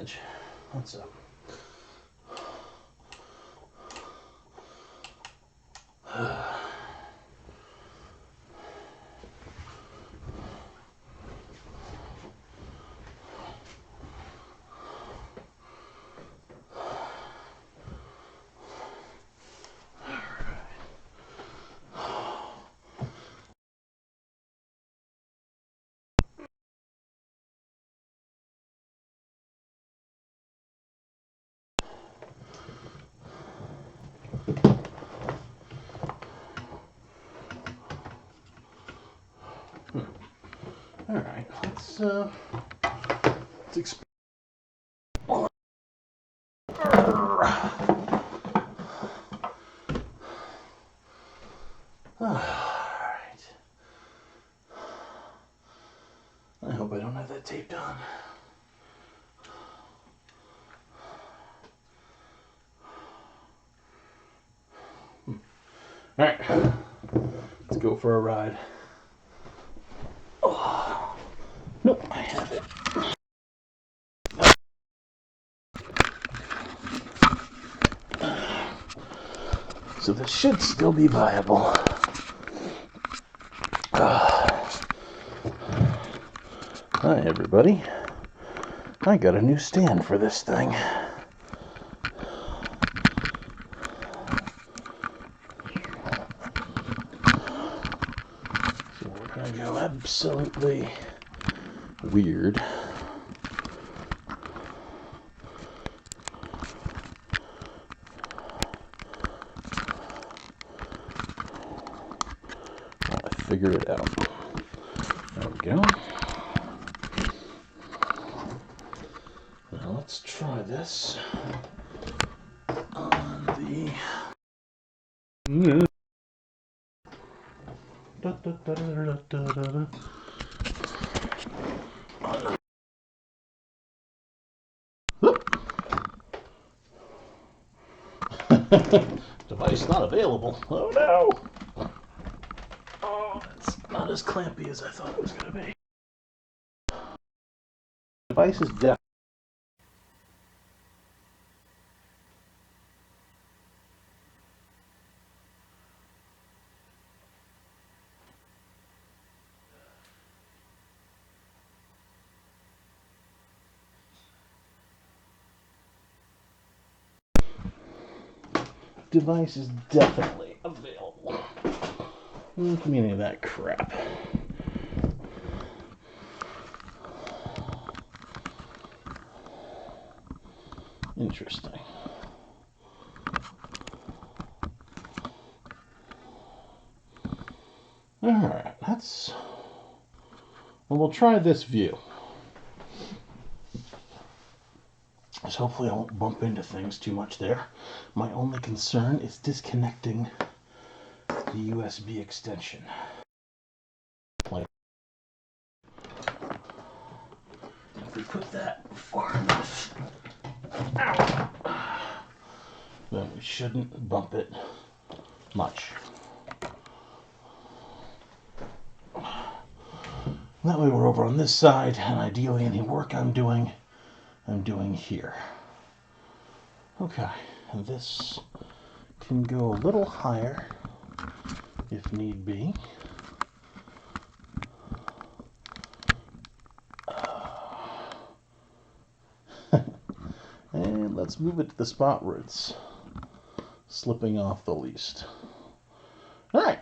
edge. What's up? All right, let's explore. All right. I hope I don't have that taped on. All right, let's go for a ride. Oh, nope, I have it. So this should still be viable. Hi everybody. I got a new stand for this thing. So we're gonna go absolutely weird. I figured it out. There we go. Now let's try this on the... Device not available. Oh no! Oh, it's not as clampy as I thought it was going to be. Device is deaf. Device is definitely available. Don't give me any of that crap. Interesting. Alright, that's... Well, we'll try this view. So hopefully I won't bump into things too much there. My only concern is disconnecting the USB extension. Like, if we put that far enough out, then we shouldn't bump it much. That way we're over on this side, and ideally any work I'm doing here. Okay, and this can go a little higher if need be. And let's move it to the spot where it's slipping off the least. Alright.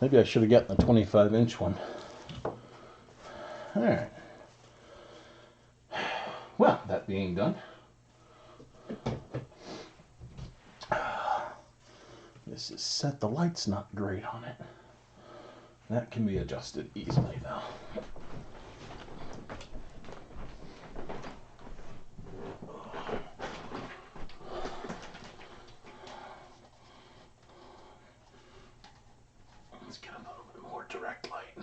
Maybe I should have gotten the 25-inch one. Alright. Well, that being done, this is set. The light's not great on it. That can be adjusted easily, though. Let's get a little bit more direct light.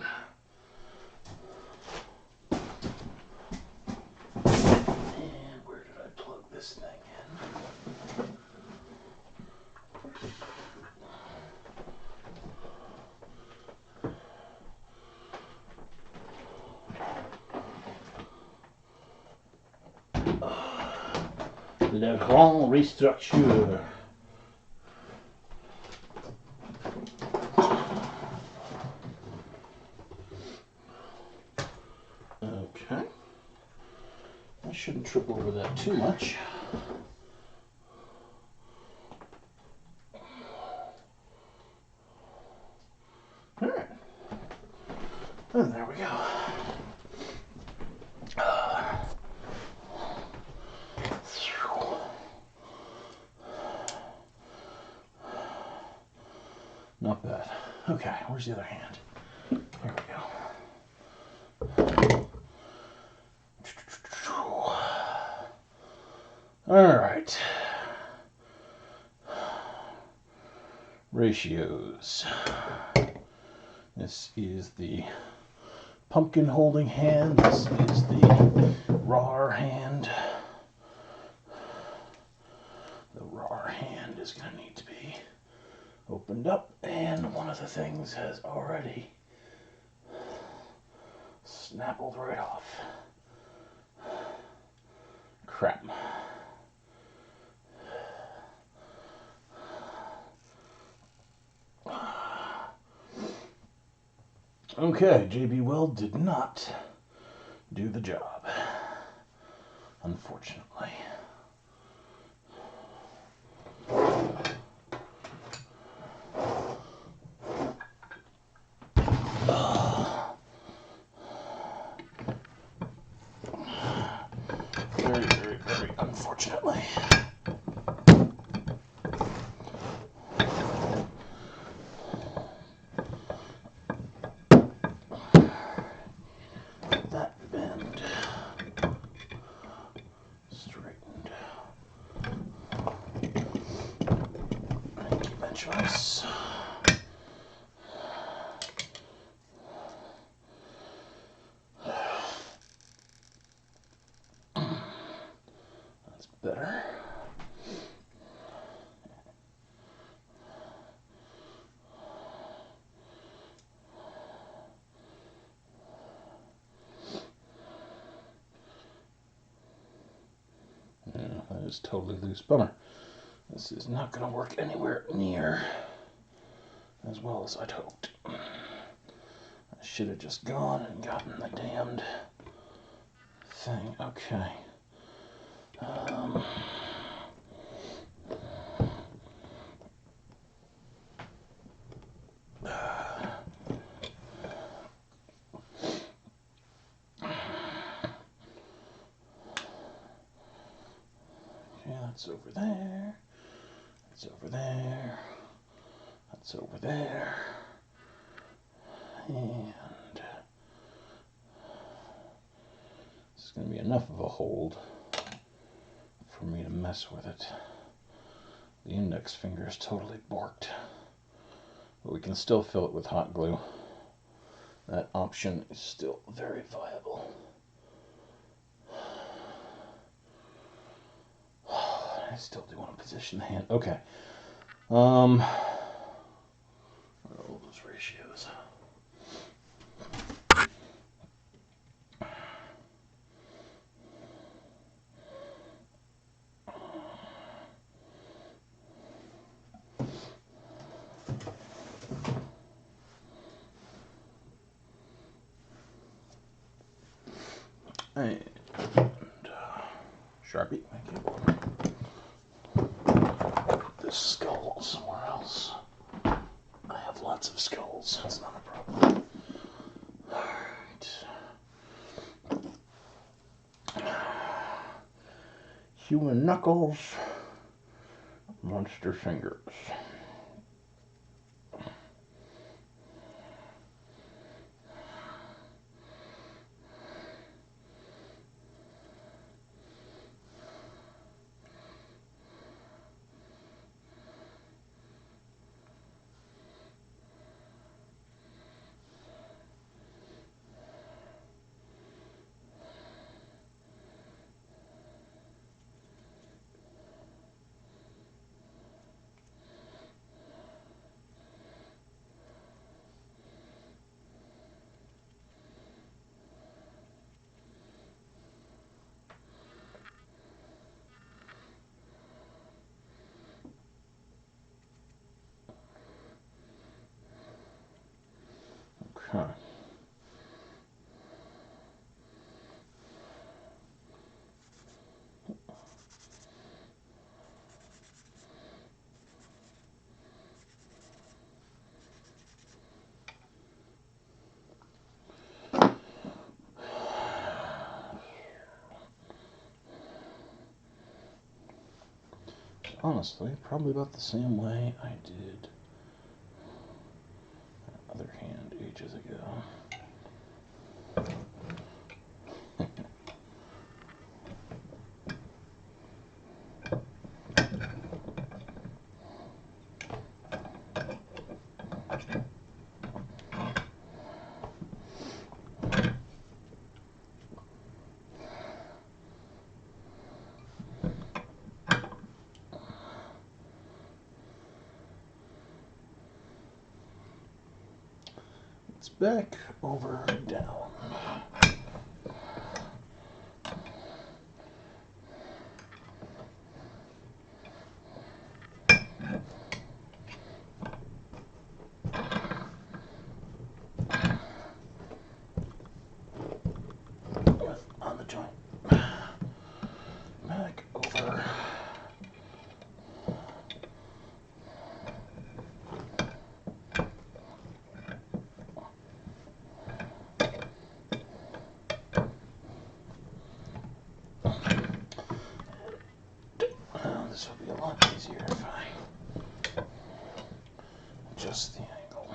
And where did I plug this thing in? Le Grand Restructure. Okay. I shouldn't trip over that too much. Alright. And there we go. Not bad. Okay, where's the other hand? Here we go. Alright. Ratios. This is the pumpkin holding hand. This is the raw hand. The raw hand is going to need to be opened up, and one of the things has already snappled right off. Crap. Okay, JB Weld did not do the job, unfortunately. Very, very, very unfortunately. That bend straightened. Keep my choice. That's better. Yeah, that is totally loose. Bummer. This is not going to work anywhere near as well as I'd hoped. I should have just gone and gotten the damned thing. Okay. Okay, that's over there. That's over there. That's over there. And this is going to be enough of a hold for me to mess with it. The index finger is totally borked, but we can still fill it with hot glue. That option is still very viable. I still do want to position the hand. Okay. What are all those ratios? And Sharpie, thank you. Put this skull somewhere else. I have lots of skulls, that's not a problem. Alright. Human knuckles, monster fingers. Huh. Honestly, probably about the same way I did that other hand ages ago. It's back, over, down. On the joint. Back, over. This will be a lot easier if I adjust the angle.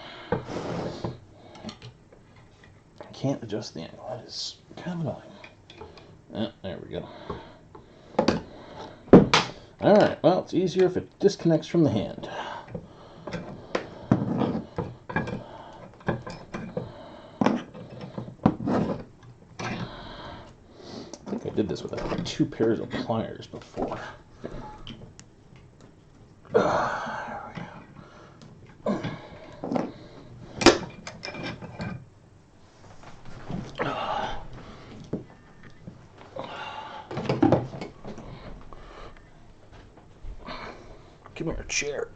I can't adjust the angle. That is kind of annoying. There we go. Alright, well, it's easier if it disconnects from the hand. I think I did this with like 2 pairs of pliers before. There we go. Give me your chair.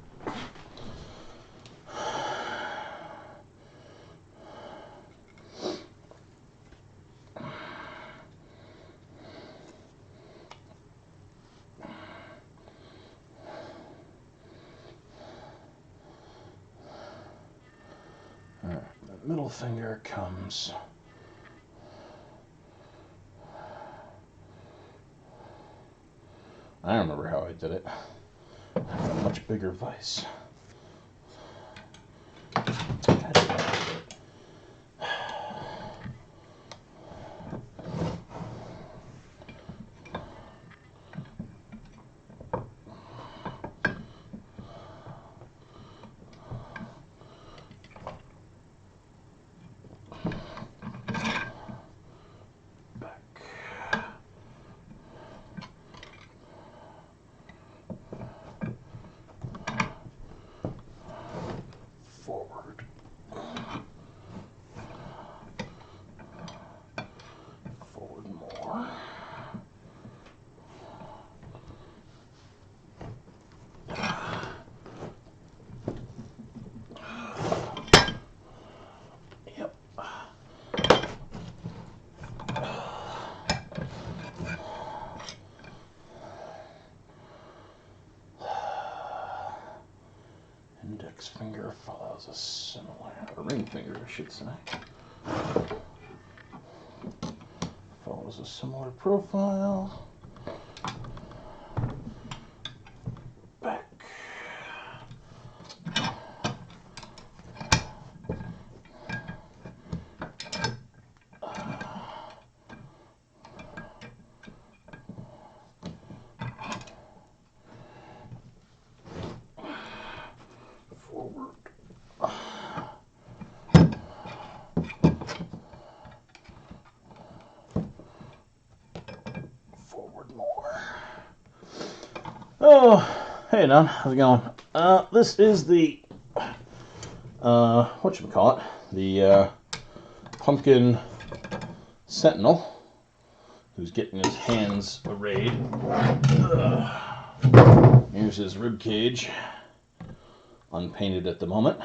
Alright, the middle finger comes. I remember how I did it. I have a much bigger vise. Forward. Forward more. Yep. Index finger follows a similar, or ring finger, I should say. Follows a similar profile. Back. Forward. Forward more. Oh, hey Don, how's it going? This is the whatchamacallit, the pumpkin sentinel, who's getting his hands arrayed. Here's his rib cage, unpainted at the moment.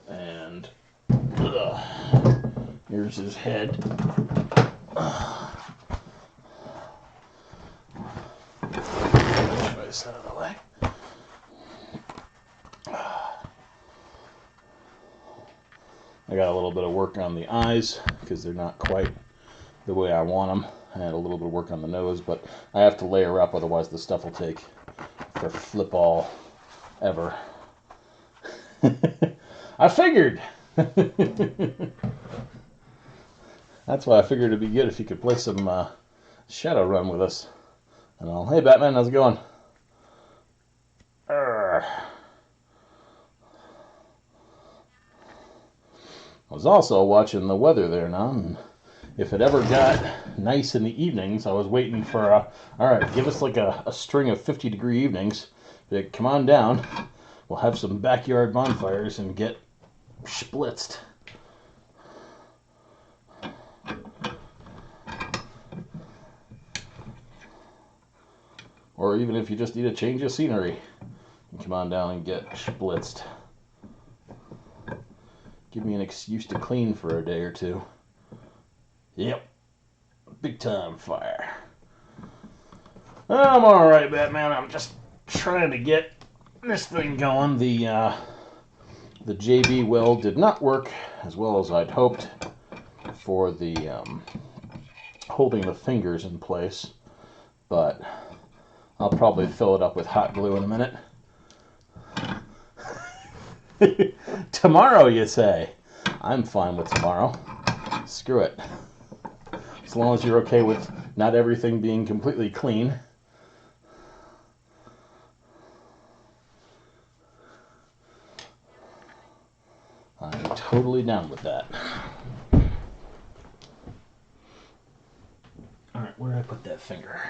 And Here's his head. This out of the way. I got a little bit of work on the eyes because they're not quite the way I want them. I had a little bit of work on the nose, but I have to layer up, otherwise the stuff will take for flip all ever. I figured. That's why I figured it'd be good if you could play some Shadowrun with us. And all, hey Batman, how's it going? I was also watching the weather there now, and if it ever got nice in the evenings, I was waiting for alright, give us like a string of 50-degree evenings. Like, come on down, we'll have some backyard bonfires and get splitzed. Or even if you just need a change of scenery, come on down and get splitzed. Give me an excuse to clean for a day or two. Yep. Big time fire. I'm alright, Batman. I'm just trying to get this thing going. The JB weld did not work as well as I'd hoped for the holding the fingers in place, but I'll probably fill it up with hot glue in a minute. Tomorrow, you say? I'm fine with tomorrow. Screw it. As long as you're okay with not everything being completely clean. I'm totally down with that. Alright, where did I put that finger?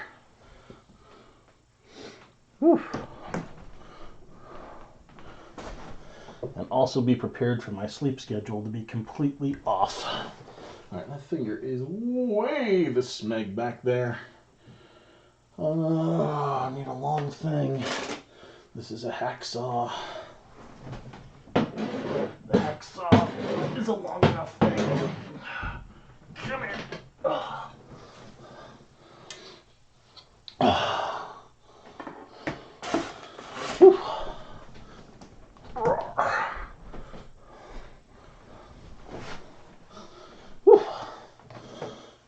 Whew. And also be prepared for my sleep schedule to be completely off. Alright, that finger is way the smeg back there. I need a long thing. This is a hacksaw. The hacksaw is a long enough thing. Come here.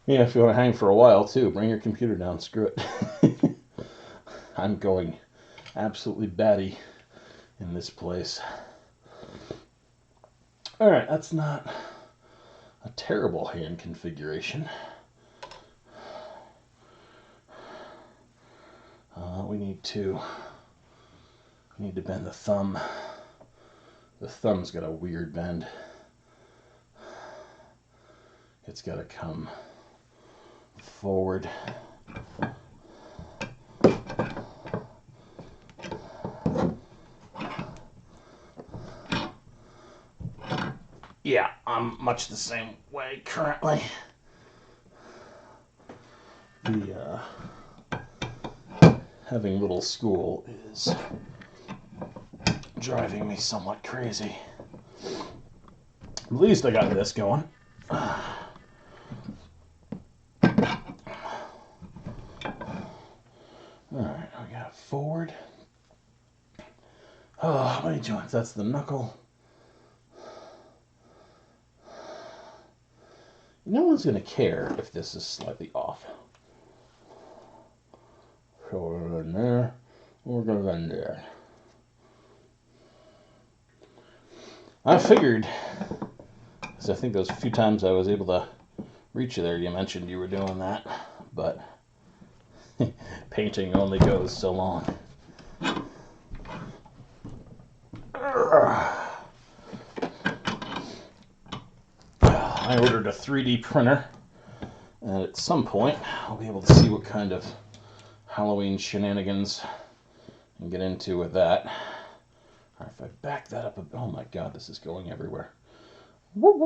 Yeah, if you want to hang for a while too, bring your computer down, screw it. I'm going absolutely batty in this place. Alright, that's not a terrible hand configuration. We need to bend the thumb. The thumb's got a weird bend. It's got to come forward. Yeah, I'm much the same way currently. The having little school is driving me somewhat crazy. At least I got this going. Alright, we got forward. Oh, how many joints? That's the knuckle. No one's going to care if this is slightly off. So we're going there, we're going in there. I figured, because I think those few times I was able to reach you there, you mentioned you were doing that, but painting only goes so long. I ordered a 3D printer, and at some point I'll be able to see what kind of Halloween shenanigans and get into with that. All right, if I back that up a bit, oh my god, this is going everywhere. All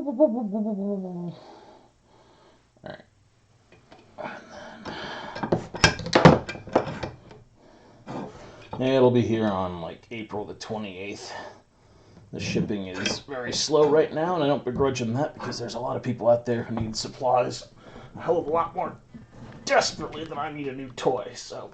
right. And it'll be here on like April the 28th. The shipping is very slow right now, and I don't begrudge them that because there's a lot of people out there who need supplies a hell of a lot more desperately than I need a new toy, so.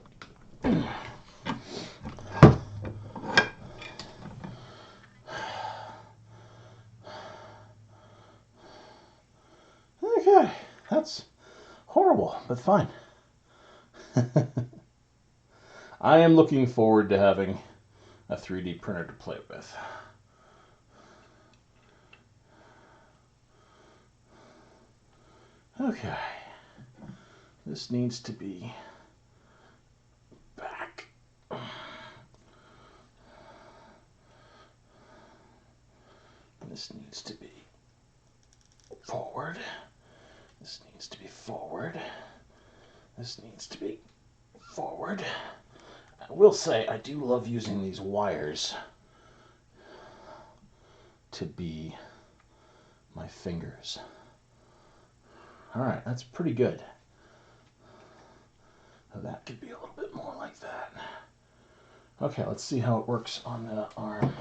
Okay, that's horrible, but fine. I am looking forward to having a 3D printer to play with. Okay, this needs to be back. This needs to be forward. This needs to be forward. This needs to be forward. I will say I do love using these wires to be my fingers. Alright, that's pretty good. So that could be a little bit more like that. Okay, let's see how it works on the arm.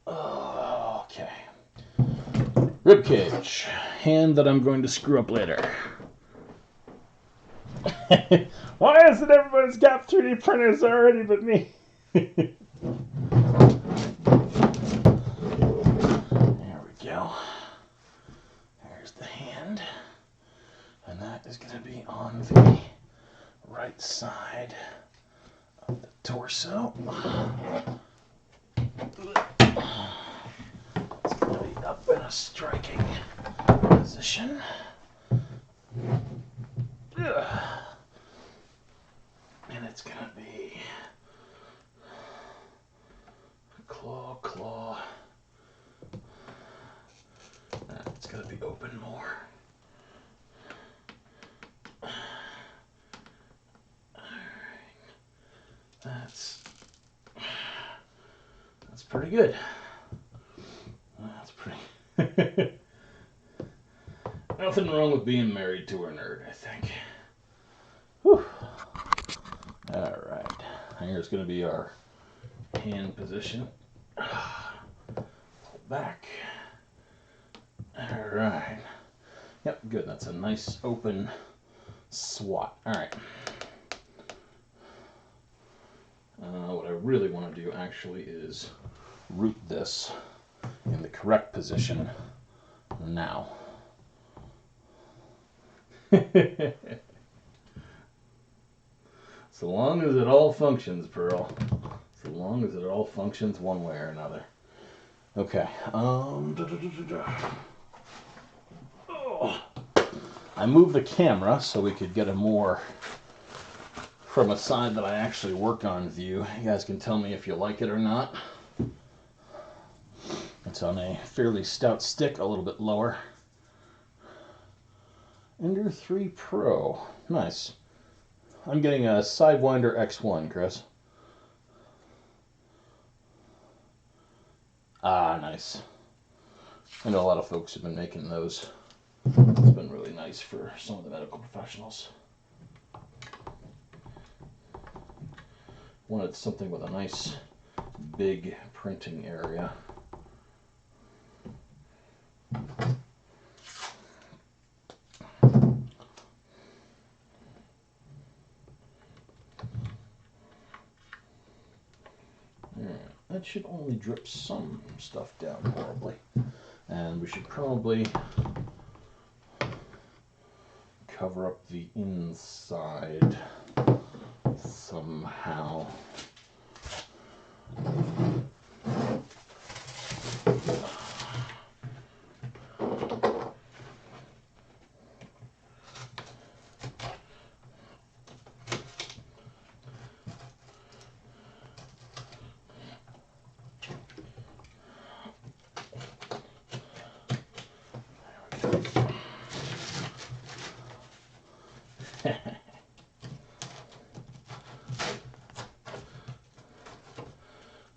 Okay. Ribcage. Hand that I'm going to screw up later. Why isn't everybody's got 3D printers already but me? There we go. There's the hand. And that is going to be on the right side of the torso. It's going to be up in a striking position. And it's going to be claw. It's going to be open more. That's pretty good. That's pretty. Nothing wrong with being married to a nerd, I think. Whew. All right. Here's going to be our hand position. Pull back. All right. Yep, good. That's a nice open swat. All right. What I really want to do actually is root this in the correct position now. So long as it all functions, Pearl. So long as it all functions one way or another. Okay. Oh. I moved the camera so we could get a more from a side that I actually work on view. You guys can tell me if you like it or not. It's on a fairly stout stick, a little bit lower. Ender 3 Pro. Nice. I'm getting a Sidewinder X1, Chris. Ah, nice. I know a lot of folks have been making those. It's been really nice for some of the medical professionals. Wanted something with a nice big printing area. That should only drip some stuff down horribly. And we should probably cover up the inside somehow.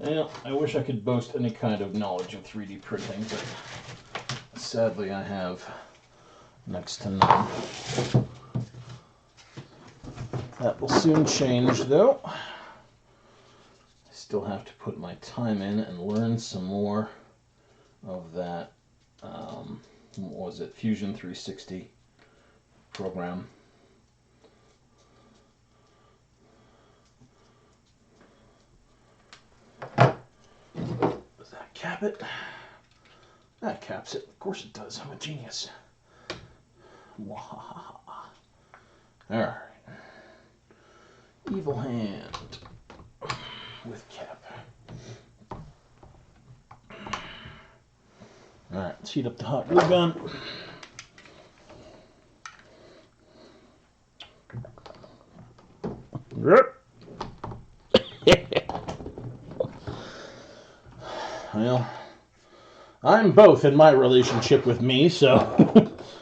Well, I wish I could boast any kind of knowledge of 3D printing, but sadly I have next to none. That will soon change, though. still have to put my time in and learn some more of that, what was it, Fusion 360 program. Does that cap it? That caps it. Of course it does. I'm a genius. Alright. Evil hand with cap. Alright, let's heat up the hot glue gun. Well, I'm both in my relationship with me, so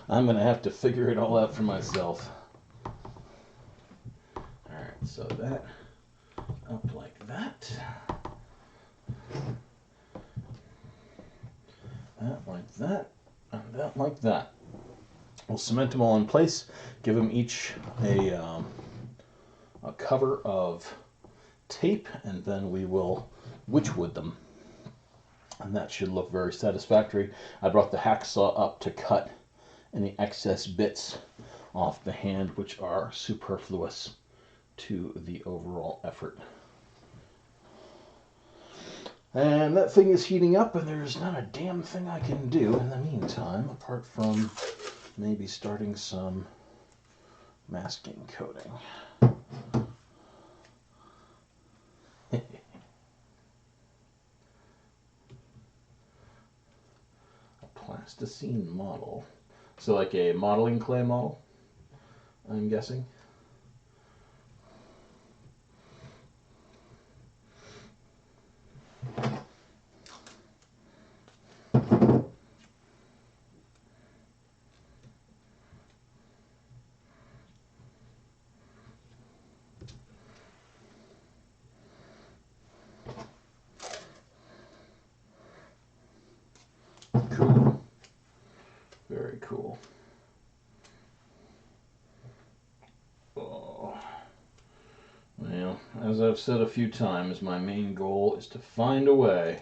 I'm going to have to figure it all out for myself. Alright, so that up like that. That like that, and that like that. We'll cement them all in place, give them each a cover of tape, and then we will witchwood them. And that should look very satisfactory. I brought the hacksaw up to cut any excess bits off the hand, which are superfluous to the overall effort. And that thing is heating up, and there's not a damn thing I can do in the meantime, apart from maybe starting some masking coating. A plasticine model. So like a modeling clay model, I'm guessing. Cool. Very cool. Oh. Well, as I've said a few times, my main goal is to find a way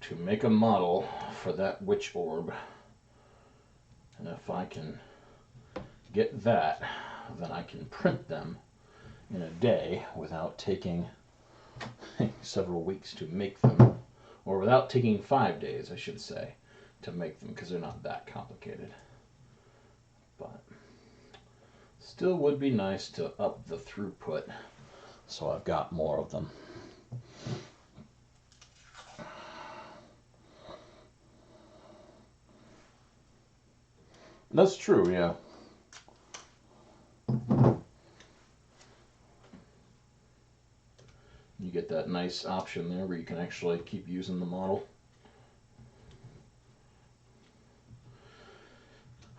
to make a model for that witch orb. And if I can get that, then I can print them in a day without taking several weeks to make them. Or without taking 5 days, I should say, to make them, because they're not that complicated. But still would be nice to up the throughput so I've got more of them. That's true, yeah. You get that nice option there where you can actually keep using the model.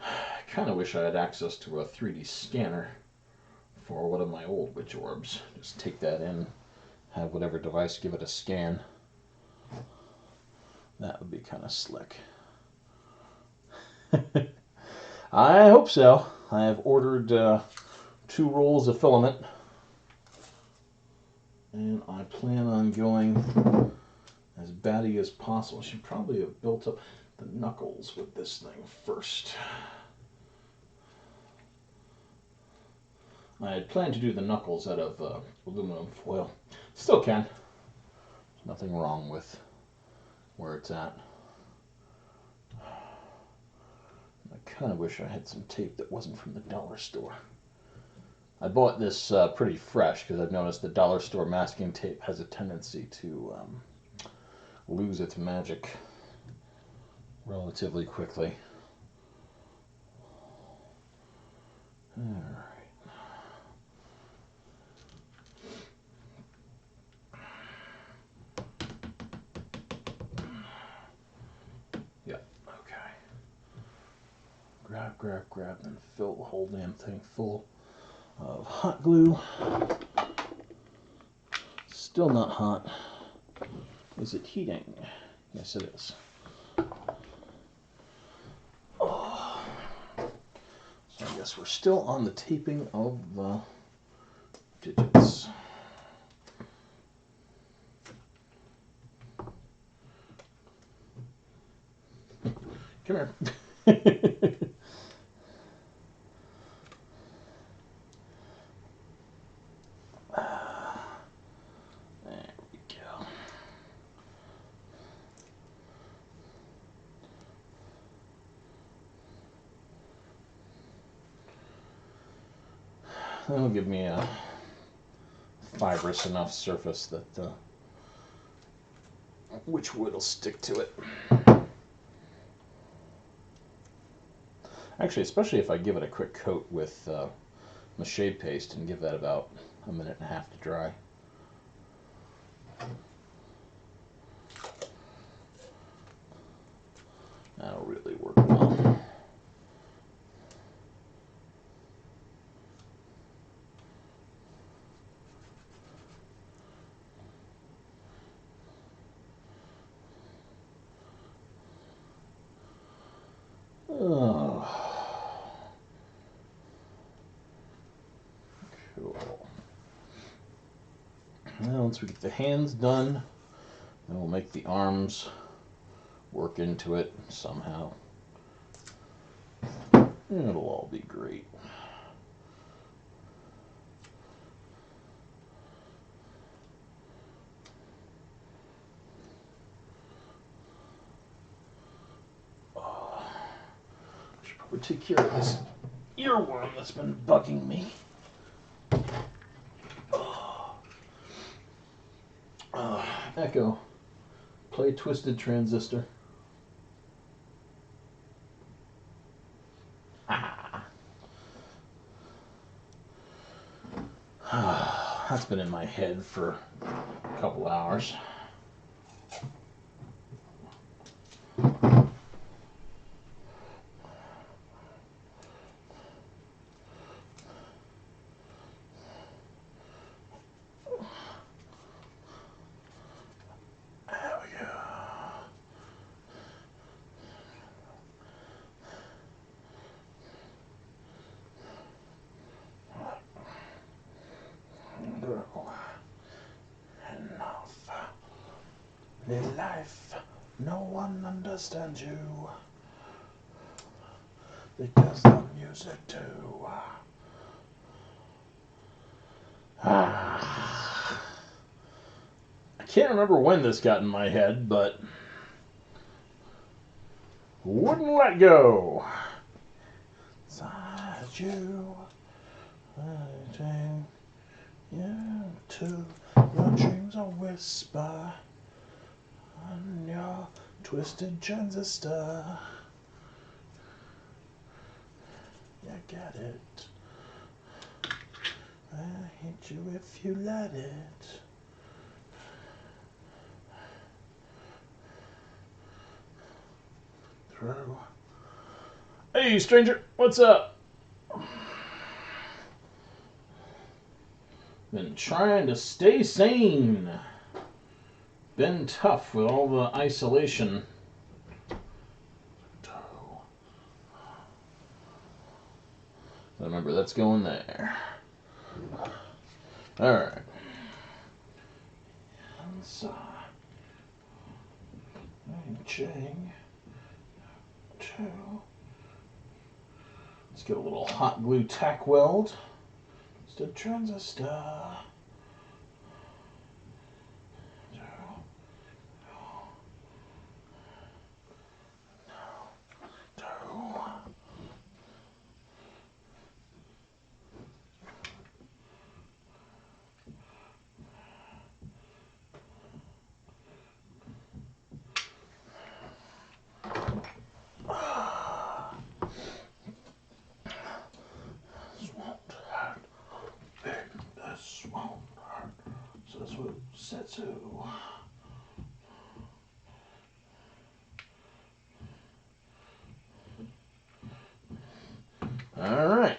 I kind of wish I had access to a 3D scanner for one of my old witch orbs. Just take that in, have whatever device give it a scan. That would be kind of slick. I hope so. I have ordered 2 rolls of filament, and I plan on going as batty as possible. I should probably have built up the knuckles with this thing first. I had planned to do the knuckles out of aluminum foil. Still can. There's nothing wrong with where it's at. I kind of wish I had some tape that wasn't from the dollar store. I bought this pretty fresh because I've noticed the dollar store masking tape has a tendency to lose its magic relatively quickly. Alright. Yep, okay. Grab, and fill the whole damn thing full of hot glue. Still not hot. Is it heating? Yes, it is. Oh. So I guess we're still on the taping of the digits. Come here. There we go. That'll give me a fibrous enough surface that the witch wood will stick to it. Actually, especially if I give it a quick coat with mache paste and give that about a minute and a half to dry. That'll really work well. Oh. Cool. Now once we get the hands done, then we'll make the arms work into it somehow. And it'll all be great. Oh, I should probably take care of this earworm that's been bugging me. Echo, play Twisted Transistor. That's been in my head for a couple hours. In life, no one understands you because the music too. I can't remember when this got in my head, but wouldn't let go. Inside you, waiting you to your dreams a whisper on your twisted transistor. You get it. I hate you if you let it. Through. Hey, stranger, what's up? Been trying to stay sane. Been tough with all the isolation. Remember, that's going there. Alright. Inside. Chang. 2. Let's get a little hot glue tack weld. It's the transistor. 2. So that's what Setsu. All right.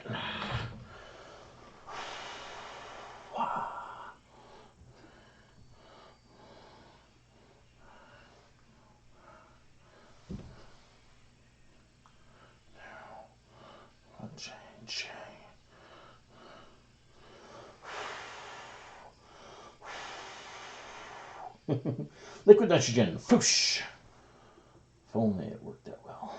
Chain. Liquid nitrogen, whoosh. If only it worked that well.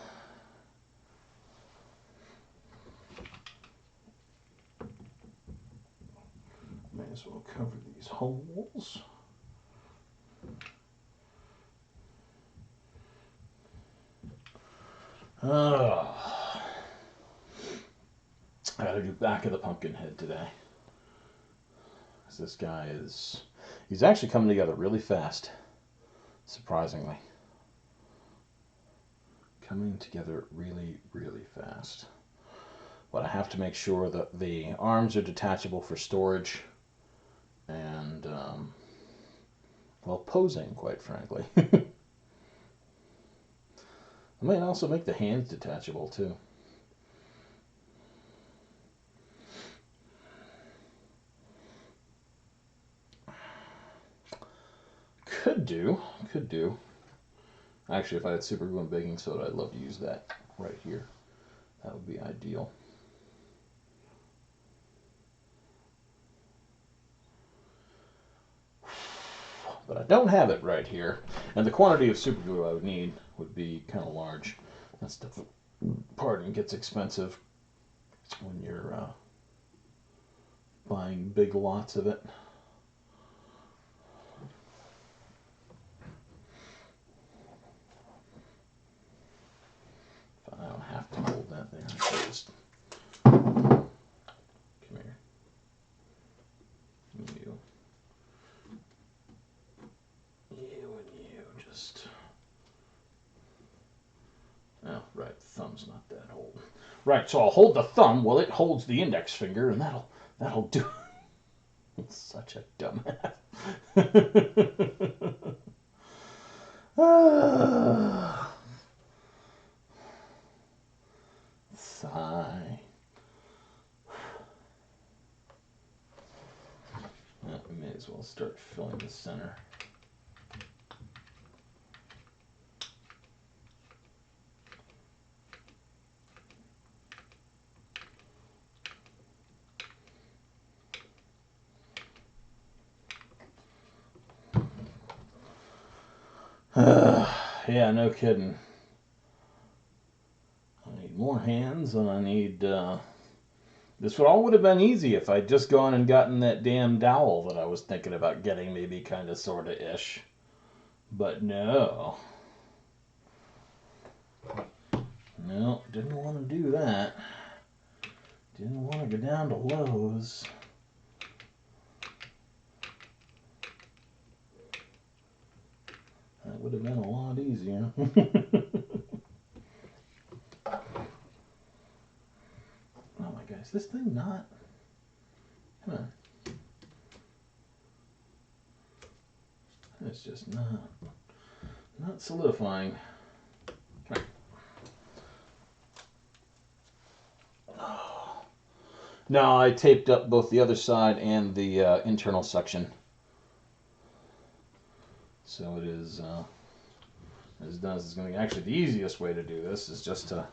as well cover these holes. Oh, I gotta do back of the pumpkin head today. This guy he's actually coming together really fast, surprisingly. Coming together really, really fast. But I have to make sure that the arms are detachable for storage and, well, posing, quite frankly. I might also make the hands detachable, too. Could do. Actually, if I had super glue and baking soda, I'd love to use that right here. That would be ideal. But I don't have it right here. And the quantity of super glue I would need would be kind of large. That stuff, pardon, gets expensive when you're buying big lots of it. I don't have to hold that there. Just come here. You and you just. Oh, right. The thumb's not that old. Right. So I'll hold the thumb while it holds the index finger, and that'll do. Such a dumbass. Sigh. Well, we may as well start filling the center. Yeah, no kidding. I need more hands, and I need. This all would have been easy if I'd just gone and gotten that damn dowel that I was thinking about getting, maybe kind of, sort of ish. But no. No, didn't want to do that. Didn't want to go down to Lowe's. That would have been a lot easier. Oh my gosh, this thing not? Come on. It's just not solidifying. Come on. No, I taped up both the other side and the internal section. So it is as done as it's going to be. Actually, the easiest way to do this is just to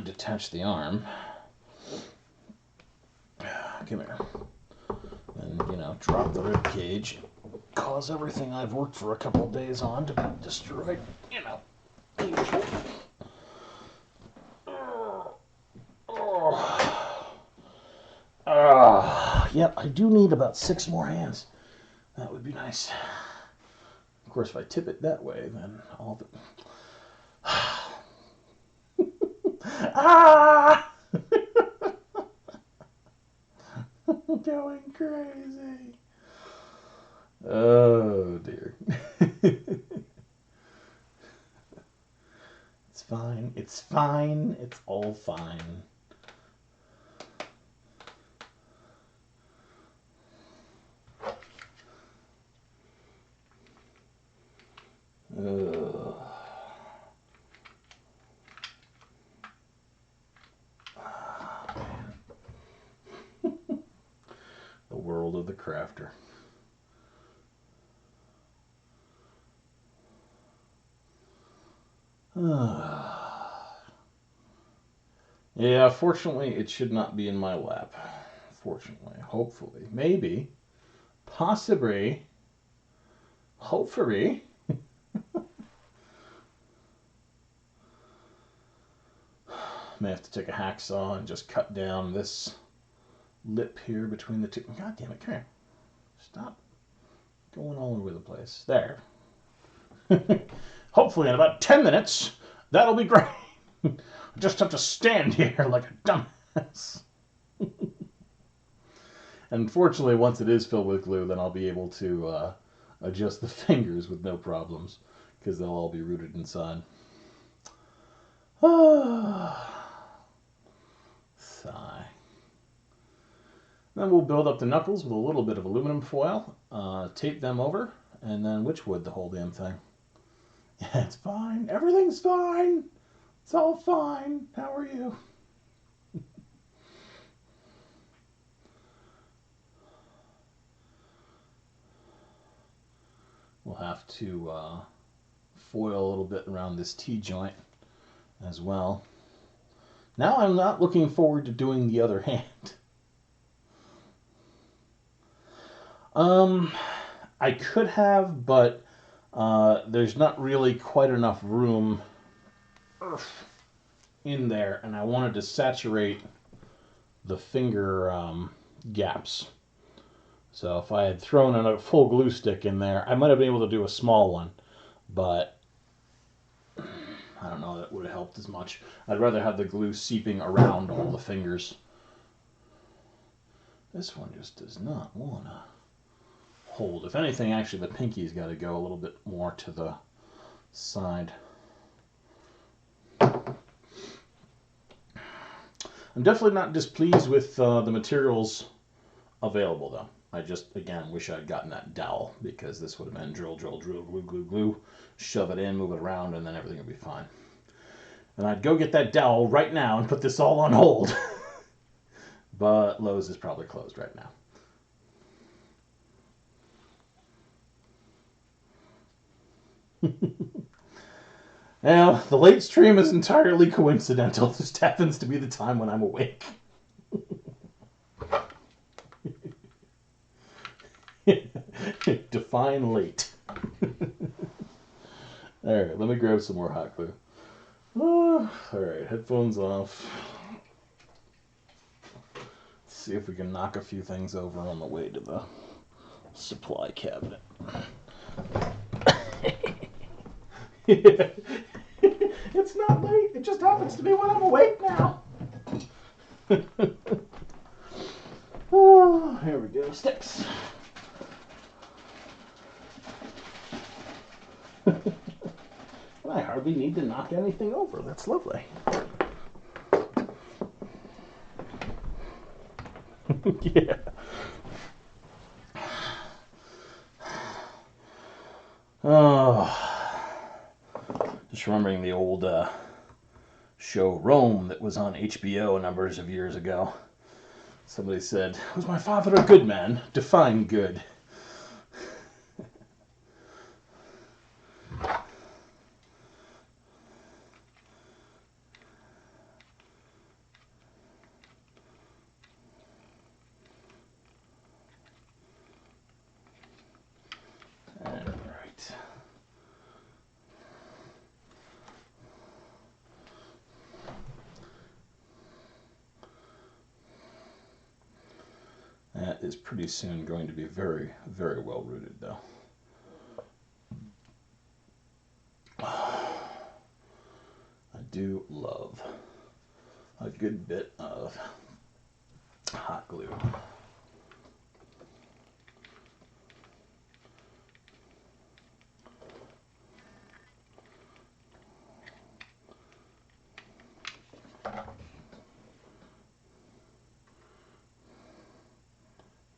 detach the arm. Come here. And, drop the rib cage. Cause everything I've worked for a couple of days on to be destroyed. Usual. Yep, I do need about 6 more hands. That would be nice. Of course, if I tip it that way, then all of it. Ah! I'm going crazy. Oh, dear. It's fine. It's fine. It's all fine. The world of the crafter. Yeah, fortunately, it should not be in my lap. Fortunately, hopefully, maybe, possibly, hopefully. May have to take a hacksaw and just cut down this lip here between the two. God damn it, come here. Stop going all over the place. There. Hopefully in about 10 minutes, that'll be great. I just have to stand here like a dumbass. Unfortunately, once it is filled with glue, then I'll be able to adjust the fingers with no problems, because they'll all be rooted inside. Sigh. Then we'll build up the knuckles with a little bit of aluminum foil, tape them over, and then witchwood the whole damn thing. Yeah, it's fine. Everything's fine. It's all fine. How are you? We'll have to foil a little bit around this T-joint as well. Now I'm not looking forward to doing the other hand. I could have, but there's not really quite enough room in there, and I wanted to saturate the finger gaps. So if I had thrown in a full glue stick in there, I might have been able to do a small one, but I don't know that it would have helped as much. I'd rather have the glue seeping around all the fingers. This one just does not want to hold. If anything, actually the pinky's got to go a little bit more to the side. I'm definitely not displeased with the materials available, though. I just, again, wish I'd gotten that dowel, because this would have been drill, drill, drill, glue, glue, glue, shove it in, move it around, and then everything would be fine. And I'd go get that dowel right now and put this all on hold. But Lowe's is probably closed right now. Now, the late stream is entirely coincidental. It just happens to be the time when I'm awake. Define late. Alright, let me grab some more hot glue. Alright, headphones off. Let's see if we can knock a few things over on the way to the supply cabinet. It's not late, it just happens to be when I'm awake now. Oh, here we go, sticks. I hardly need to knock anything over. That's lovely. Yeah. Oh, just remembering the old show Rome that was on HBO numbers of years ago. Somebody said, "Was my father a good man? Define good." That is pretty soon going to be very, very well rooted, though. I do love a good bit of hot glue.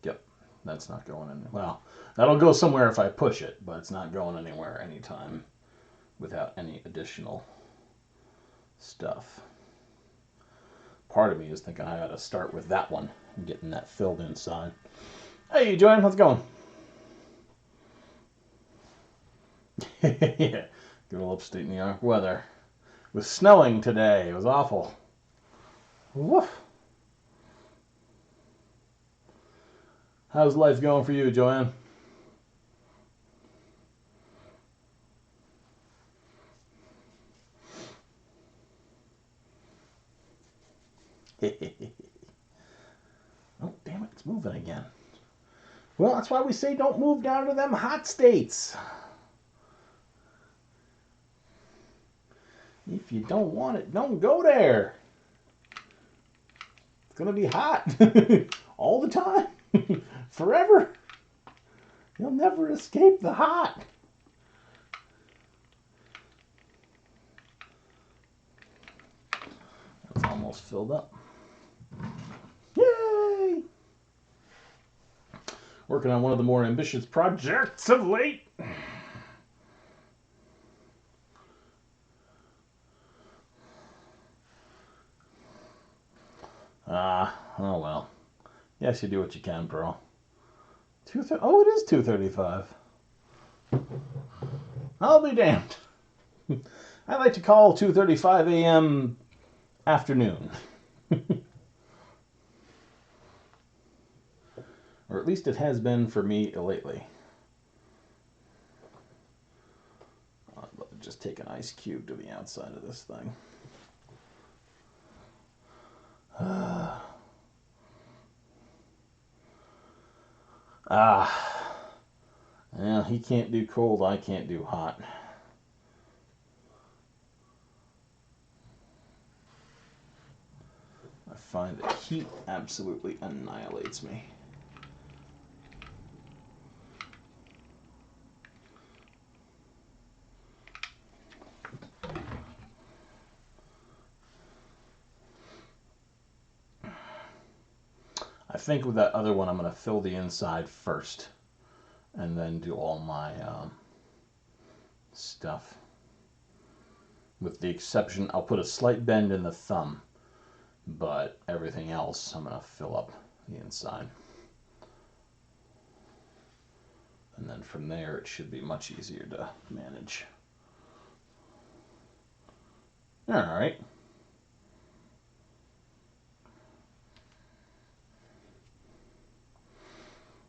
Yep, that's not going in. Well, that'll go somewhere if I push it, but it's not going anywhere anytime without any additional stuff. Part of me is thinking I ought to start with that one and getting that filled inside. Hey, Joanne, how's it going? Yeah, good old upstate New York weather. It was snowing today. It was awful. Woof. How's life going for you, Joanne? Oh, It's moving again. Well, that's why we say don't move down to them hot states. If you don't want it, don't go there. It's going to be hot all the time, forever. You'll never escape the hot. It's almost filled up. Yay! Working on one of the more ambitious projects of late. Oh well. Yes, you do what you can, Pearl. Oh, it is 2:35. I'll be damned. I like to call 2:35 a.m. afternoon. Or at least it has been for me lately. I'd love to just take an ice cube to the outside of this thing. Yeah, he can't do cold, I can't do hot. I find that heat absolutely annihilates me. I think with that other one, I'm going to fill the inside first and then do all my stuff. With the exception, I'll put a slight bend in the thumb, but everything else I'm going to fill up the inside. And then from there, it should be much easier to manage. All right.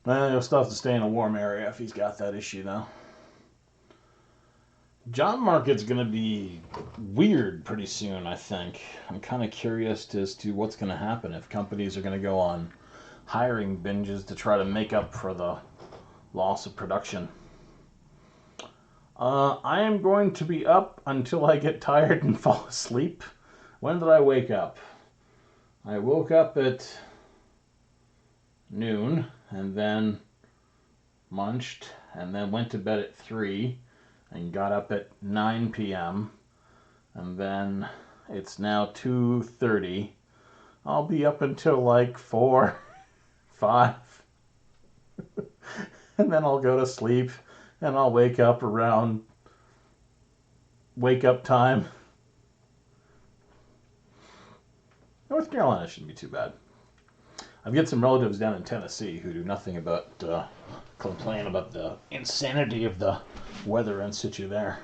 Well, he'll still have to stay in a warm area if he's got that issue, though. Job market's going to be weird pretty soon, I think. I'm kind of curious as to what's going to happen if companies are going to go on hiring binges to try to make up for the loss of production. I am going to be up until I get tired and fall asleep. When did I wake up? I woke up at noon and then munched and then went to bed at 3 and got up at 9 p.m. and then it's now 2:30. I'll be up until like 4, 5. And then I'll go to sleep and I'll wake up around wake up time. North Carolina shouldn't be too bad. I've got some relatives down in Tennessee who do nothing but complain about the insanity of the weather in situ there.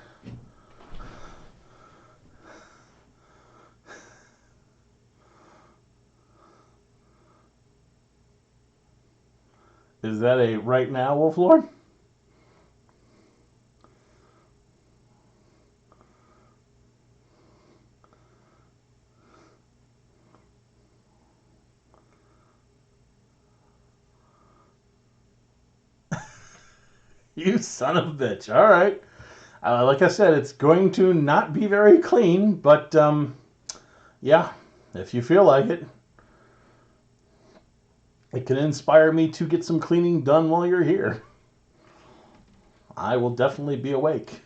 Is that a right now, Wolf Lord? You son of a bitch. All right. Like I said, it's going to not be very clean, but yeah, if you feel like it, it can inspire me to get some cleaning done while you're here. I will definitely be awake.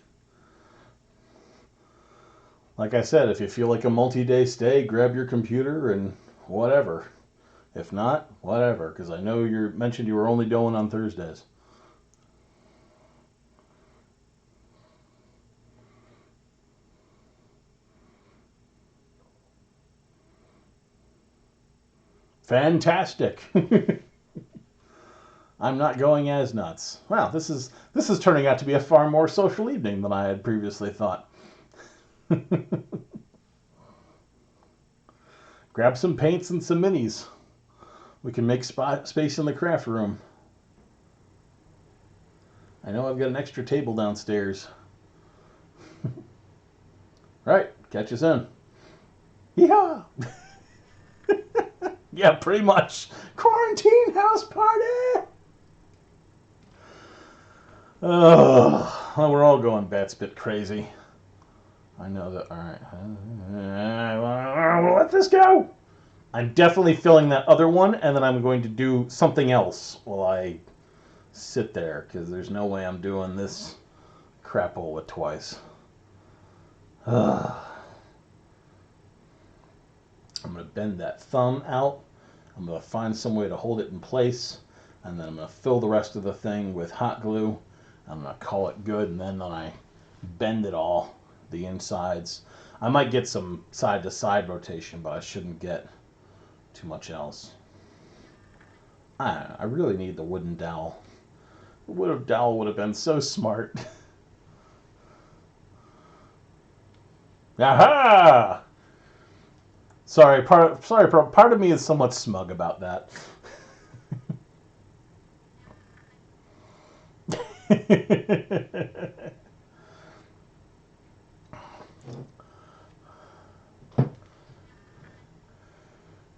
Like I said, if you feel like a multi-day stay, grab your computer and whatever. If not, whatever, because I know you mentioned you were only going on Thursdays. Fantastic. I'm not going as nuts. Wow, this is turning out to be a far more social evening than I had previously thought. Grab some paints and some minis. We can make space in the craft room. I know I've got an extra table downstairs. Right, catch us in. Yeehaw! Yeah, pretty much. Quarantine house party! Oh, well, we're all going bats bit crazy. I know that. All right. We'll let this go. I'm definitely filling that other one, and then I'm going to do something else while I sit there, because there's no way I'm doing this crapola twice. Ugh. I'm going to bend that thumb out. I'm going to find some way to hold it in place, and then I'm going to fill the rest of the thing with hot glue. I'm going to call it good, and then when I bend it all, the insides, I might get some side-to-side rotation, but I shouldn't get too much else. I don't know, I really need the wooden dowel. The wooden dowel would have been so smart. Aha! Sorry, part of me is somewhat smug about that.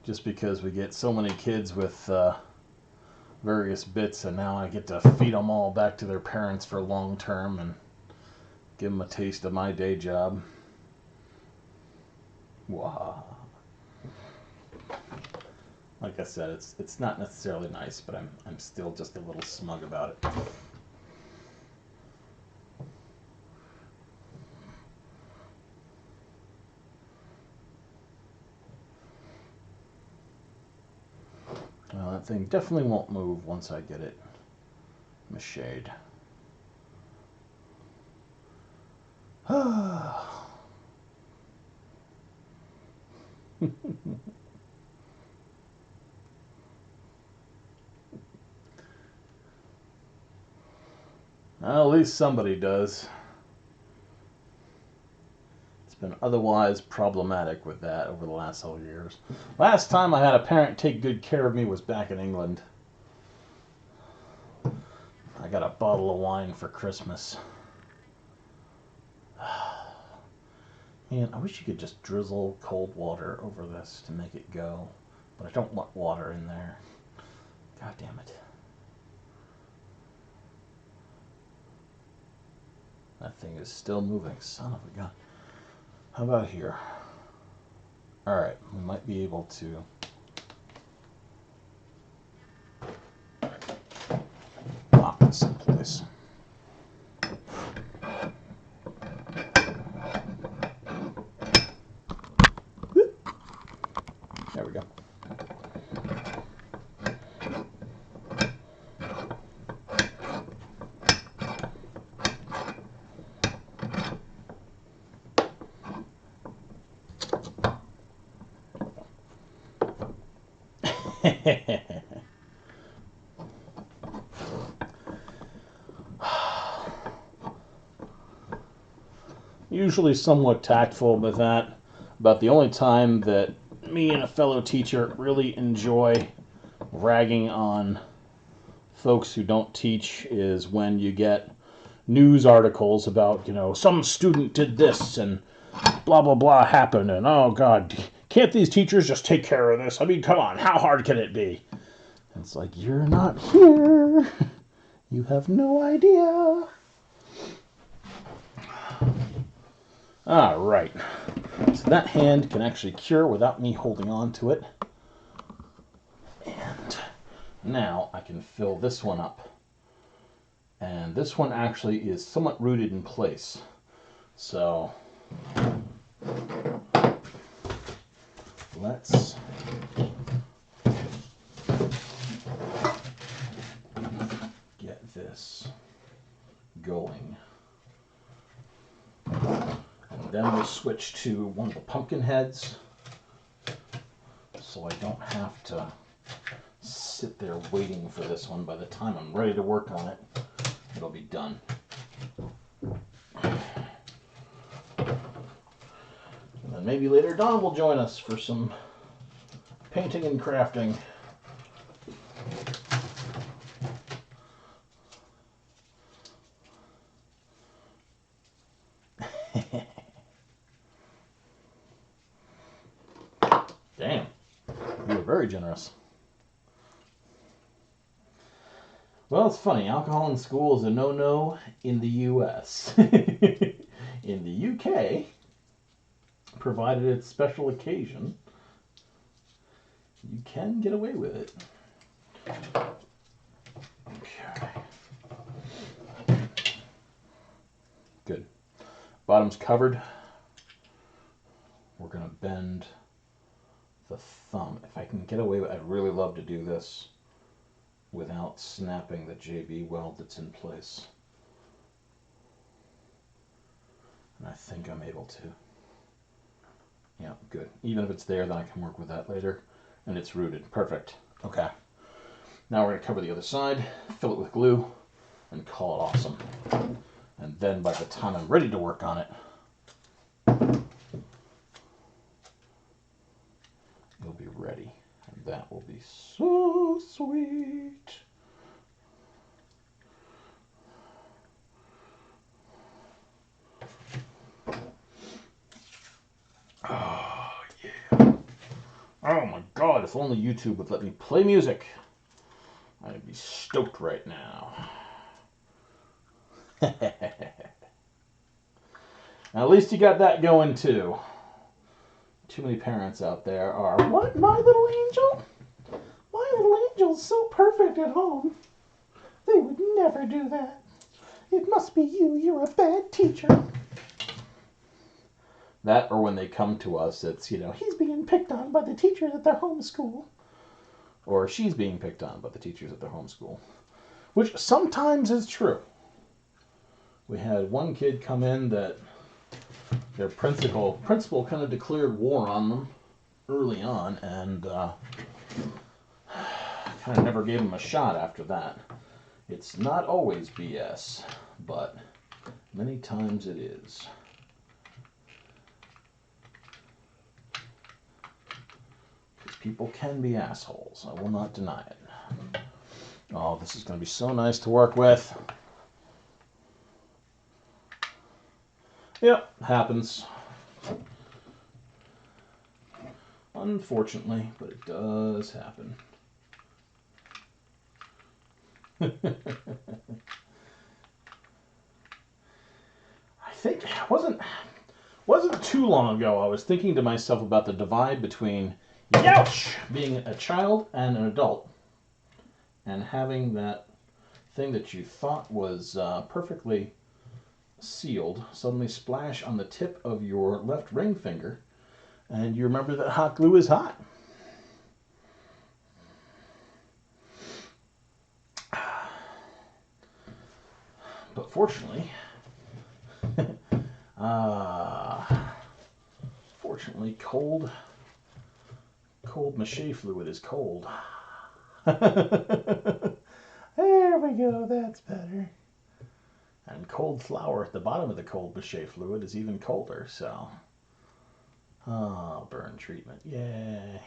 Just because we get so many kids with various bits, and now I get to feed them all back to their parents for long term and give them a taste of my day job. Wow. Like I said, it's not necessarily nice, but I'm still just a little smug about it. Well, that thing definitely won't move once I get it macheted. Well, at least somebody does. It's been otherwise problematic with that over the last several years. Last time I had a parent take good care of me was back in England. I got a bottle of wine for Christmas. Man, I wish you could just drizzle cold water over this to make it go. But I don't want water in there. God damn it. That thing is still moving. Son of a gun. How about here? Alright, we might be able to lock this in place. There we go. Usually somewhat tactful with that. About the only time that me and a fellow teacher really enjoy ragging on folks who don't teach is when you get news articles about, some student did this and blah, blah, blah happened, and oh, God, can't these teachers just take care of this? I mean, come on, how hard can it be? It's like, you're not here. You have no idea. All right. So that hand can actually cure without me holding on to it. And now I can fill this one up. And this one actually is somewhat rooted in place. So let's get this going. And then we'll switch to one of the pumpkin heads so I don't have to sit there waiting for this one. By the time I'm ready to work on it, it'll be done. And then maybe later Don will join us for some painting and crafting. Damn, you were very very generous. Well, it's funny. Alcohol in school is a no-no in the U.S. In the U.K., provided it's special occasion, you can get away with it. Okay. Good. Bottom's covered. We're going to bend the thumb. If I can get away with it, I'd really love to do this without snapping the JB weld that's in place. And I think I'm able to. Yeah, good. Even if it's there, then I can work with that later. And it's rooted. Perfect. Okay. Now we're going to cover the other side, fill it with glue, and call it awesome. And then by the time I'm ready to work on it, you'll be ready. And that will be so sweet. Oh, yeah. Oh my God, if only YouTube would let me play music. I'd be stoked right now. Now, at least you got that going too. Too many parents out there are, what, my little angel? My little angel's so perfect at home. They would never do that. It must be you. You're a bad teacher. That, or when they come to us, it's, he's being picked on by the teachers at their home school. Or she's being picked on by the teachers at their home school. Which sometimes is true. We had one kid come in that their principal kind of declared war on them early on, and kind of never gave them a shot after that. It's not always BS, but many times it is. Because people can be assholes. I will not deny it. Oh, this is going to be so nice to work with. Yep, happens. Unfortunately, but it does happen. I think it wasn't too long ago I was thinking to myself about the divide between youch, being a child and an adult, and having that thing that you thought was perfectly sealed suddenly splash on the tip of your left ring finger, and you remember that hot glue is hot. But fortunately, cold mache fluid is cold. There we go, that's better. And cold flour at the bottom of the cold mache fluid is even colder, so. Oh, burn treatment, yay.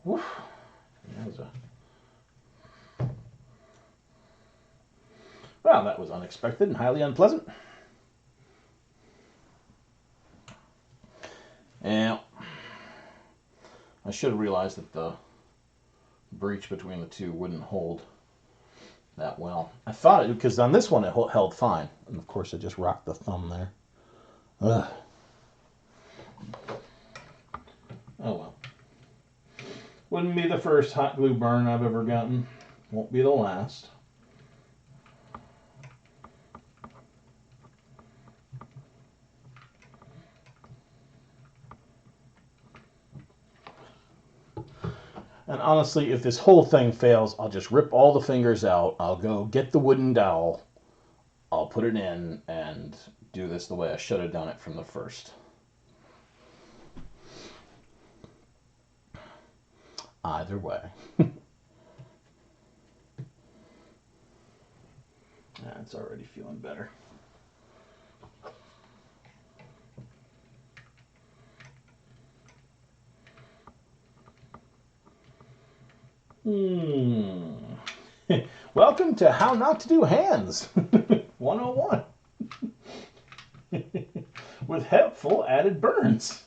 Woof. Well, that was unexpected and highly unpleasant. Yeah. I should have realized that the breach between the two wouldn't hold that well. I thought it, because on this one it held fine. And of course I just rocked the thumb there. Ugh. Oh well. Wouldn't be the first hot glue burn I've ever gotten. Won't be the last. And honestly, if this whole thing fails, I'll just rip all the fingers out. I'll go get the wooden dowel. I'll put it in and do this the way I should have done it from the first. Either way. It's already feeling better. Welcome to How Not to Do Hands 101 with helpful added burns,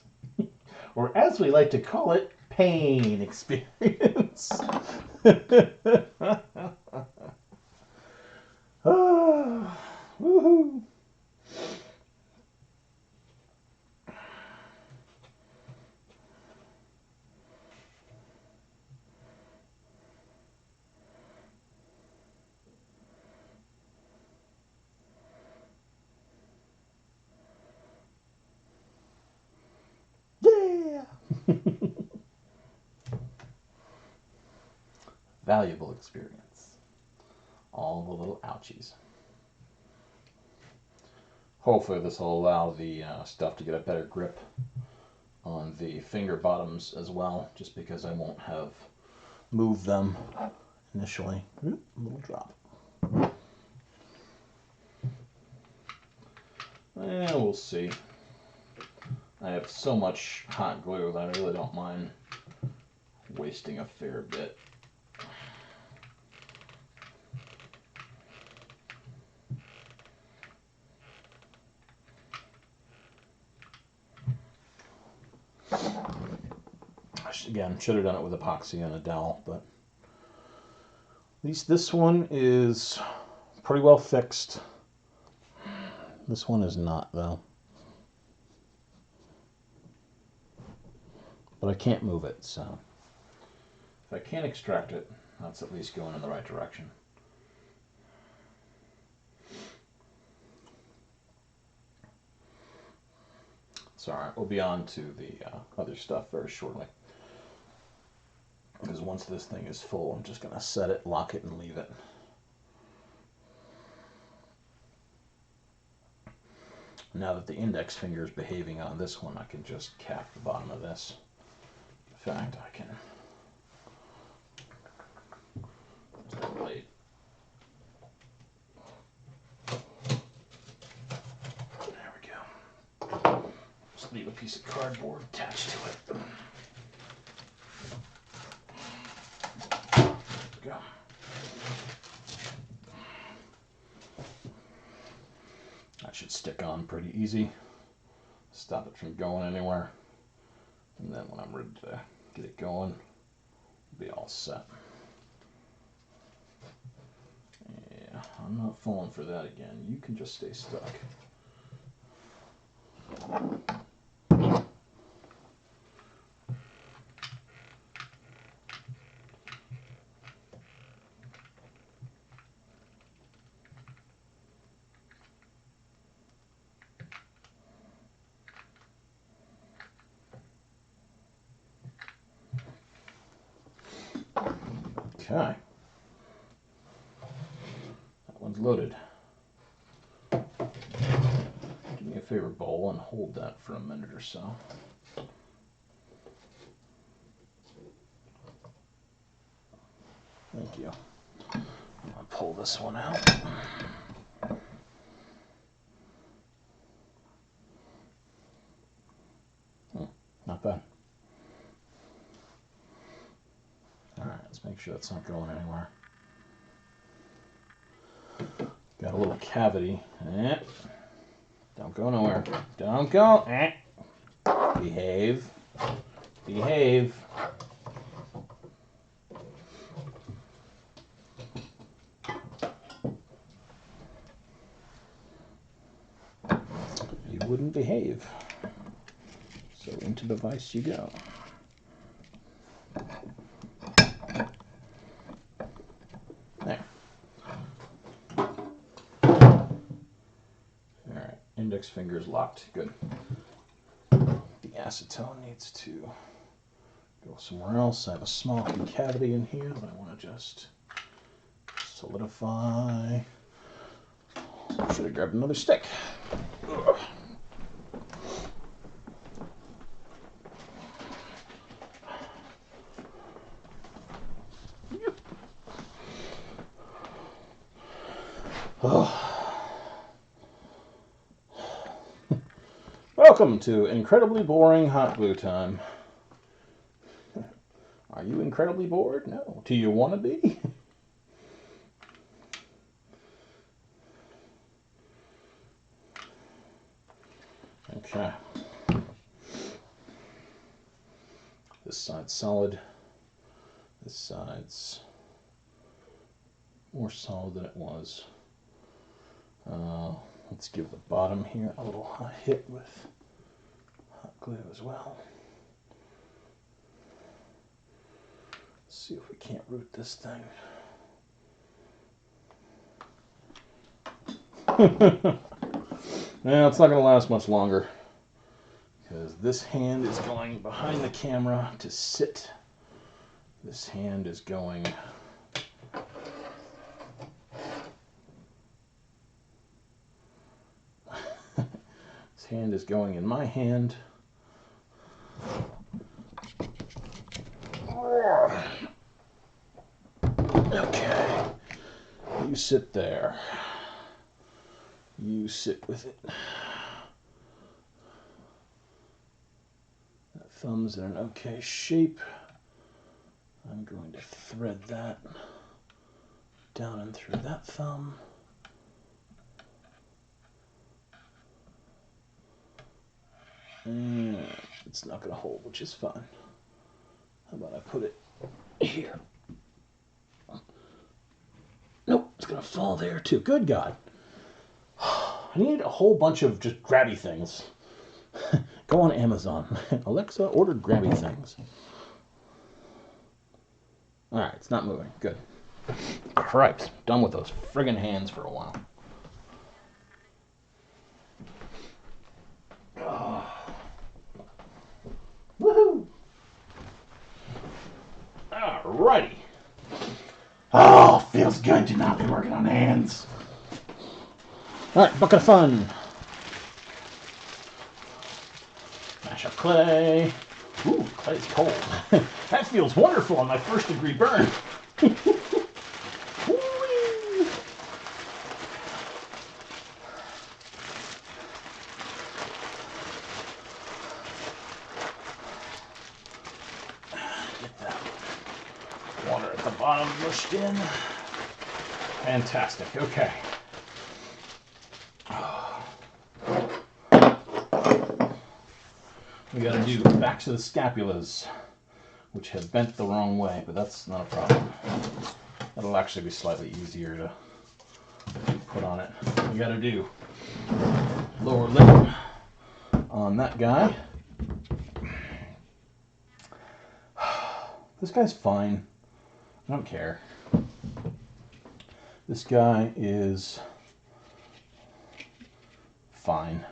or as we like to call it, pain experience. Oh, woohoo. Yeah. Valuable experience. All the little ouchies. Hopefully this will allow the stuff to get a better grip on the finger bottoms as well, just because I won't have moved them initially. Oop, a little drop. We'll see. I have so much hot glue that I really don't mind wasting a fair bit. Again, should have done it with epoxy and a dowel, but at least this one is pretty well fixed. This one is not, though. But I can't move it, so if I can't extract it, that's at least going in the right direction. It's all right. We'll be on to the other stuff very shortly. Because once this thing is full, I'm just going to set it, lock it, and leave it. Now that the index finger is behaving on this one, I can just cap the bottom of this. In fact, I can blade. There we go. Just leave a piece of cardboard attached to it. There we go. That should stick on pretty easy. Stop it from going anywhere. And then when I'm ready to get it going, it'll be all set. Yeah, I'm not falling for that again. You can just stay stuck. Okay. That one's loaded. Do me a favor, bowl, and hold that for a minute or so. Thank you. I'll pull this one out. Not bad. Alright, let's make sure that's not going anywhere. Got a little cavity. Don't go nowhere. Don't go. Behave. Behave. You wouldn't behave. So into the vise you go. There. Alright, index finger's locked. Good. The acetone needs to go somewhere else. I have a small cavity in here that I want to just solidify. Should have grabbed another stick. Ugh. Welcome to incredibly boring hot glue time. Are you incredibly bored? No. Do you want to be? Okay. This side's solid. This side's more solid than it was. Let's give the bottom here a little hot hit with hot glue as well. Let's see if we can't root this thing. Now it's not going to last much longer because this hand is going behind the camera to sit. This hand is going this hand is going in my hand. Okay. You sit there. You sit with it. That thumb's in an okay shape. I'm going to thread that down and through that thumb. And it's not going to hold, which is fine. How about I put it here? Nope, it's going to fall there too. Good God. I need a whole bunch of just grabby things. Go on Amazon. Alexa, order grabby things. Alright, it's not moving. Good. Cripes. Done with those friggin' hands for a while. Woohoo! Alrighty. Oh, feels good to not be working on hands. Alright, bucket of fun. Mash up clay. Ooh, clay's cold. That feels wonderful on my first degree burn. Get that water at the bottom mushed in. Fantastic. Okay. We got to do the backs of the scapulas, which have bent the wrong way, but that's not a problem. That'll actually be slightly easier to put on it. We got to do lower lip on that guy. This guy's fine. I don't care. This guy is fine.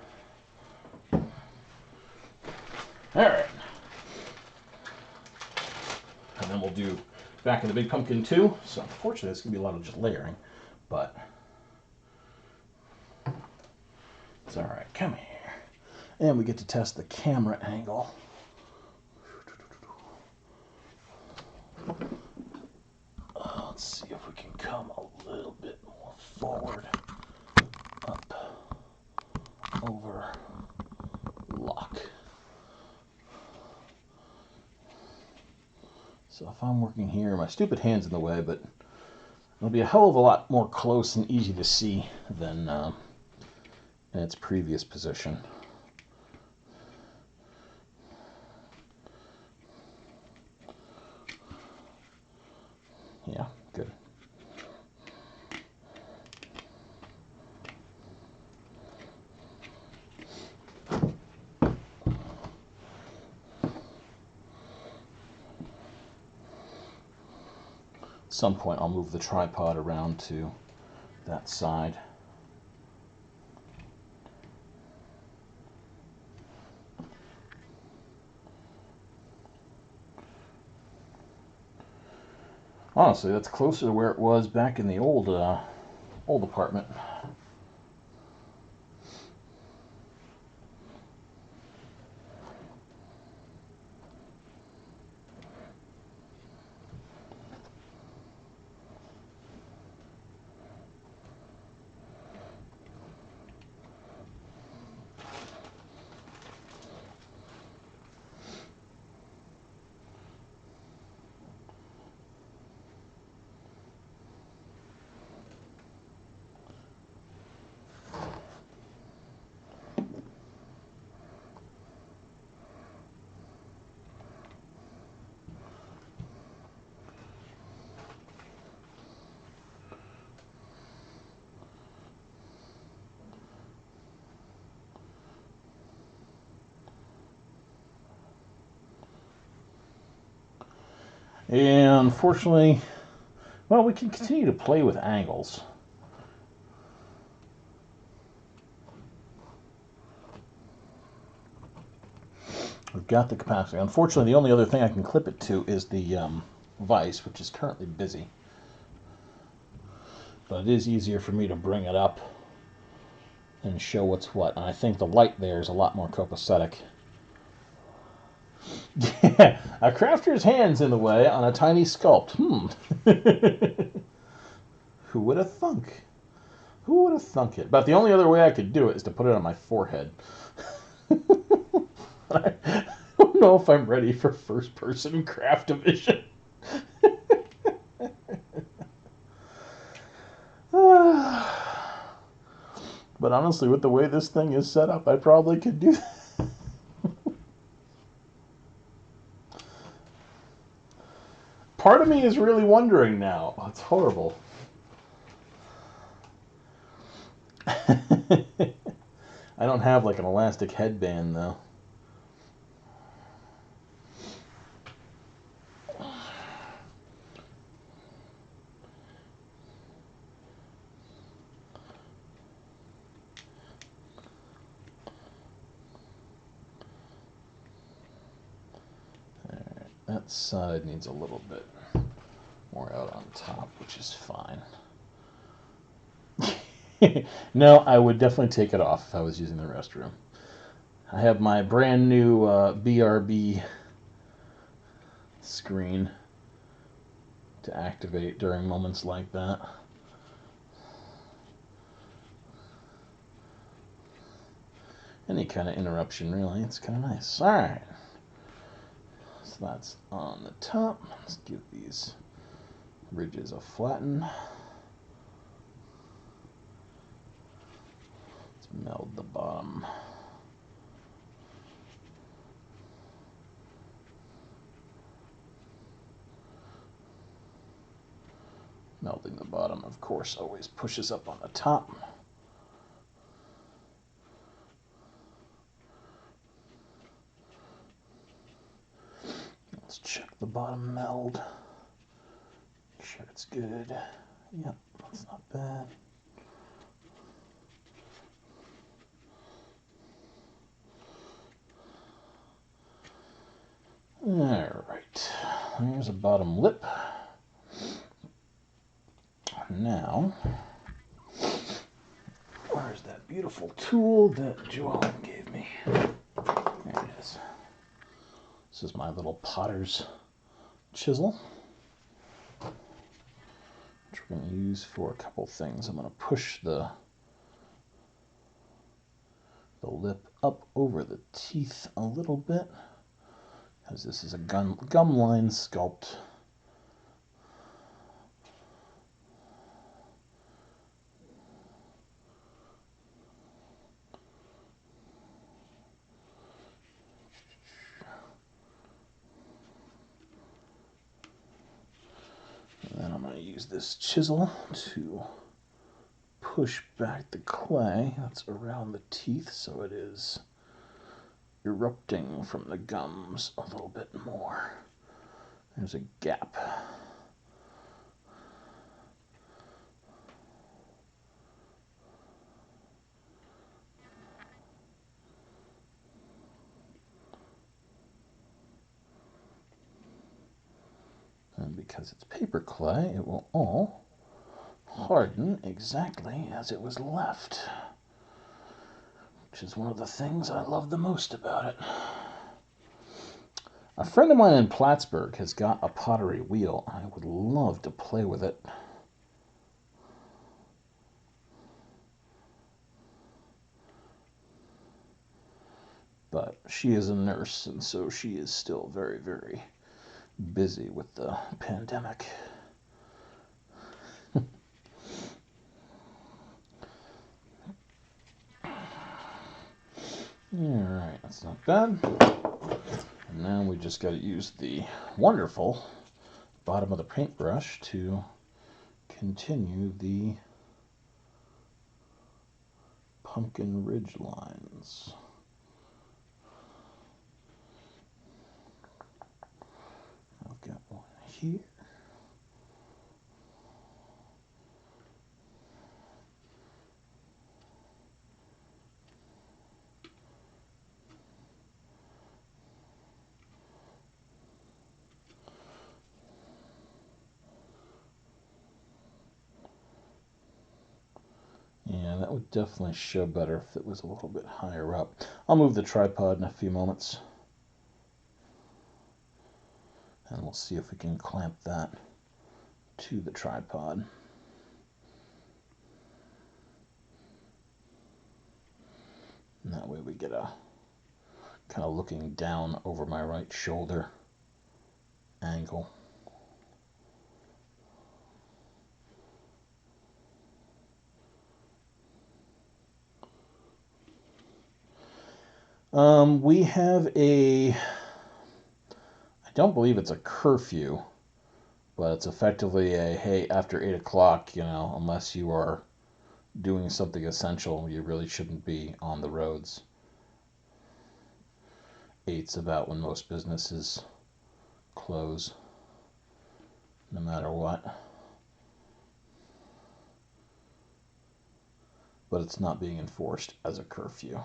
Alright. And then we'll do back of the big pumpkin too. So unfortunately it's going to be a lot of just layering, but it's alright. Come here. And we get to test the camera angle. Let's see if we can come a little bit more forward. Up. Over. Lock. So if I'm working here, my stupid hand's in the way, but it'll be a hell of a lot more close and easy to see than in its previous position. Yeah, good. At some point I'll move the tripod around to that side. Honestly, that's closer to where it was back in the old apartment. And unfortunately, well, we can continue to play with angles. We've got the capacity. Unfortunately, the only other thing I can clip it to is the vise, which is currently busy. But it is easier for me to bring it up and show what's what. And I think the light there is a lot more copacetic. Yeah, a crafter's hand's in the way on a tiny sculpt. Who would have thunk? Who would have thunk it? But the only other way I could do it is to put it on my forehead. I don't know if I'm ready for first-person craft division. But honestly, with the way this thing is set up, I probably could do that. Part of me is really wondering now. Oh, it's horrible. I don't have like an elastic headband though. Alright, that side needs a little bit more out on top, which is fine. No, I would definitely take it off if I was using the restroom. I have my brand new BRB screen to activate during moments like that. Any kind of interruption, really. It's kind of nice. Alright. So that's on the top. Let's give these ridges a flatten. Let's meld the bottom. Melding the bottom, of course, always pushes up on the top. Let's check the bottom meld. Make sure it's good. Yep, that's not bad. Alright, there's a bottom lip. Now, where's that beautiful tool that Joellen gave me? There it is. This is my little potter's chisel, which we're going to use for a couple things. I'm going to push the lip up over the teeth a little bit, because this is a gum line sculpt. And then I'm going to use this chisel to push back the clay that's around the teeth so it is erupting from the gums a little bit more. There's a gap. And because it's paper clay, it will all harden exactly as it was left, which is one of the things I love the most about it. A friend of mine in Plattsburgh has got a pottery wheel. I would love to play with it. But she is a nurse, and so she is still very, very busy with the pandemic. Alright, that's not bad. And now we just got to use the wonderful bottom of the paintbrush to continue the pumpkin ridge lines. I've got one here. Yeah, that would definitely show better if it was a little bit higher up. I'll move the tripod in a few moments. And we'll see if we can clamp that to the tripod. And that way we get a kind of looking down over my right shoulder angle. We have I don't believe it's a curfew, but it's effectively hey, after 8 o'clock, unless you are doing something essential, you really shouldn't be on the roads. 8's about when most businesses close, no matter what. But it's not being enforced as a curfew.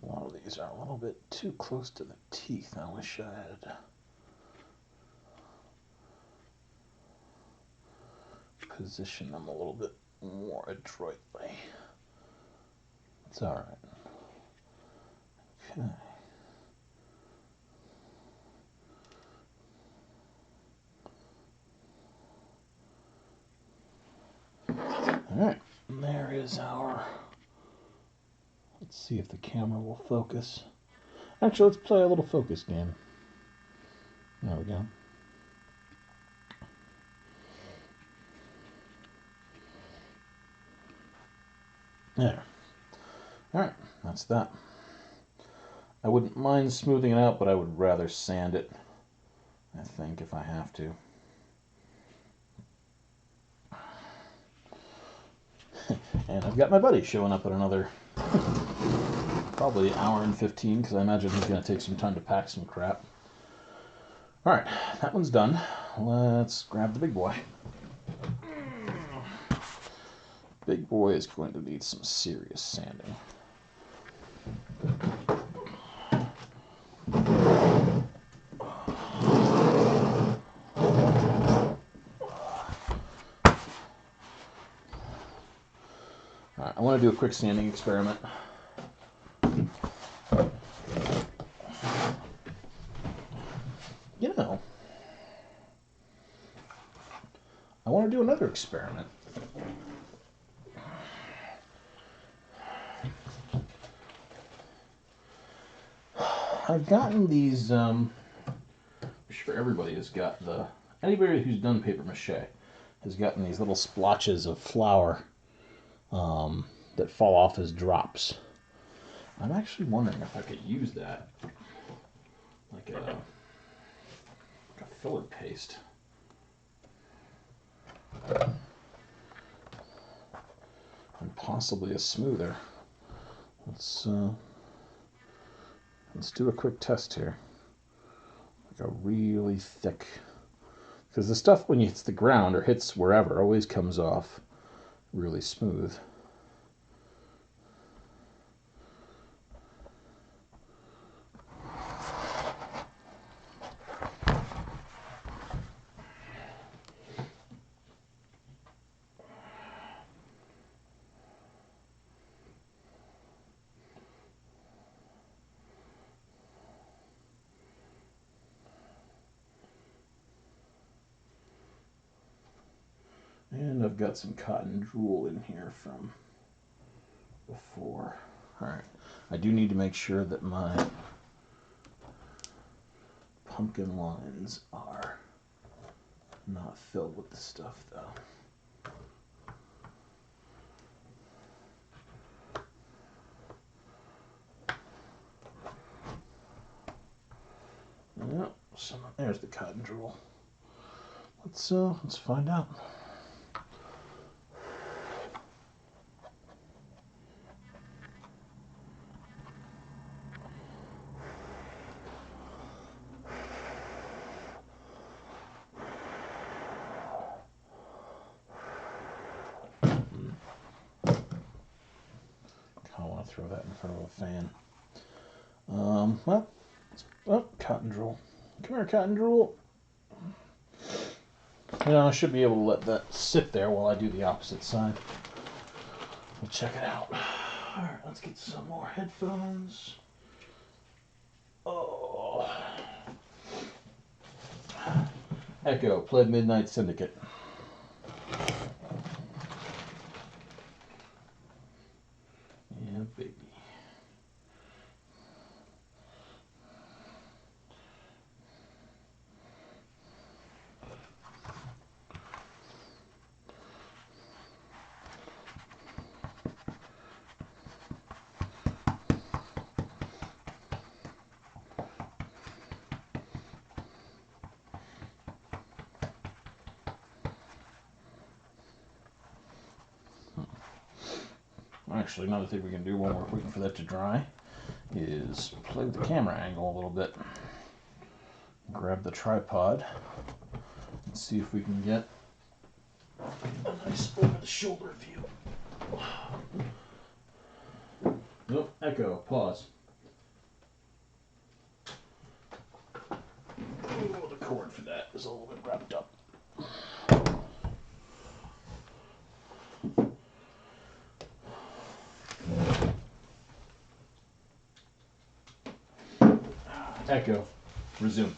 A lot of these are a little bit too close to the teeth. I wish I had positioned them a little bit more adroitly. It's all right. Okay. All right, and there is our, let's see if the camera will focus. Actually, let's play a little focus game. There we go. There. All right, that's that. I wouldn't mind smoothing it out, but I would rather sand it, I think, if I have to. And I've got my buddy showing up at another probably an hour and 15, because I imagine he's going to take some time to pack some crap. All right, that one's done. Let's grab the big boy. Big boy is going to need some serious sanding. All right, I want to do a quick sanding experiment. I want to do another experiment. I've gotten these, I'm sure everybody has got anybody who's done paper mache has gotten these little splotches of flour that fall off as drops. I'm actually wondering if I could use that like a filler paste. And possibly a smoother. Let's do a quick test here. Like a really thick, because the stuff when it hits the ground or hits wherever always comes off really smooth. And I've got some cotton drool in here from before. All right, I do need to make sure that my pumpkin lines are not filled with the stuff though. Yep, there's the cotton drool. Let's find out. I want to throw that in front of a fan. Cotton drool. Come here, cotton drool. I should be able to let that sit there while I do the opposite side. We'll check it out. Alright, let's get some more headphones. Oh. Echo, play Midnight Syndicate. Yeah, baby. Actually, another thing we can do while we're waiting for that to dry is play with the camera angle a little bit. Grab the tripod and see if we can get a nice over-the-shoulder view. Nope, echo, pause. Oh, the cord for that is a little bit wrapped up. Echo, resume.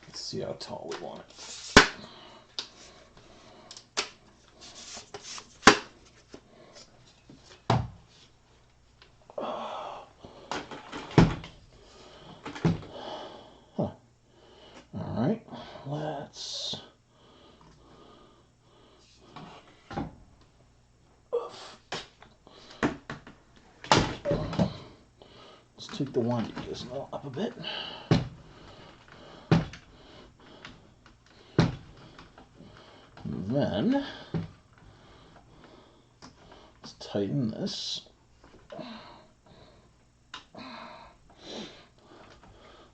Let's see how tall we want it. Alright, let's take the windy gizmo up a bit. And then let's tighten this.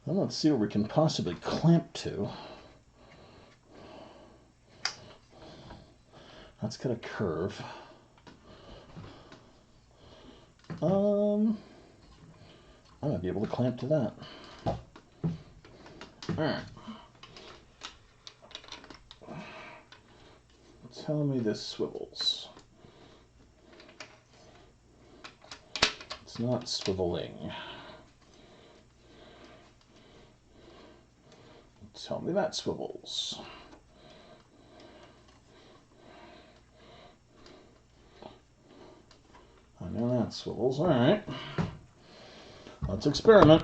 Then let's see what we can possibly clamp to. That's got a curve. I might be able to clamp to that. Alright. Tell me this swivels. It's not swiveling. Tell me that swivels. I know that swivels. Alright. Let's experiment.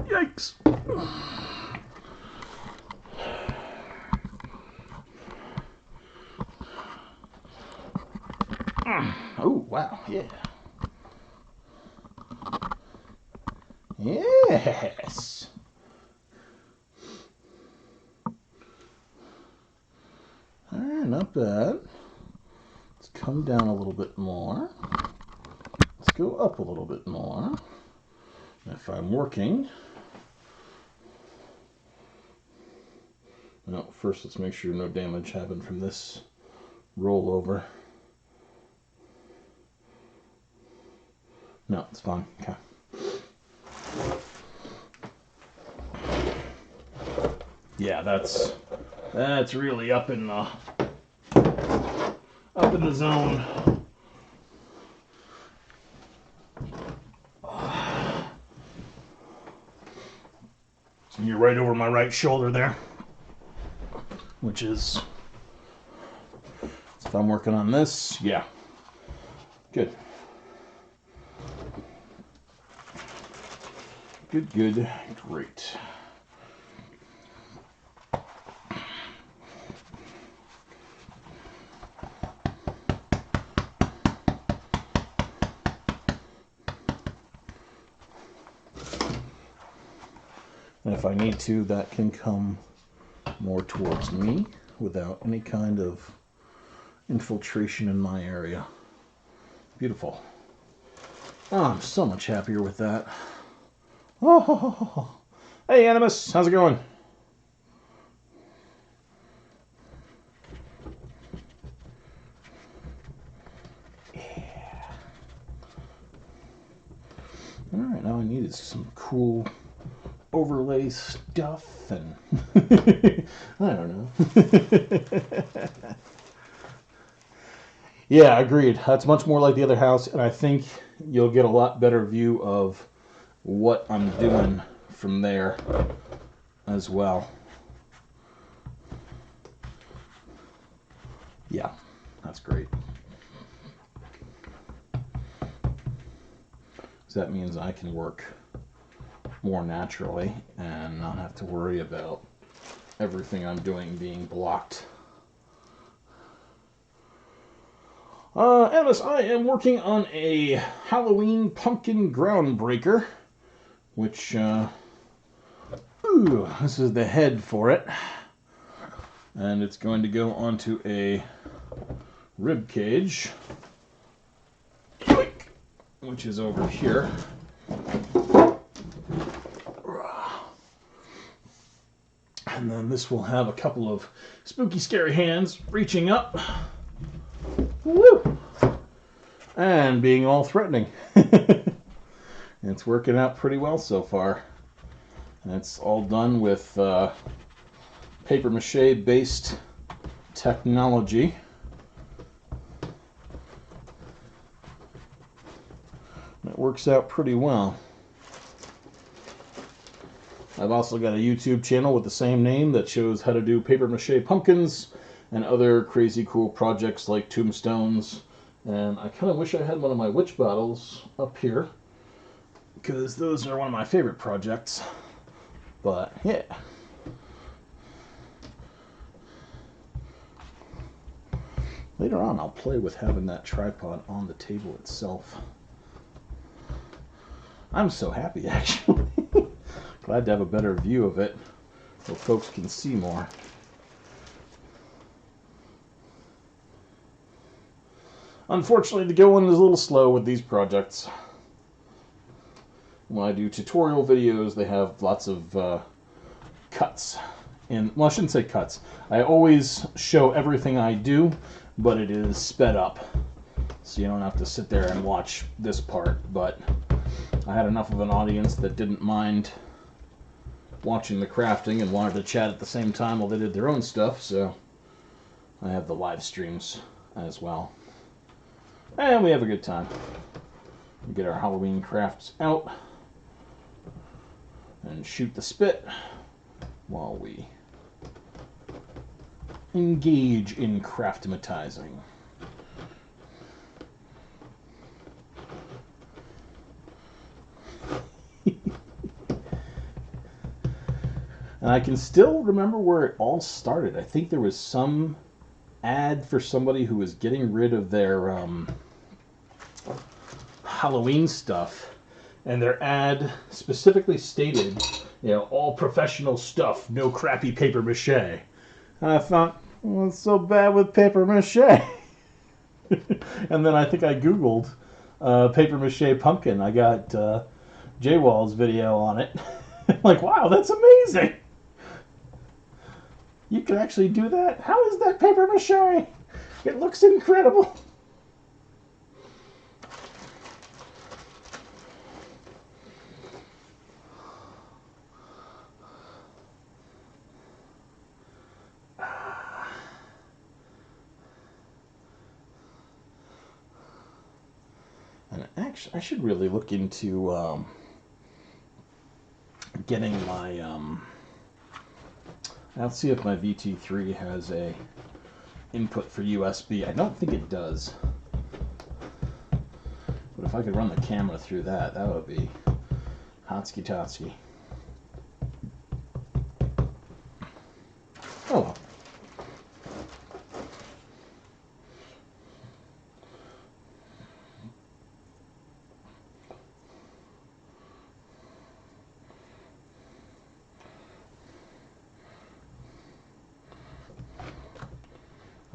Yikes. Oh, wow, yeah. Yes. All right, not bad. Let's come down a little bit more. Let's go up a little bit more. If I'm working, no, first let's make sure no damage happened from this rollover. No, it's fine. Okay. Yeah, that's really up in the zone. You're right over my right shoulder there, which is If I'm working on this, yeah. Good. Good, good, great. And if I need to, that can come more towards me without any kind of infiltration in my area. Beautiful. Oh, I'm so much happier with that. Oh, hey Animus, how's it going? Yeah. All right, now I need some cool overlay stuff and I don't know. Yeah, agreed. That's much more like the other house, and I think you'll get a lot better view of what I'm doing from there as well. Yeah, that's great. So that means I can work more naturally and not have to worry about everything I'm doing being blocked. Animus, I am working on a Halloween pumpkin groundbreaker, which, this is the head for it. And it's going to go onto a rib cage, which is over here. And then this will have a couple of spooky, scary hands reaching up. Woo! And being all threatening. It's working out pretty well so far. And it's all done with paper mache based technology. It works out pretty well. I've also got a YouTube channel with the same name that shows how to do paper mache pumpkins and other crazy cool projects like tombstones. And I kind of wish I had one of my witch bottles up here, because those are one of my favorite projects. But yeah. Later on I'll play with having that tripod on the table itself. I'm so happy, actually. Glad to have a better view of it so folks can see more. Unfortunately, the going is a little slow with these projects. When I do tutorial videos, they have lots of cuts. Well, I shouldn't say cuts. I always show everything I do, but it is sped up. So you don't have to sit there and watch this part. But I had enough of an audience that didn't mind watching the crafting and wanted to chat at the same time while they did their own stuff, so I have the live streams as well. And we have a good time. We get our Halloween crafts out and shoot the spit while we engage in craftmatizing. And I can still remember where it all started. I think there was some ad for somebody who was getting rid of their Halloween stuff, and their ad specifically stated, you know, all professional stuff, no crappy paper mache. And I thought, what's so bad with paper mache? And then I think I Googled paper mache pumpkin. I got J-Wall's video on it. Like, wow, that's amazing. You can actually do that? How is that paper mache? It looks incredible. And actually, I should really look into getting my... I'll see if my VT3 has a input for USB. I don't think it does. But if I could run the camera through that, that would be hotsky totsky. Oh well.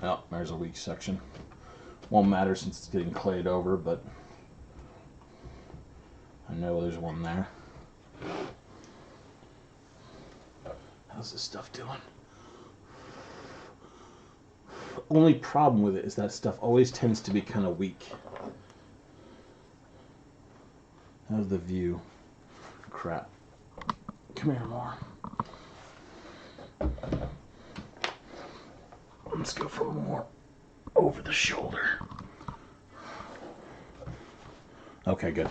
Well, there's a weak section. Won't matter since it's getting clayed over, but I know there's one there. How's this stuff doing? The only problem with it is that stuff always tends to be kind of weak. How's the view? Crap. Come here more. Let's go for more over the shoulder. Okay, good.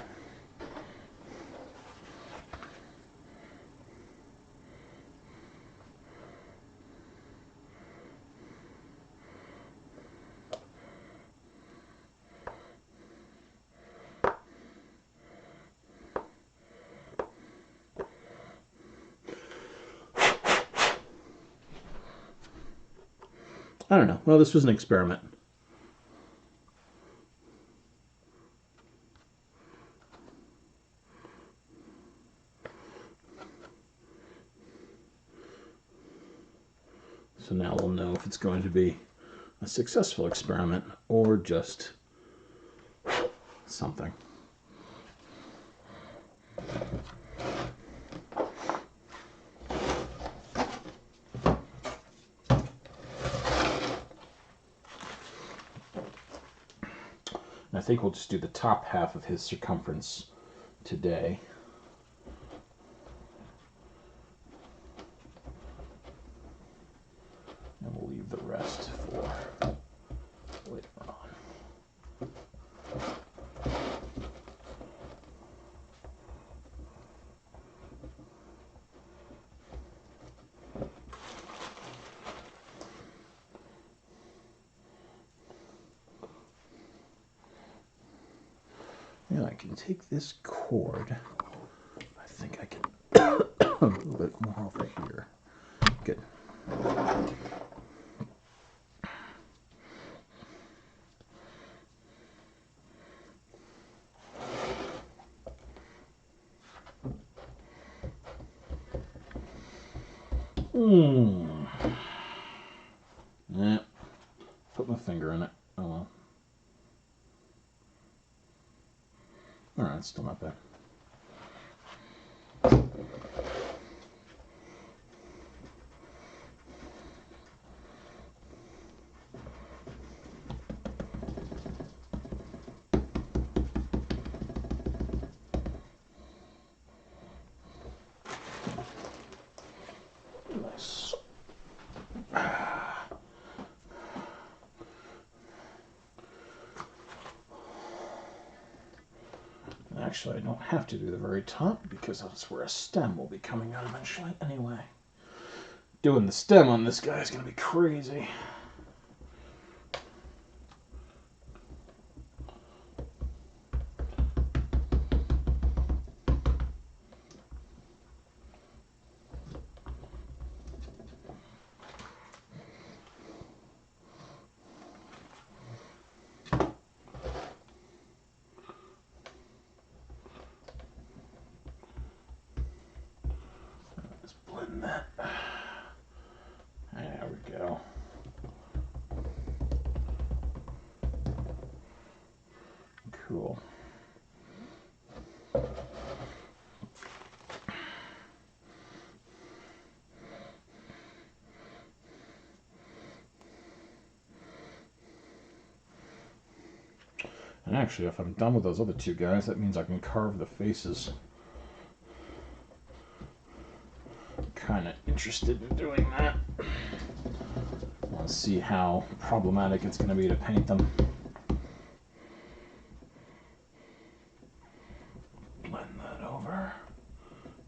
I don't know. Well, this was an experiment. So now we'll know if it's going to be a successful experiment or just something. And I think we'll just do the top half of his circumference today. And we'll leave the rest for later on. And I can take this cord. I think I can a little bit more over here. Good. Yeah. Put my finger in it. Oh well. Alright, still not bad. Nice. Actually, I don't have to do the very top because that's where a stem will be coming out eventually anyway. Doing the stem on this guy is going to be crazy. Let's blend that. There we go. Cool. And actually, if I'm done with those other two guys, that means I can carve the faces. Kind of interested in doing that. Let's see how problematic it's going to be to paint them. Blend that over.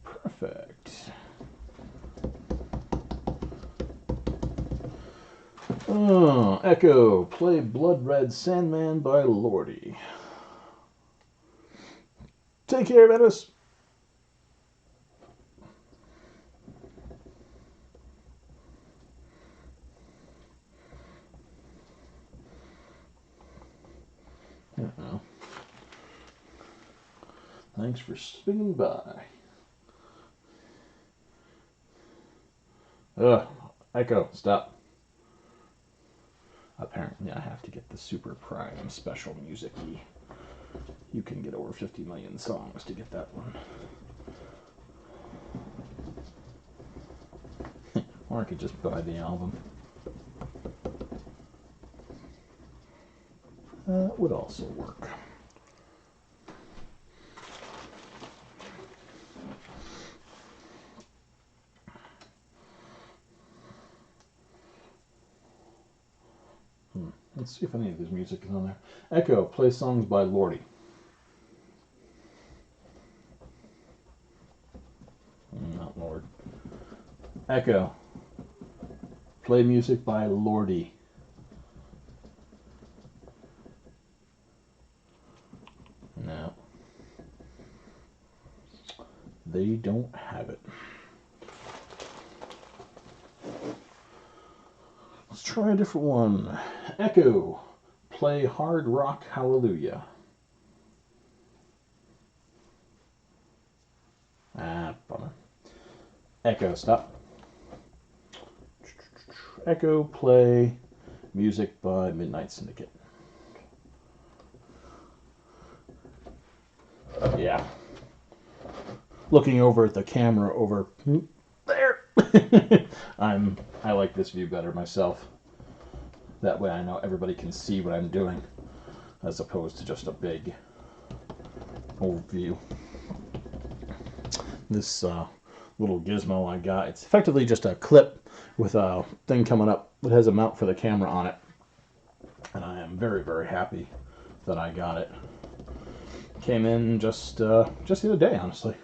Perfect. Echo, play Blood Red Sandman by Lordy. Take care, Venice. Uh-oh. Thanks for swinging by. Echo, stop. Apparently I have to get the Super Prime special music key. You can get over 50 million songs to get that one. Or I could just buy the album. That would also work. Let's see if any of his music is on there. Echo, play songs by Lordy. Not Lord. Echo, play music by Lordy. No. They don't have it. Let's try a different one. Echo, play Hard Rock Hallelujah. Bummer. Echo, stop. Echo, play music by Midnight Syndicate. Yeah. Looking over at the camera over there. I like this view better myself. That way I know everybody can see what I'm doing, as opposed to just a big overview. This little gizmo I got, it's effectively just a clip with a thing coming up that has a mount for the camera on it. And I am very, very happy that I got it. Came in just the other day, honestly.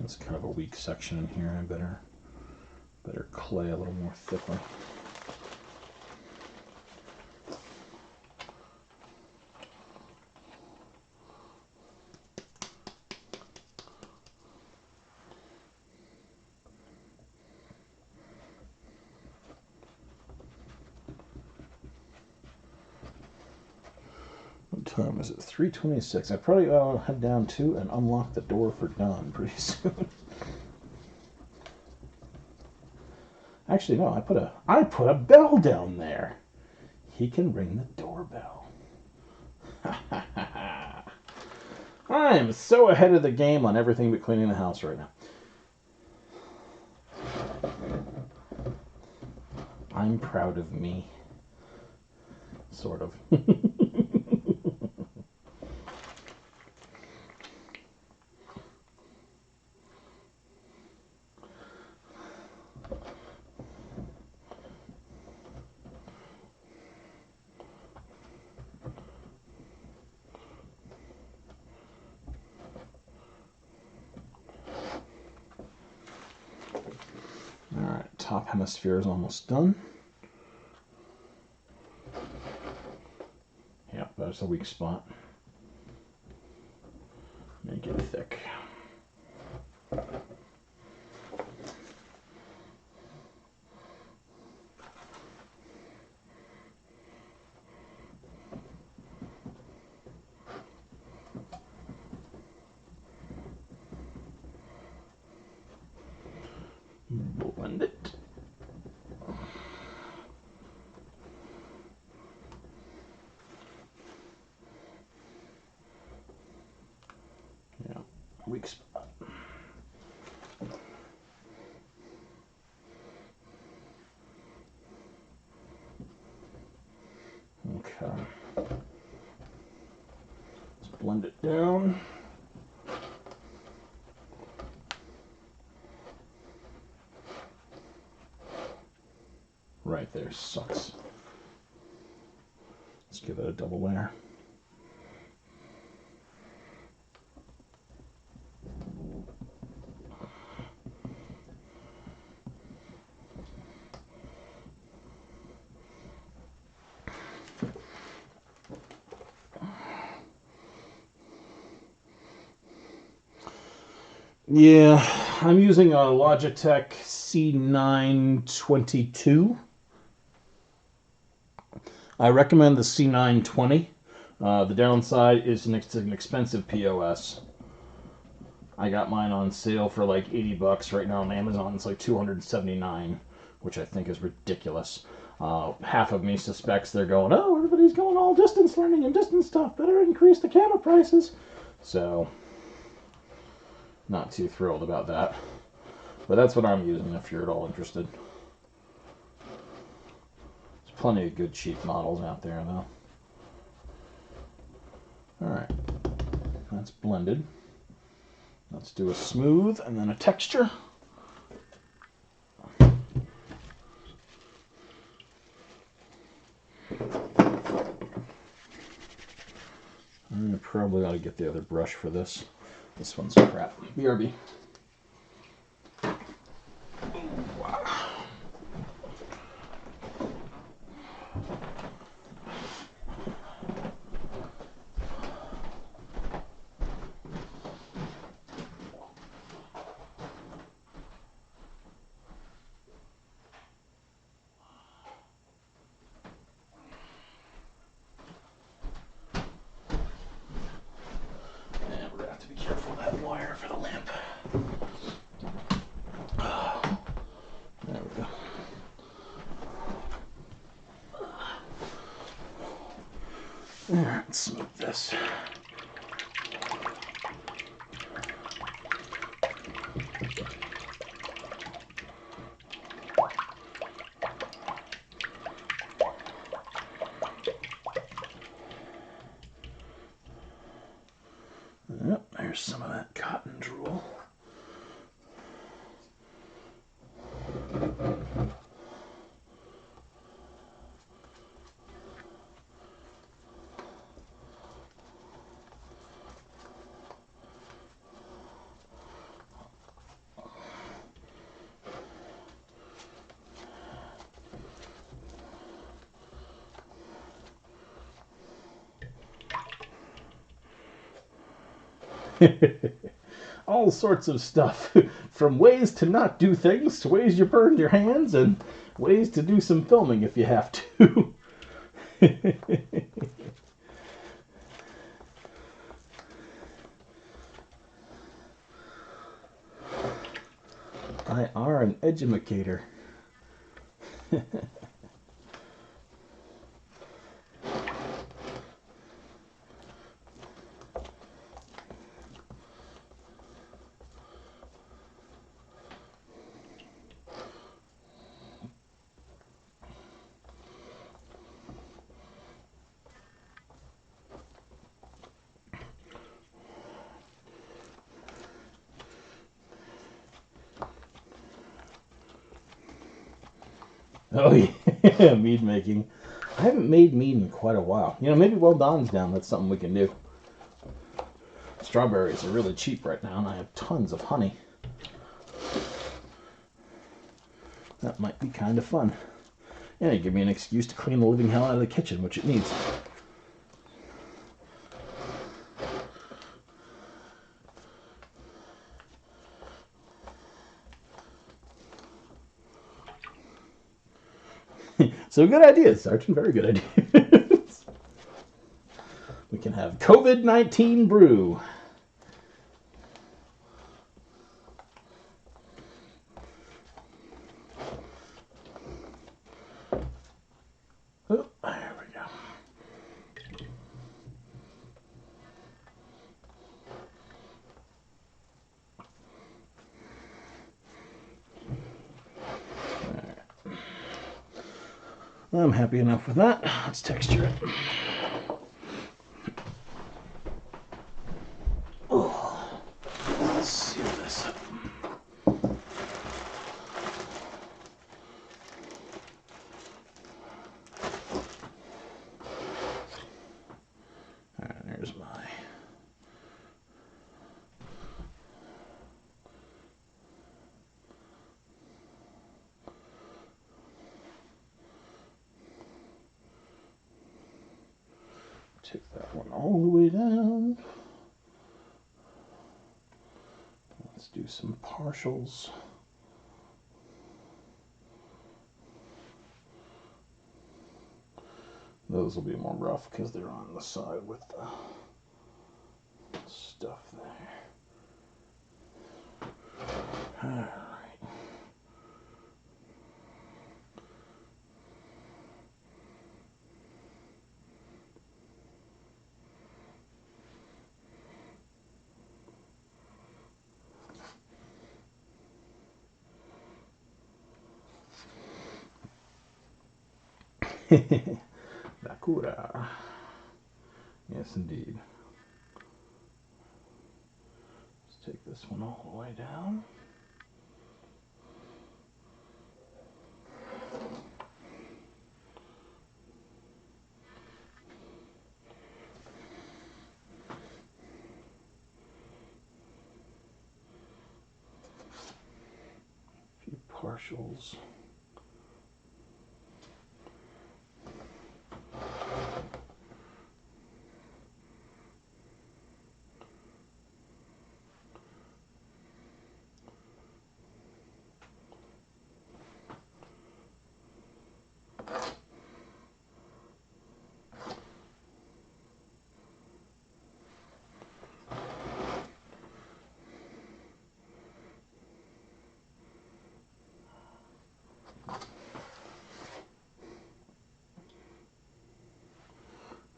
It's kind of a weak section in here. I better clay a little more thickly. What time is it? 3:26. I probably ought to head down to and unlock the door for Don pretty soon. Actually, no. I put a bell down there. He can ring the doorbell. I am so ahead of the game on everything but cleaning the house right now. I'm proud of me. Sort of. Alright, top hemisphere is almost done. Yep, that's a weak spot. Make it thick. Blend it. Yeah, weak spot. Okay. Let's blend it down. Right there sucks. give it a double layer. Yeah, I'm using a Logitech C922. I recommend the C920. The downside is it's an expensive POS. I got mine on sale for like 80 bucks right now on Amazon. It's like 279, which I think is ridiculous. Half of me suspects they're going, oh, everybody's going all distance learning and distance stuff. Better increase the camera prices. So, not too thrilled about that. But that's what I'm using if you're at all interested. There's plenty of good cheap models out there, though. Alright, that's blended. Let's do a smooth and then a texture. I probably ought to get the other brush for this. This one's crap. BRB. To be careful of that wire for the lamp. There we go. Alright, let's smooth this. Yep, there's some of that cotton drool. All sorts of stuff, from ways to not do things to ways you burn your hands and ways to do some filming if you have to. I are an edumacator. Oh yeah, mead making. I haven't made mead in quite a while. You know, maybe while Don's down, that's something we can do. Strawberries are really cheap right now, and I have tons of honey. That might be kind of fun. And it'd give me an excuse to clean the living hell out of the kitchen, which it needs. So good ideas, Sergeant. Very good ideas. We can have COVID-19 brew. Oh, there we go. I'm happy enough with that. Let's texture it. Oh, let's seal this up. Take that one all the way down. Let's do some partials. Those will be more rough because they're on the side with the stuff there. All right. Bakura. Yes, indeed. Let's take this one all the way down. A few partials.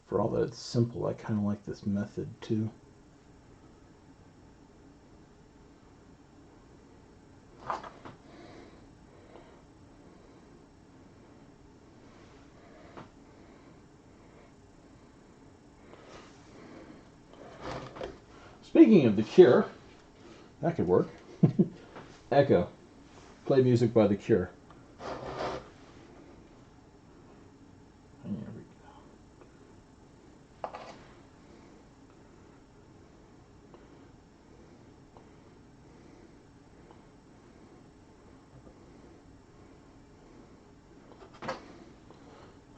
For all that it's simple, I kind of like this method too. Speaking of The Cure, that could work. Echo. Play music by The Cure. There we go.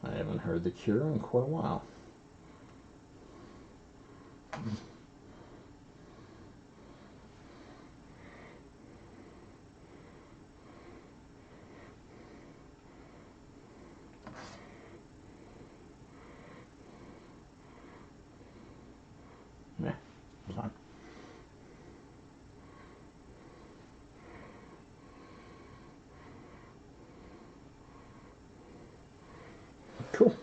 I haven't heard The Cure in quite a while. Yeah, fine. Cool.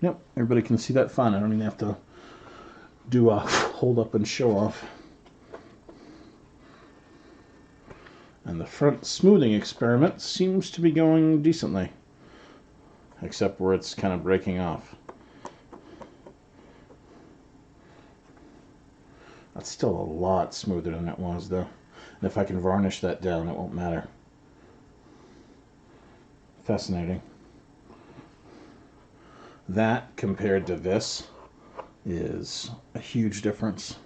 Yep, everybody can see that fine. I don't even have to do a hold up and show off. And the front smoothing experiment seems to be going decently, except where it's kind of breaking off. That's still a lot smoother than it was, though. And if I can varnish that down, it won't matter. Fascinating. That, compared to this, is a huge difference.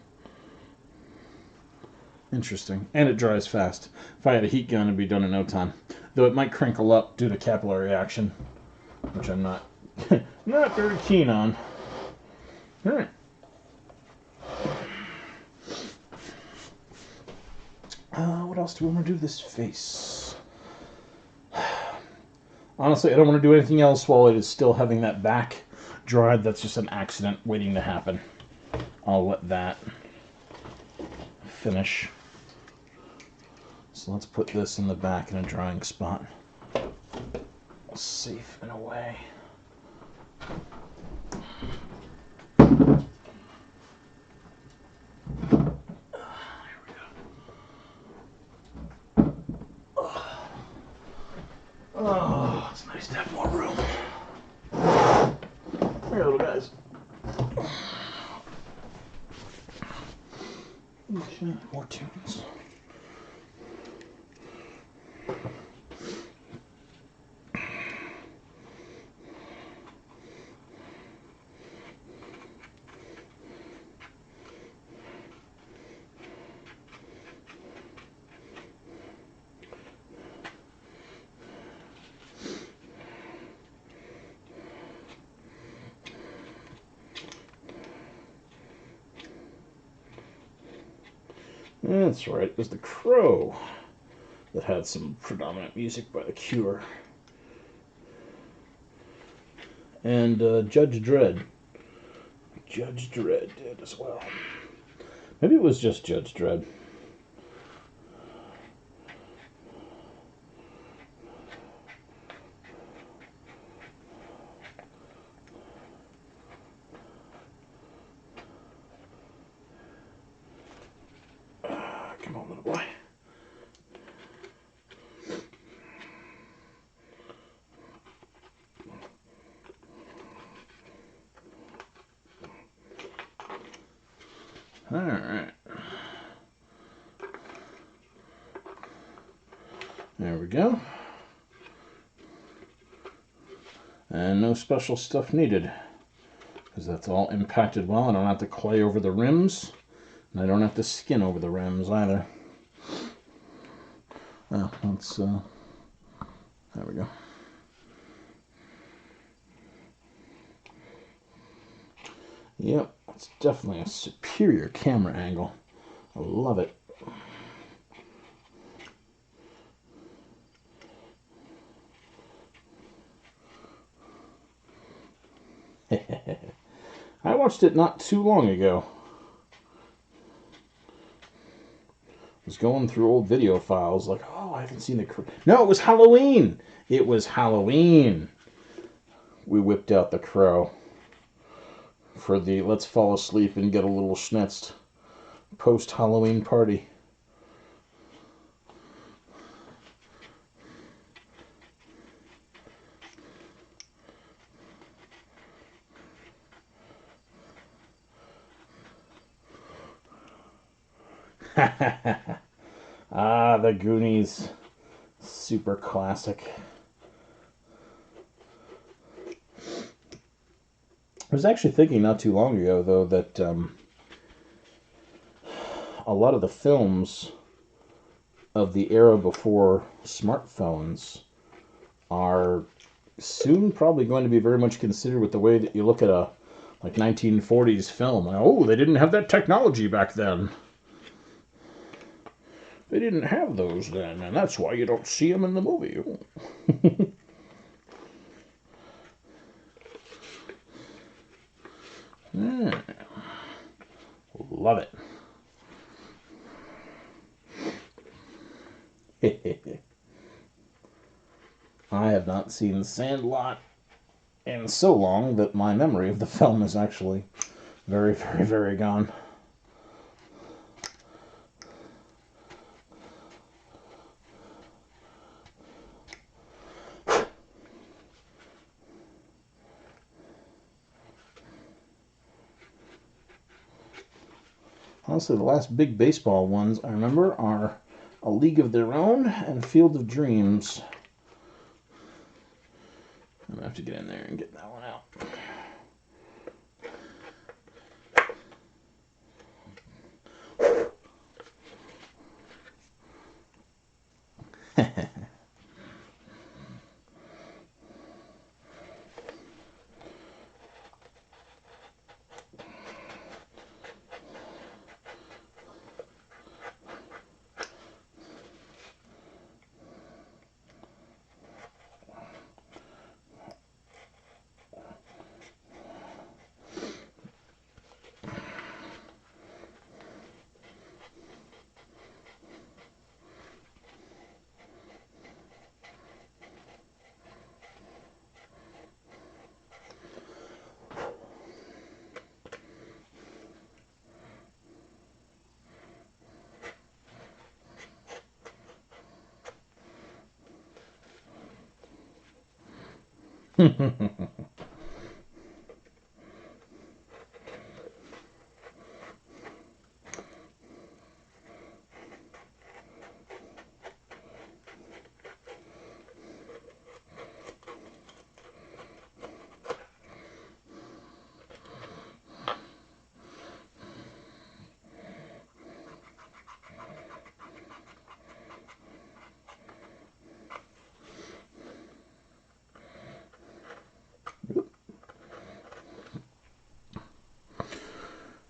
Interesting. And it dries fast. If I had a heat gun, it'd be done in no time. Though it might crinkle up due to capillary action, which I'm not not very keen on. All right. What else do we want to do this face? Honestly, I don't want to do anything else while it is still having that back dried. That's just an accident waiting to happen. I'll let that finish. So let's put this in the back in a drying spot. Safe in a way. Oh, it's nice to have more room. Here, little guys. Okay, more tunes. That's right, it was The Crow that had some predominant music by The Cure. And Judge Dredd. Judge Dredd did as well. Maybe it was just Judge Dredd. Come on, little boy. All right. There we go. And no special stuff needed, because that's all impacted well. I don't have to clay over the rims, and I don't have to skin over the rims either. Well, let's, there we go. Yep, it's definitely a superior camera angle. I love it. I watched it not too long ago. I was going through old video files like, oh, I haven't seen the Crow. No, it was Halloween. It was Halloween. We whipped out the Crow for the let's fall asleep and get a little schnitzed post-Halloween party. Ah, the Goonies. Super classic. I was actually thinking not too long ago, though, that a lot of the films of the era before smartphones are soon probably going to be very much considered with the way that you look at a like 1940s film. Oh, they didn't have that technology back then. They didn't have those then, and that's why you don't see them in the movie. Yeah. Love it. I have not seen Sandlot in so long that my memory of the film is actually very, very, very gone. Honestly, the last big baseball ones I remember are A League of Their Own and Field of Dreams. I'm going to have to get in there and get that one out.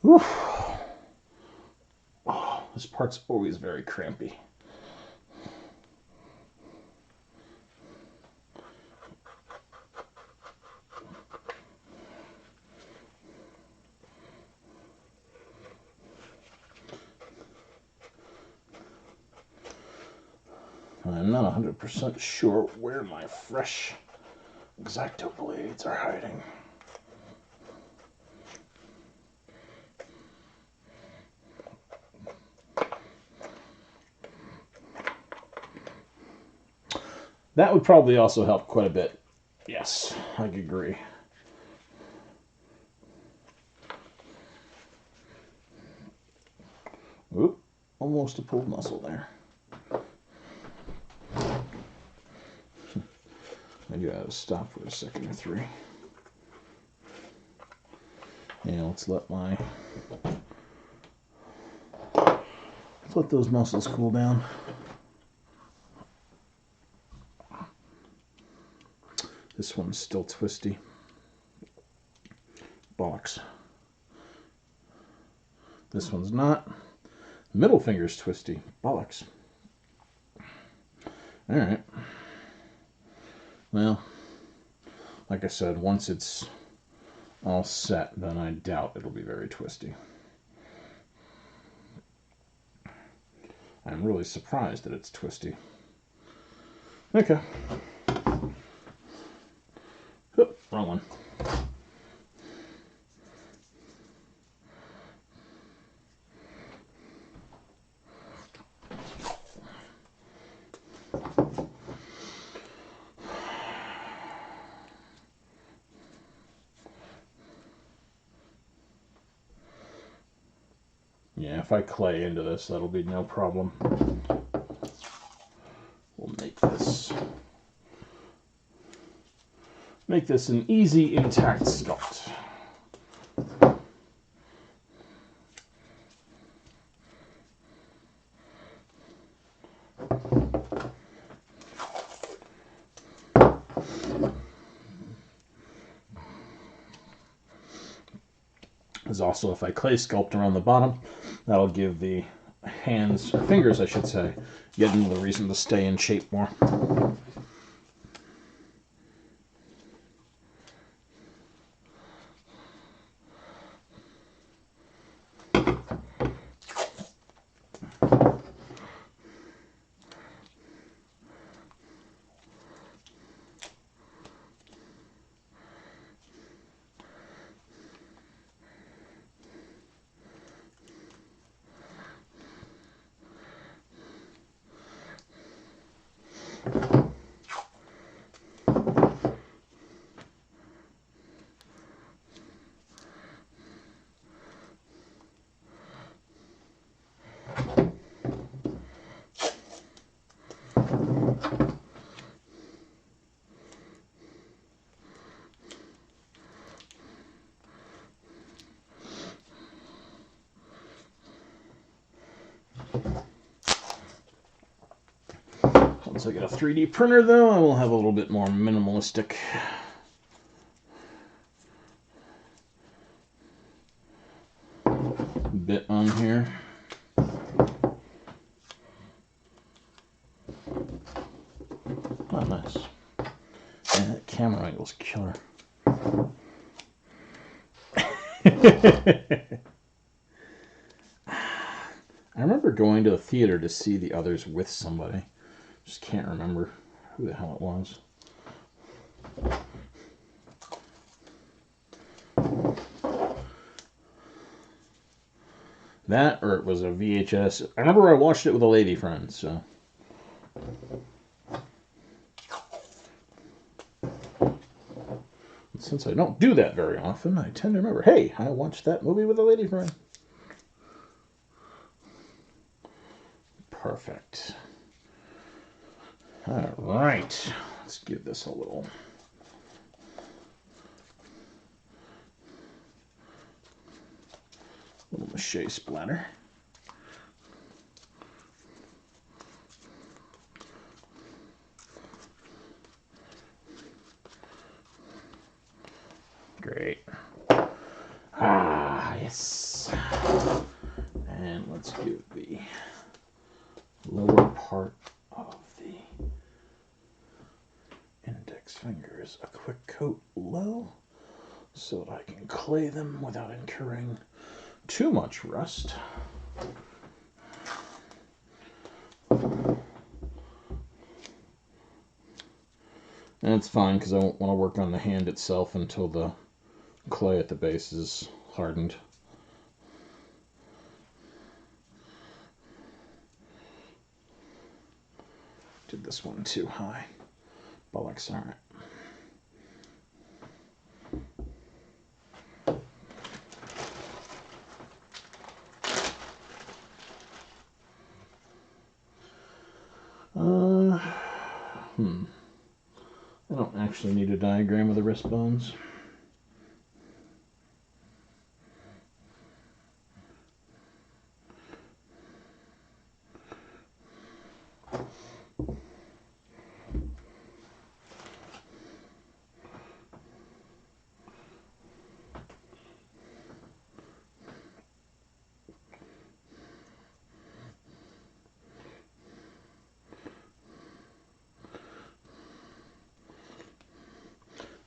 Oof. Oh, This part's always very crampy. I'm not 100% sure where my fresh X-Acto blades are hiding. That would probably also help quite a bit. Yes, I agree. Oop, almost a pulled muscle there. Maybe I ought to stop for a second or three. Yeah, let's let those muscles cool down. This one's still twisty. Bollocks. This one's not. Middle finger's twisty. Bollocks. Alright. Well, like I said, once it's all set, then I doubt it'll be very twisty. I'm really surprised that it's twisty. Okay. Oop, wrong one. Yeah, if I clay into this, that'll be no problem. We'll make this an easy, intact sculpt. As also, if I clay sculpt around the bottom, that'll give the hands, or fingers I should say, get another reason to stay in shape more. Once I get a 3D printer, though, I will have a little bit more minimalistic bit on here. Oh, nice. Yeah, that camera angle's killer. I remember going to the theater to see the others with somebody. Just can't remember who the hell it was. That, or it was a VHS. I remember I watched it with a lady friend, so. Since I don't do that very often, I tend to remember, hey, I watched that movie with a lady friend. Perfect. All right, let's give this a little mache splatter. Great. Ah, yes. And let's give the lower part of the index fingers a quick coat low so that I can clay them without incurring too much rust. And it's fine because I won't want to work on the hand itself until the clay at the base is hardened. Did this one too high. Bollocks, alright. I don't actually need a diagram of the wrist bones.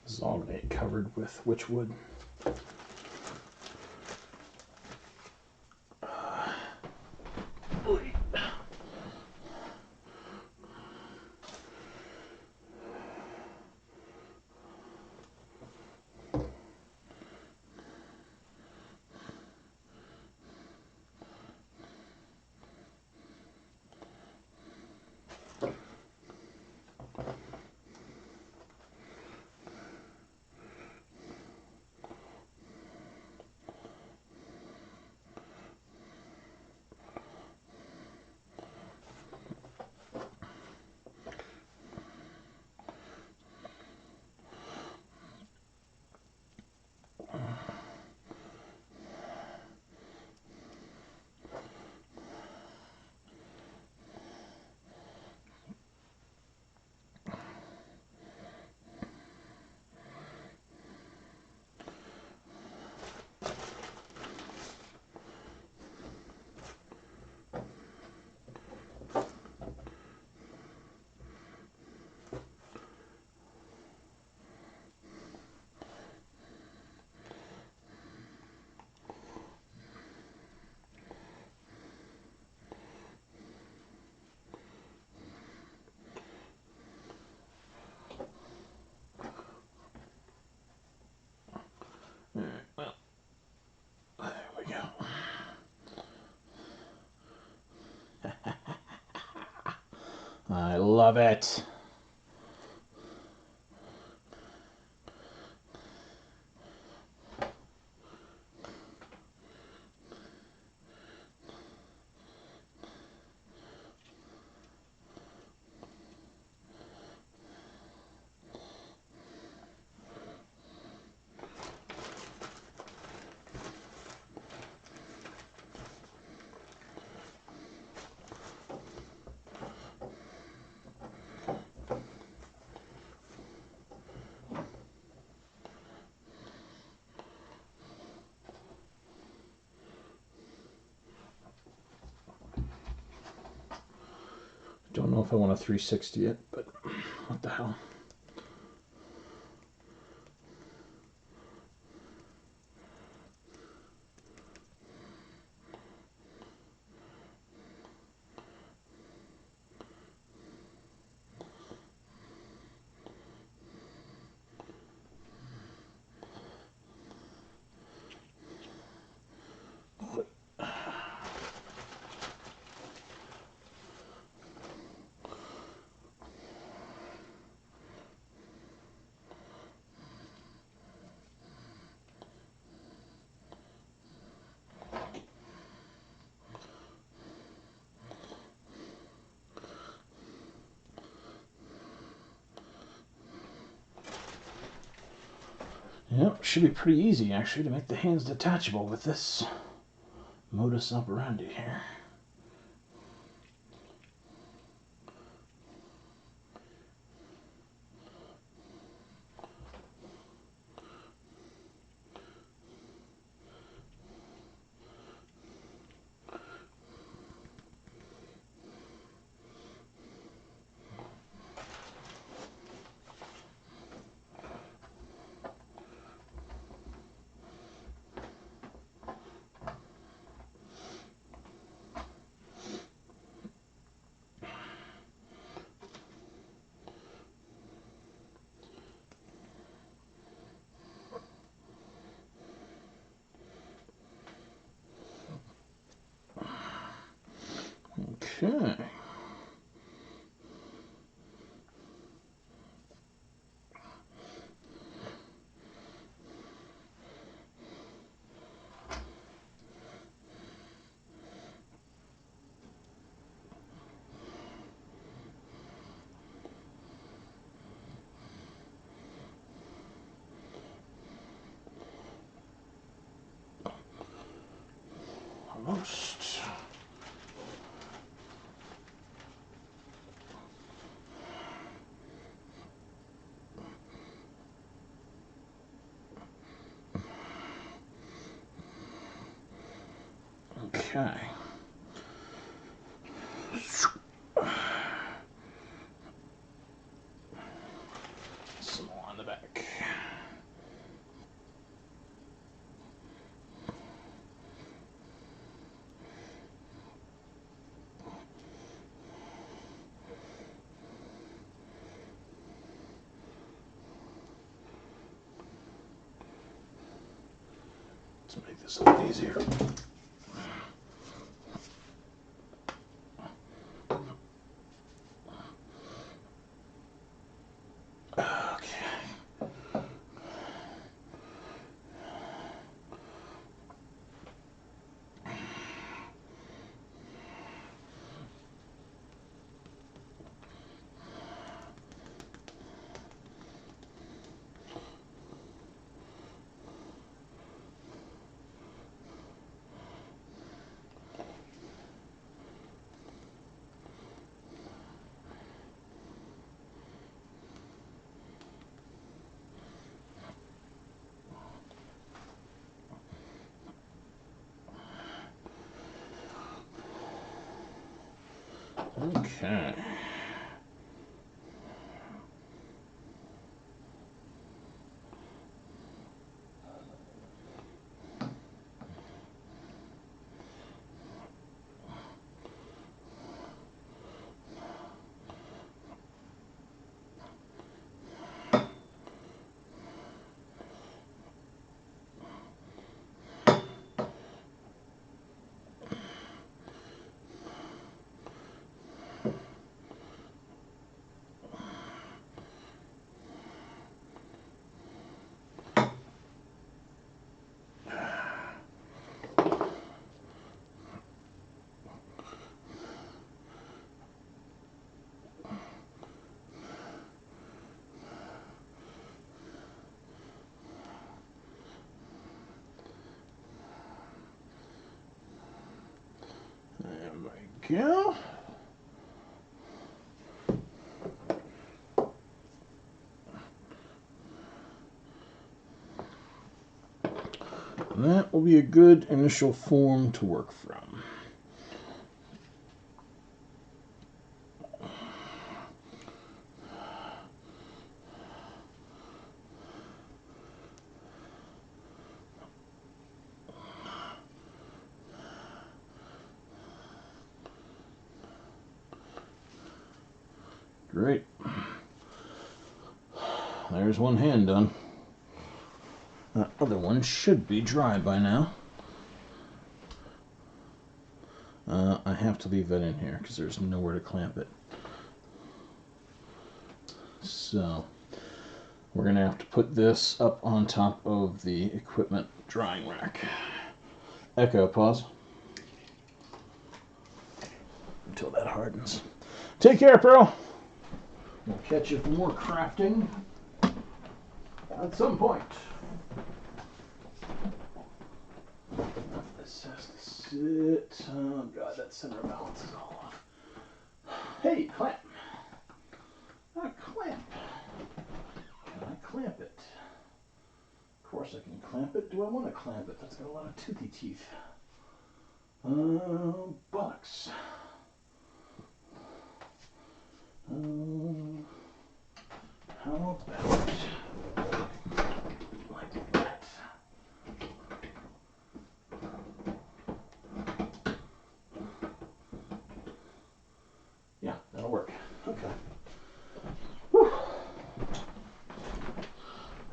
This is all made covered with witch wood. Well, there we go. I love it. Don't know if I want a 360 it, but what the hell. Yep, should be pretty easy actually to make the hands detachable with this modus operandi here. Okay. Almost. Okay. Some more on the back. Let's make this a little easier. Okay. There we go. That will be a good initial form to work from. Great. There's one hand done. That other one should be dry by now. I have to leave that in here because there's nowhere to clamp it. So we're going to have to put this up on top of the equipment drying rack. Echo, pause. Until that hardens. Take care, Pearl. We'll catch you for more crafting at some point. This has to sit. Oh god, that center balance is all off. Hey, clamp. A clamp. Can I clamp it? Of course I can clamp it. Do I want to clamp it? That's got a lot of toothy teeth. Bucks. How about like that? Yeah, that'll work. Okay. Whew.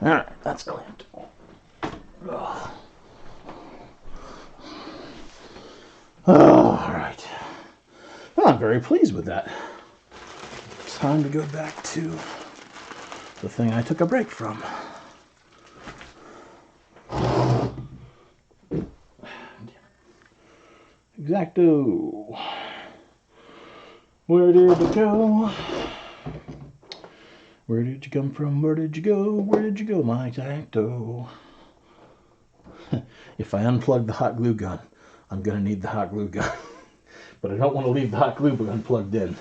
All right, that's clamped. Ugh. All right. Well, I'm very pleased with that. It's time to go back to the thing I took a break from. Exacto. Where did it go? Where did you come from? Where did you go? Where did you go, my Exacto? If I unplug the hot glue gun, I'm going to need the hot glue gun. But I don't want to leave the hot glue gun plugged in.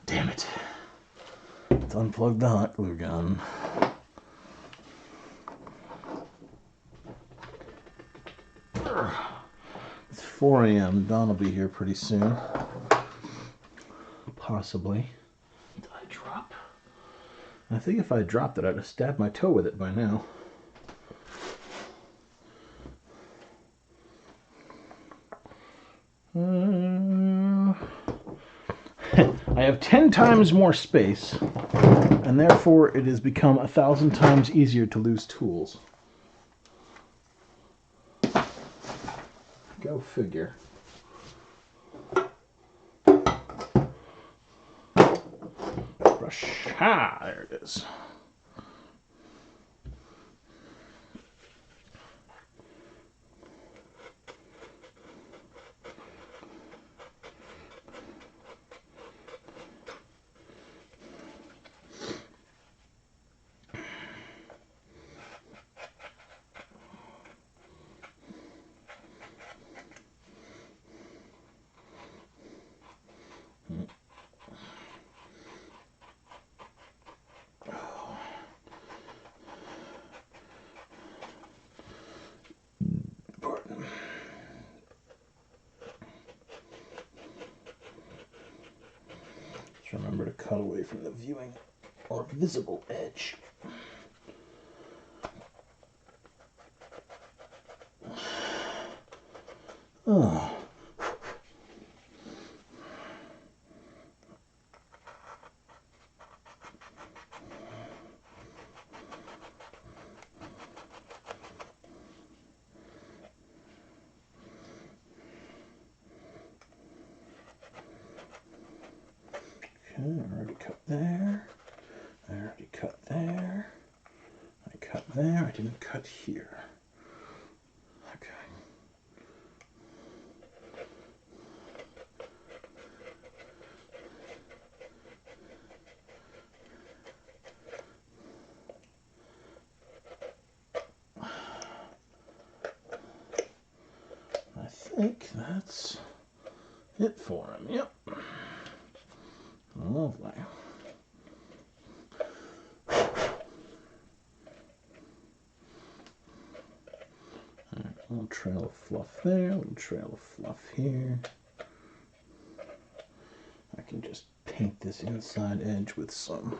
Damn it. Let's unplug the hot glue gun. It's 4 a.m. Dawn will be here pretty soon. Possibly. Did I drop? I think if I dropped it, I'd have stabbed my toe with it by now. I have 10 times more space, and therefore it has become 1,000 times easier to lose tools. Go figure. Brush. Ah, there it is. Just remember to cut away from the viewing or visible edge. Oh. Okay, I already cut there. I already cut there. I cut there. I didn't cut here. Okay. I think that's it for him. Yep. Lovely. Right, a little trail of fluff there, a little trail of fluff here. I can just paint this inside edge with some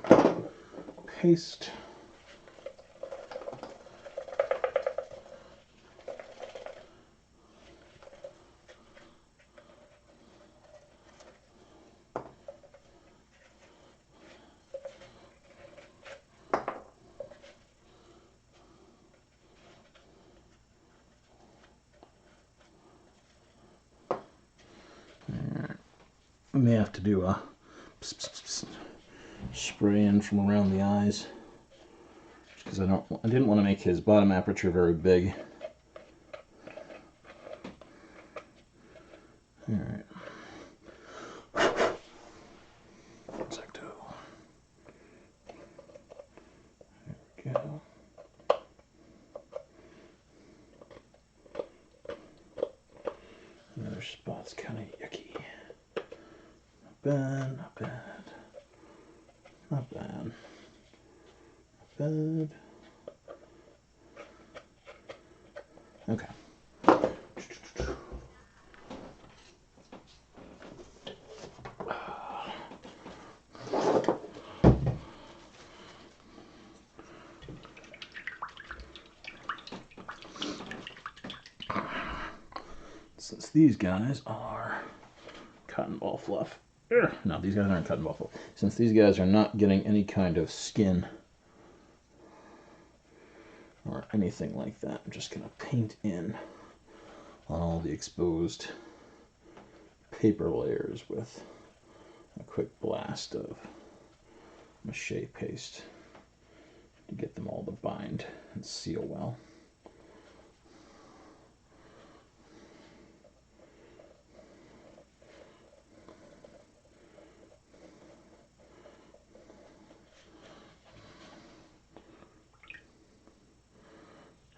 paste. I may have to do a spray in from around the eyes, because I didn't want to make his bottom aperture very big. All right. Exacto. There we go. Another spot's kind of yucky. Not bad, not bad. Not bad. Not bad. Okay. Since these guys are cotton ball fluff. No, these guys aren't cotton ball fluff. Since these guys are not getting any kind of skin or anything like that, I'm just going to paint in on all the exposed paper layers with a quick blast of mache paste to get them all to bind and seal well.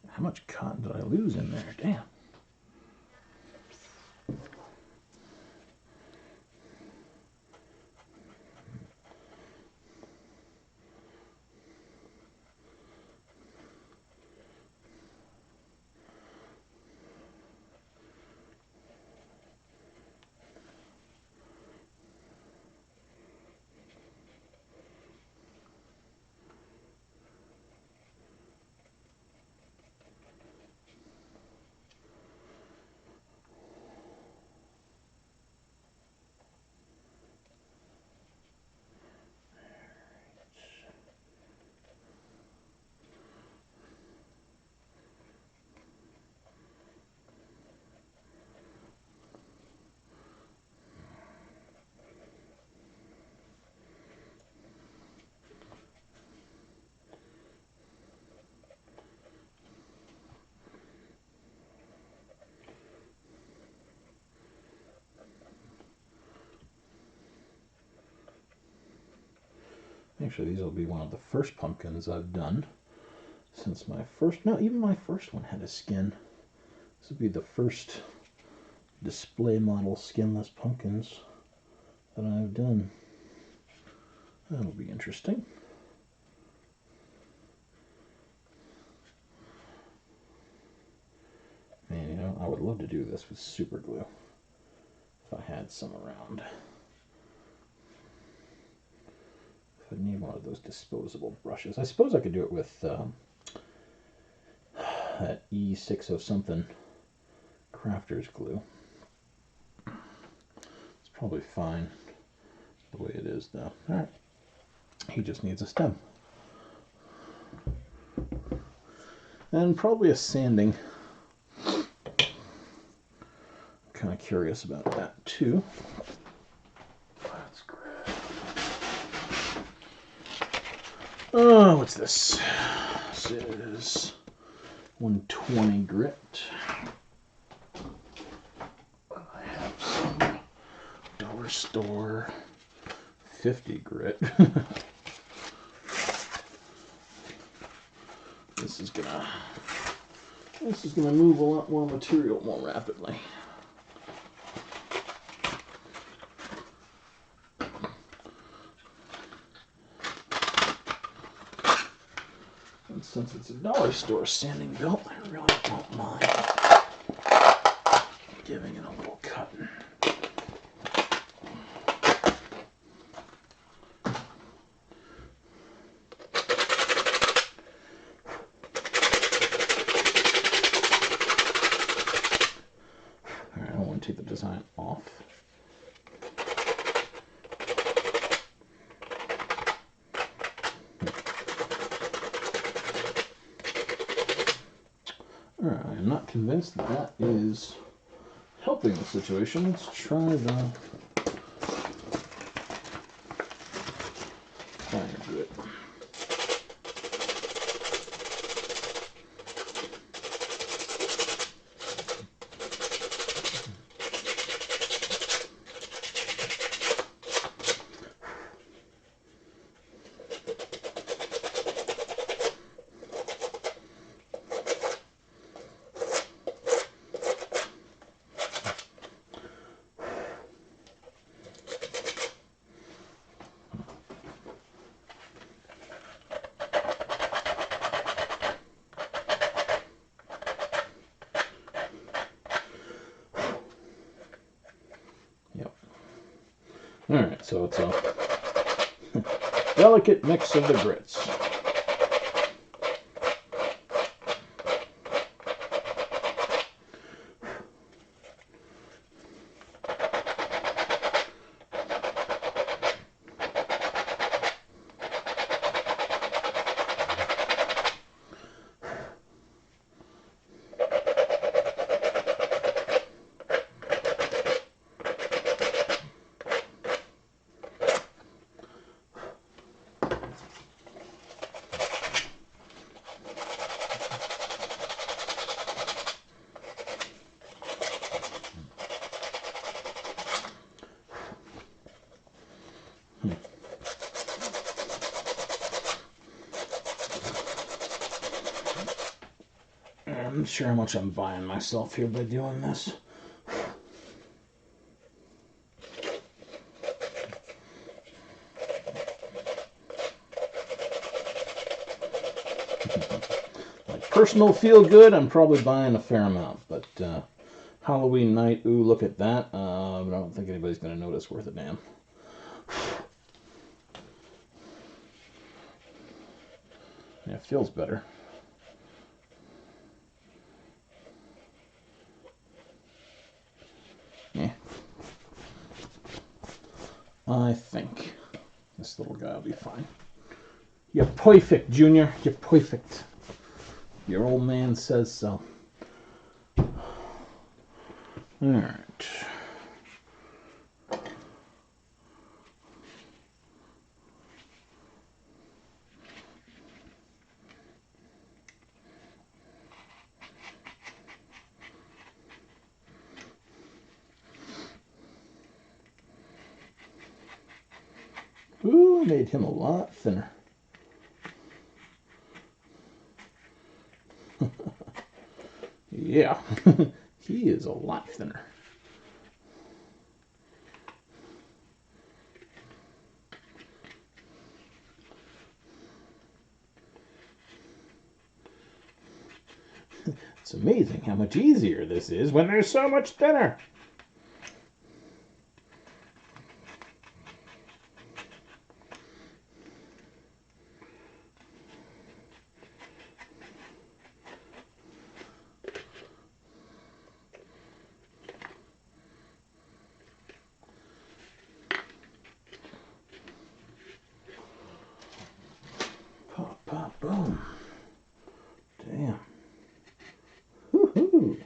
How much cotton did I lose in there? Damn. Actually, these will be one of the first pumpkins I've done since my first, no, even my first one had a skin. This will be the first display model skinless pumpkins that I've done. That'll be interesting. Man, you know, I would love to do this with super glue if I had some around. I need one of those disposable brushes. I suppose I could do it with that E60 something crafter's glue. It's probably fine the way it is though. Alright, he just needs a stem. And probably a sanding. I'm kind of curious about that too. That's great. Oh, what's this? This is 120 grit. I have some dollar store 50 grit. This is gonna move a lot more material more rapidly. And since it's a dollar store sanding belt, I really don't mind giving it a little cut. Alright, I don't want to take the design off. Alright, I'm not convinced that that is helping the situation. Let's try the fire grit. Alright, so it's a delicate mix of the grits. I'm not sure how much I'm buying myself here by doing this. Like personal feel good, I'm probably buying a fair amount, but Halloween night, ooh, look at that. I don't think anybody's going to notice worth a damn. Yeah, it feels better. Yeah. I think this little guy will be fine. You're perfect, Junior. You're perfect. Your old man says so. Alright. Ooh, I made him a lot thinner. Yeah, he is a lot thinner. It's amazing how much easier this is when they're so much thinner. Pop, pop, boom. Damn. Woohoo.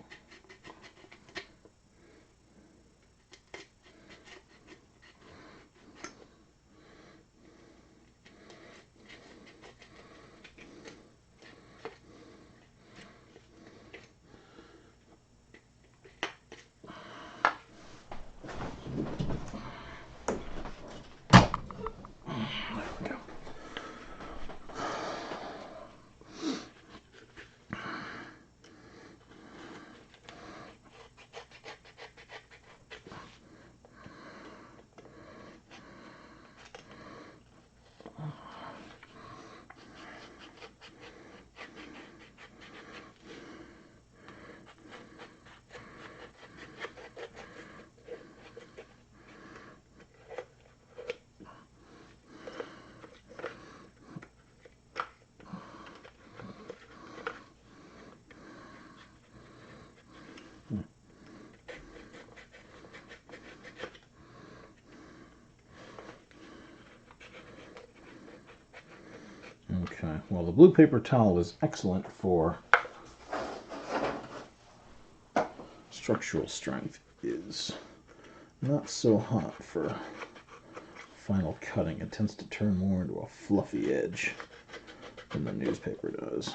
Okay, well, the blue paper towel is excellent for structural strength. Is not so hot for final cutting. It tends to turn more into a fluffy edge than the newspaper does.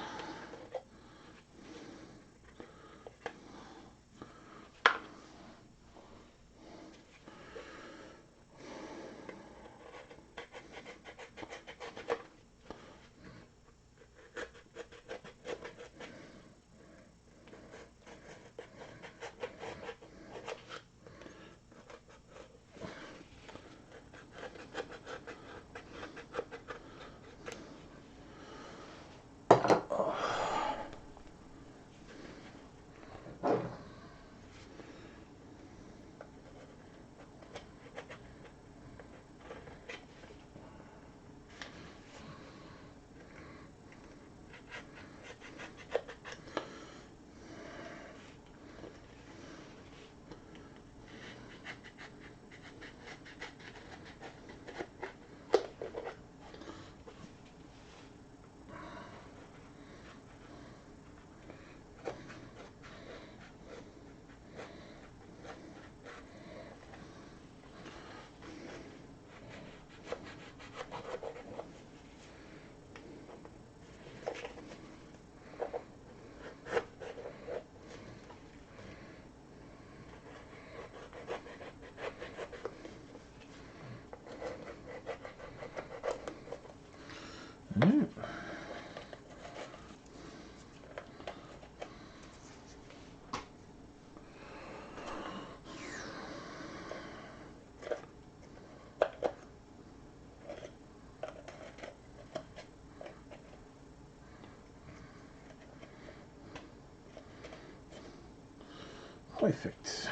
Perfect.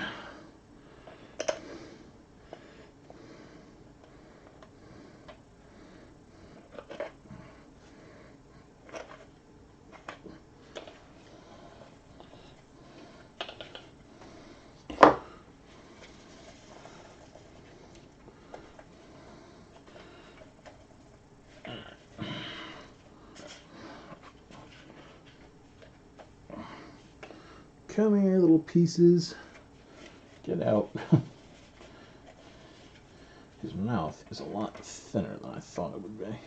Come here, little pieces. Get out. His mouth is a lot thinner than I thought it would be.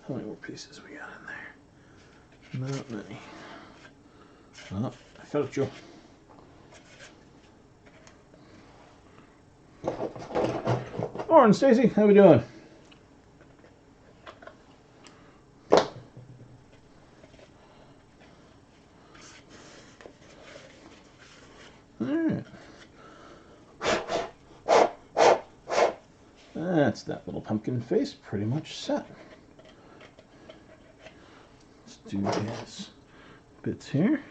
How many more pieces we got in there? Not many. Oh, I felt you. Morning, Stacy. How we doing? Alright. That's that little pumpkin face pretty much set. Let's do his bits here.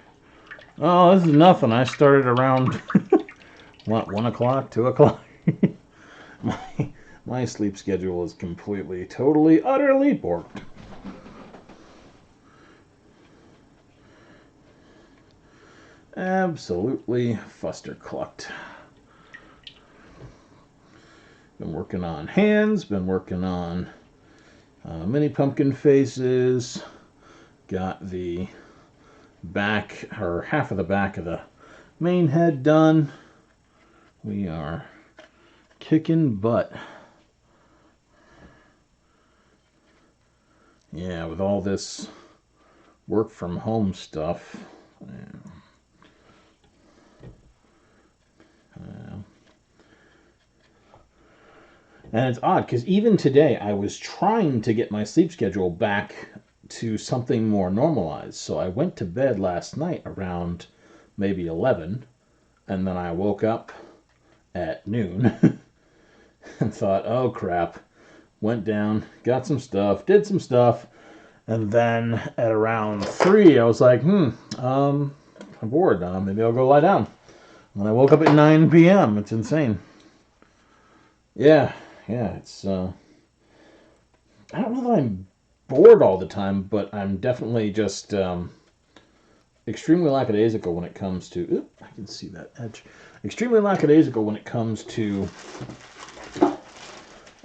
Oh, this is nothing. I started around, what, 1 o'clock, 2 o'clock? my sleep schedule is completely, totally, utterly borked. Absolutely fuster-clucked. Been working on hands, been working on mini pumpkin faces, got the back, or half of the back of the main head done. We are kicking butt. Yeah, with all this work from home stuff. And it's odd, because even today I was trying to get my sleep schedule back to something more normalized. So I went to bed last night around maybe 11, and then I woke up at noon and thought, oh crap, went down, got some stuff, did some stuff, and then at around 3 I was like, I'm bored, maybe I'll go lie down. And I woke up at 9 p.m. It's insane. Yeah, it's, I don't know that I'm bored all the time, but I'm definitely just extremely lackadaisical when it comes to, oop, I can see that edge, extremely lackadaisical when it comes to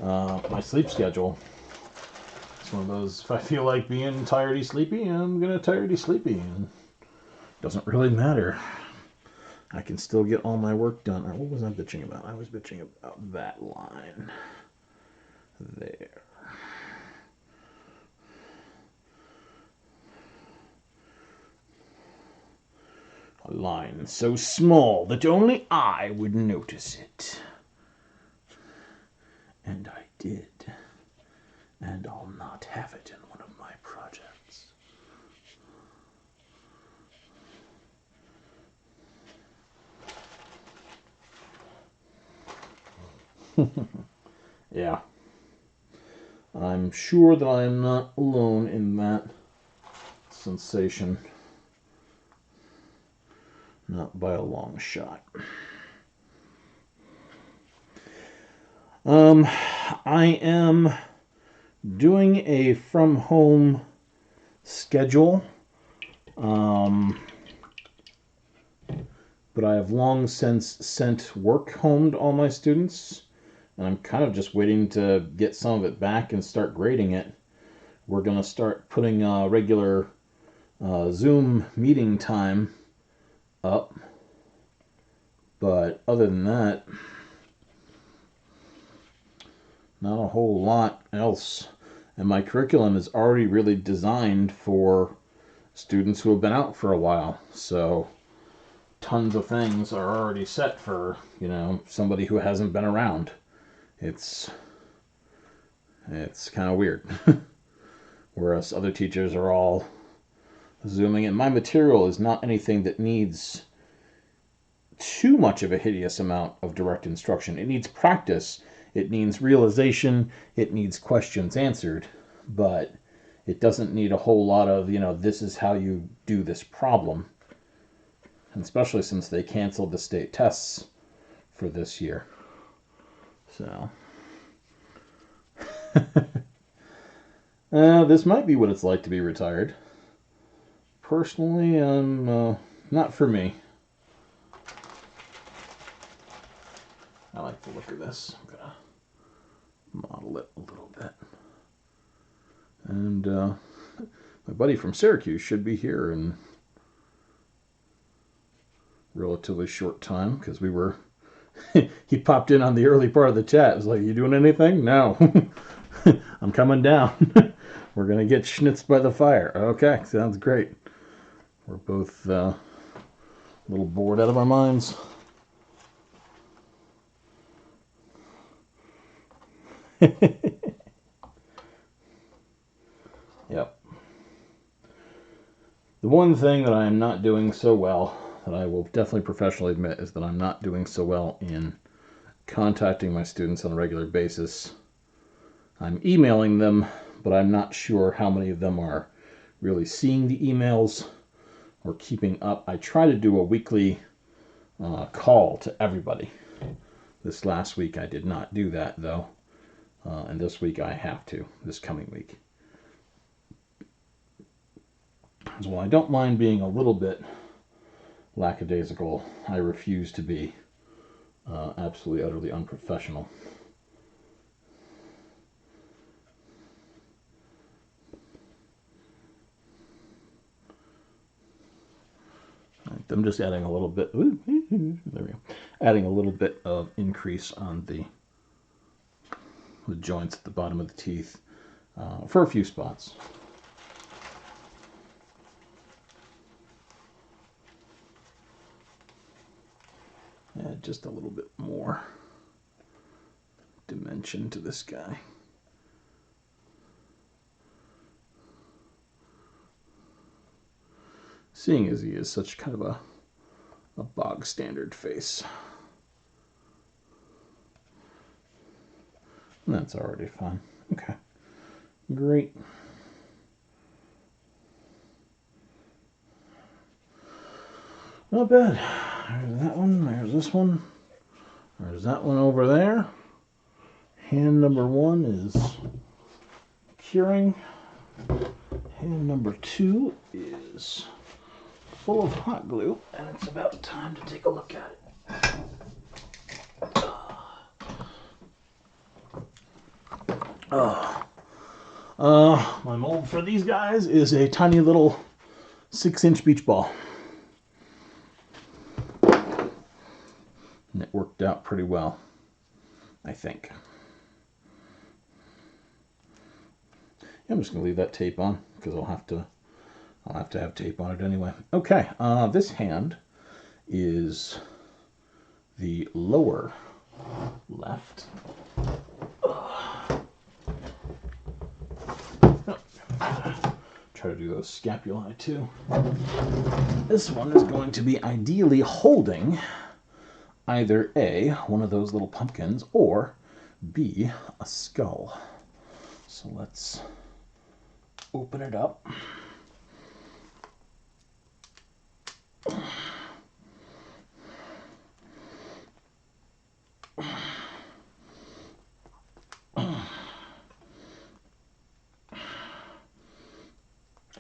my sleep schedule. It's one of those, if I feel like being tiredy sleepy, I'm gonna tiredy sleepy, and it doesn't really matter. I can still get all my work done. What was I bitching about? I was bitching about that line there. A line so small that only I would notice it. And I did. And I'll not have it in one of my projects. Yeah. I'm sure that I am not alone in that sensation. Not by a long shot. I am doing a from home schedule, but I have long since sent work home to all my students, and I'm kind of just waiting to get some of it back and start grading it. We're going to start putting regular Zoom meeting time up But other than that, not a whole lot else. And my curriculum is already really designed for students who have been out for a while. So tons of things are already set for, somebody who hasn't been around. It's kind of weird. Whereas other teachers are all zooming in. My material is not anything that needs too much of a hideous amount of direct instruction. It needs practice. It needs realization. It needs questions answered. But it doesn't need a whole lot of, this is how you do this problem. And especially since they canceled the state tests for this year. So. This might be what it's like to be retired. Personally, not for me. I like the look of this. I'm going to model it a little bit. And my buddy from Syracuse should be here in relatively short time, because we were... he popped in on the early part of the chat. It was like, you doing anything? No. I'm coming down. We're going to get schnitzed by the fire. Okay, sounds great. We're both a little bored out of our minds. Yep. The one thing that I am not doing so well, that I will definitely professionally admit, is that I'm not doing so well in contacting my students on a regular basis. I'm emailing them, but I'm not sure how many of them are really seeing the emails or keeping up. I try to do a weekly call to everybody. This last week I did not do that, though. And this week I have to, this coming week. So while I don't mind being a little bit lackadaisical, I refuse to be absolutely, utterly unprofessional. I'm just adding a little bit, there we go, adding a little bit of increase on the joints at the bottom of the teeth for a few spots. Add just a little bit more dimension to this guy. Seeing as he is such kind of a bog standard face. And that's already fine. Okay, great. Not bad. There's that one, there's this one, there's that one over there. Hand number 1 is curing. Hand number 2 is full of hot glue, and it's about time to take a look at it. My mold for these guys is a tiny little 6-inch beach ball. And it worked out pretty well, I think. I'm just going to leave that tape on because I'll have to have tape on it anyway. Okay, this hand is the lower left. Try to do those scapulae too. This one is going to be ideally holding either A, one of those little pumpkins, or B, a skull. So let's open it up.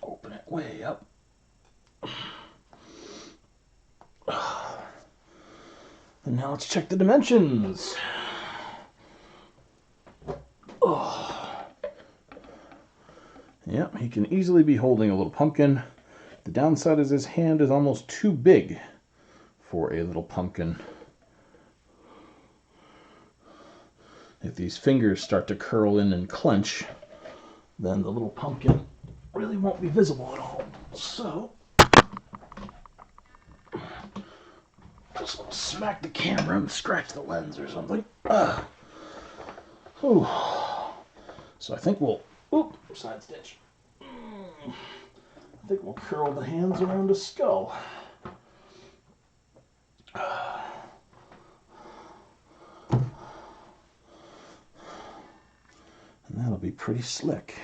Open it way up. And now let's check the dimensions. Oh. Yep, he can easily be holding a little pumpkin. The downside is his hand is almost too big for a little pumpkin. If these fingers start to curl in and clench, then the little pumpkin really won't be visible at all. So, just smack the camera and scratch the lens or something. Ooh. So I think we'll, side stitch. I think we'll curl the hands around a skull. And that'll be pretty slick.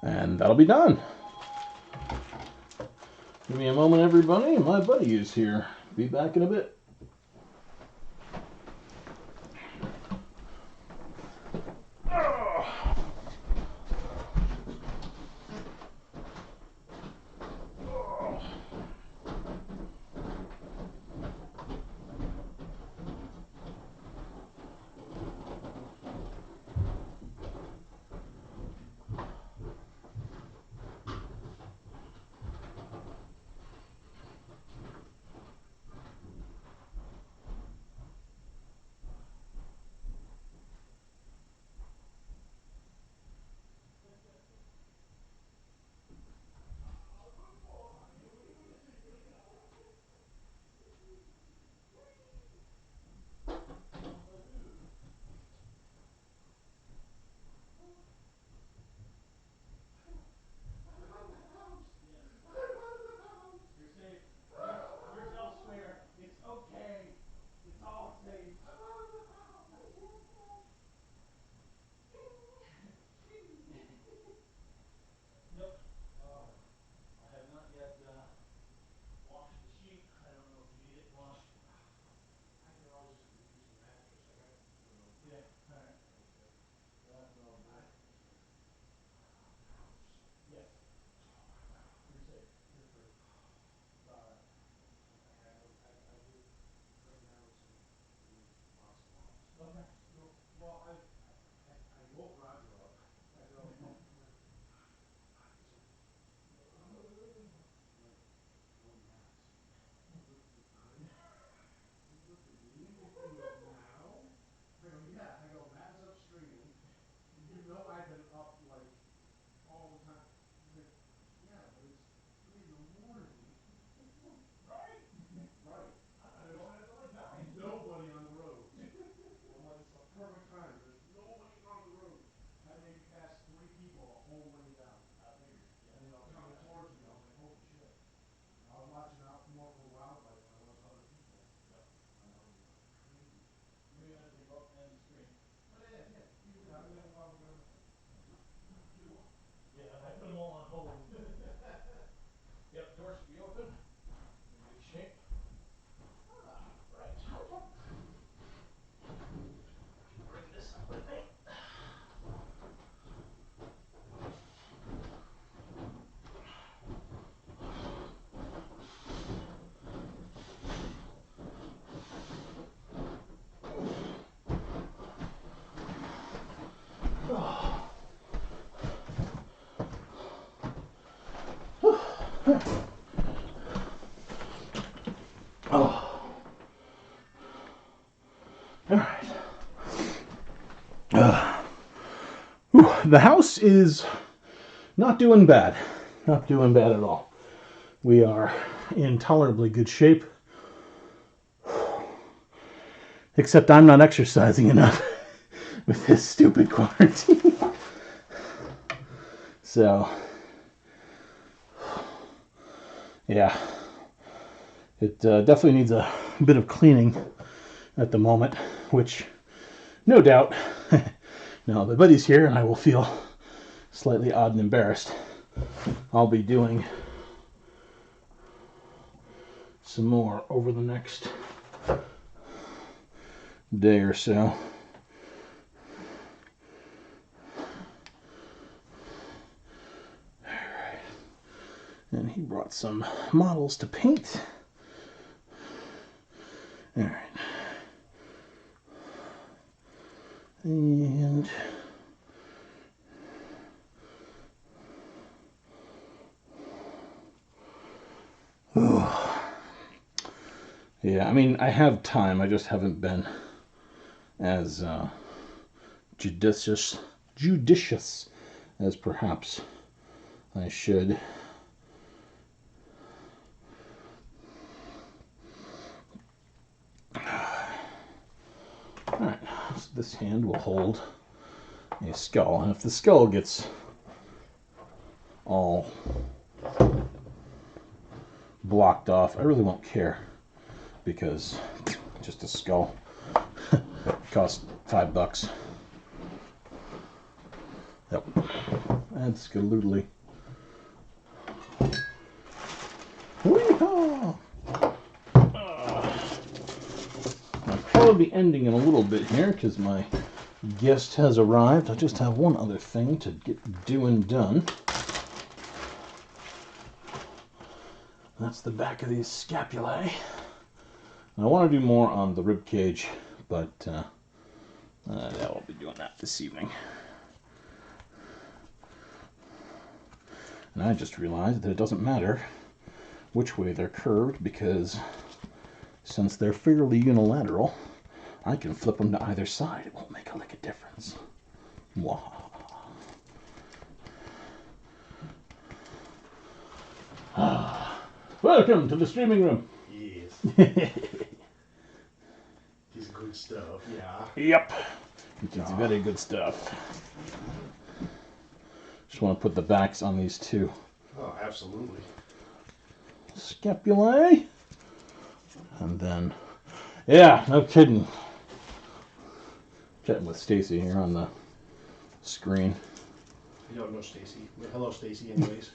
And that'll be done. Give me a moment, everybody. My buddy is here. Be back in a bit. Oh. All right. The house is not doing bad. Not doing bad at all. We are in tolerably good shape. Except I'm not exercising enough with this stupid quarantine. So, yeah. It definitely needs a bit of cleaning at the moment, which, no doubt, now that buddy's here and I will feel slightly odd and embarrassed. I'll be doing some more over the next day or so. Alright. And he brought some models to paint. Alright. And yeah, I mean, I have time. I just haven't been as judicious as perhaps I should. Alright, so this hand will hold a skull, and if the skull gets all blocked off, I really won't care, because just a skull costs $5. Yep, absolutely. Weehaw! I'll probably be ending in a little bit here because my guest has arrived. I just have one other thing to get done. That's the back of these scapulae. I want to do more on the rib cage, but I'll be doing that this evening. And I just realized that it doesn't matter which way they're curved, because since they're fairly unilateral, I can flip them to either side. It won't make a lick of difference. Wow. Welcome to the streaming room. Yes. It's good stuff, yeah. Yep. It's very good stuff. Just want to put the backs on these two. Oh, absolutely. Scapulae. And then, yeah, no kidding. Chatting with Stacy here on the screen. You don't know Stacy. Well, hello, Stacy, anyways.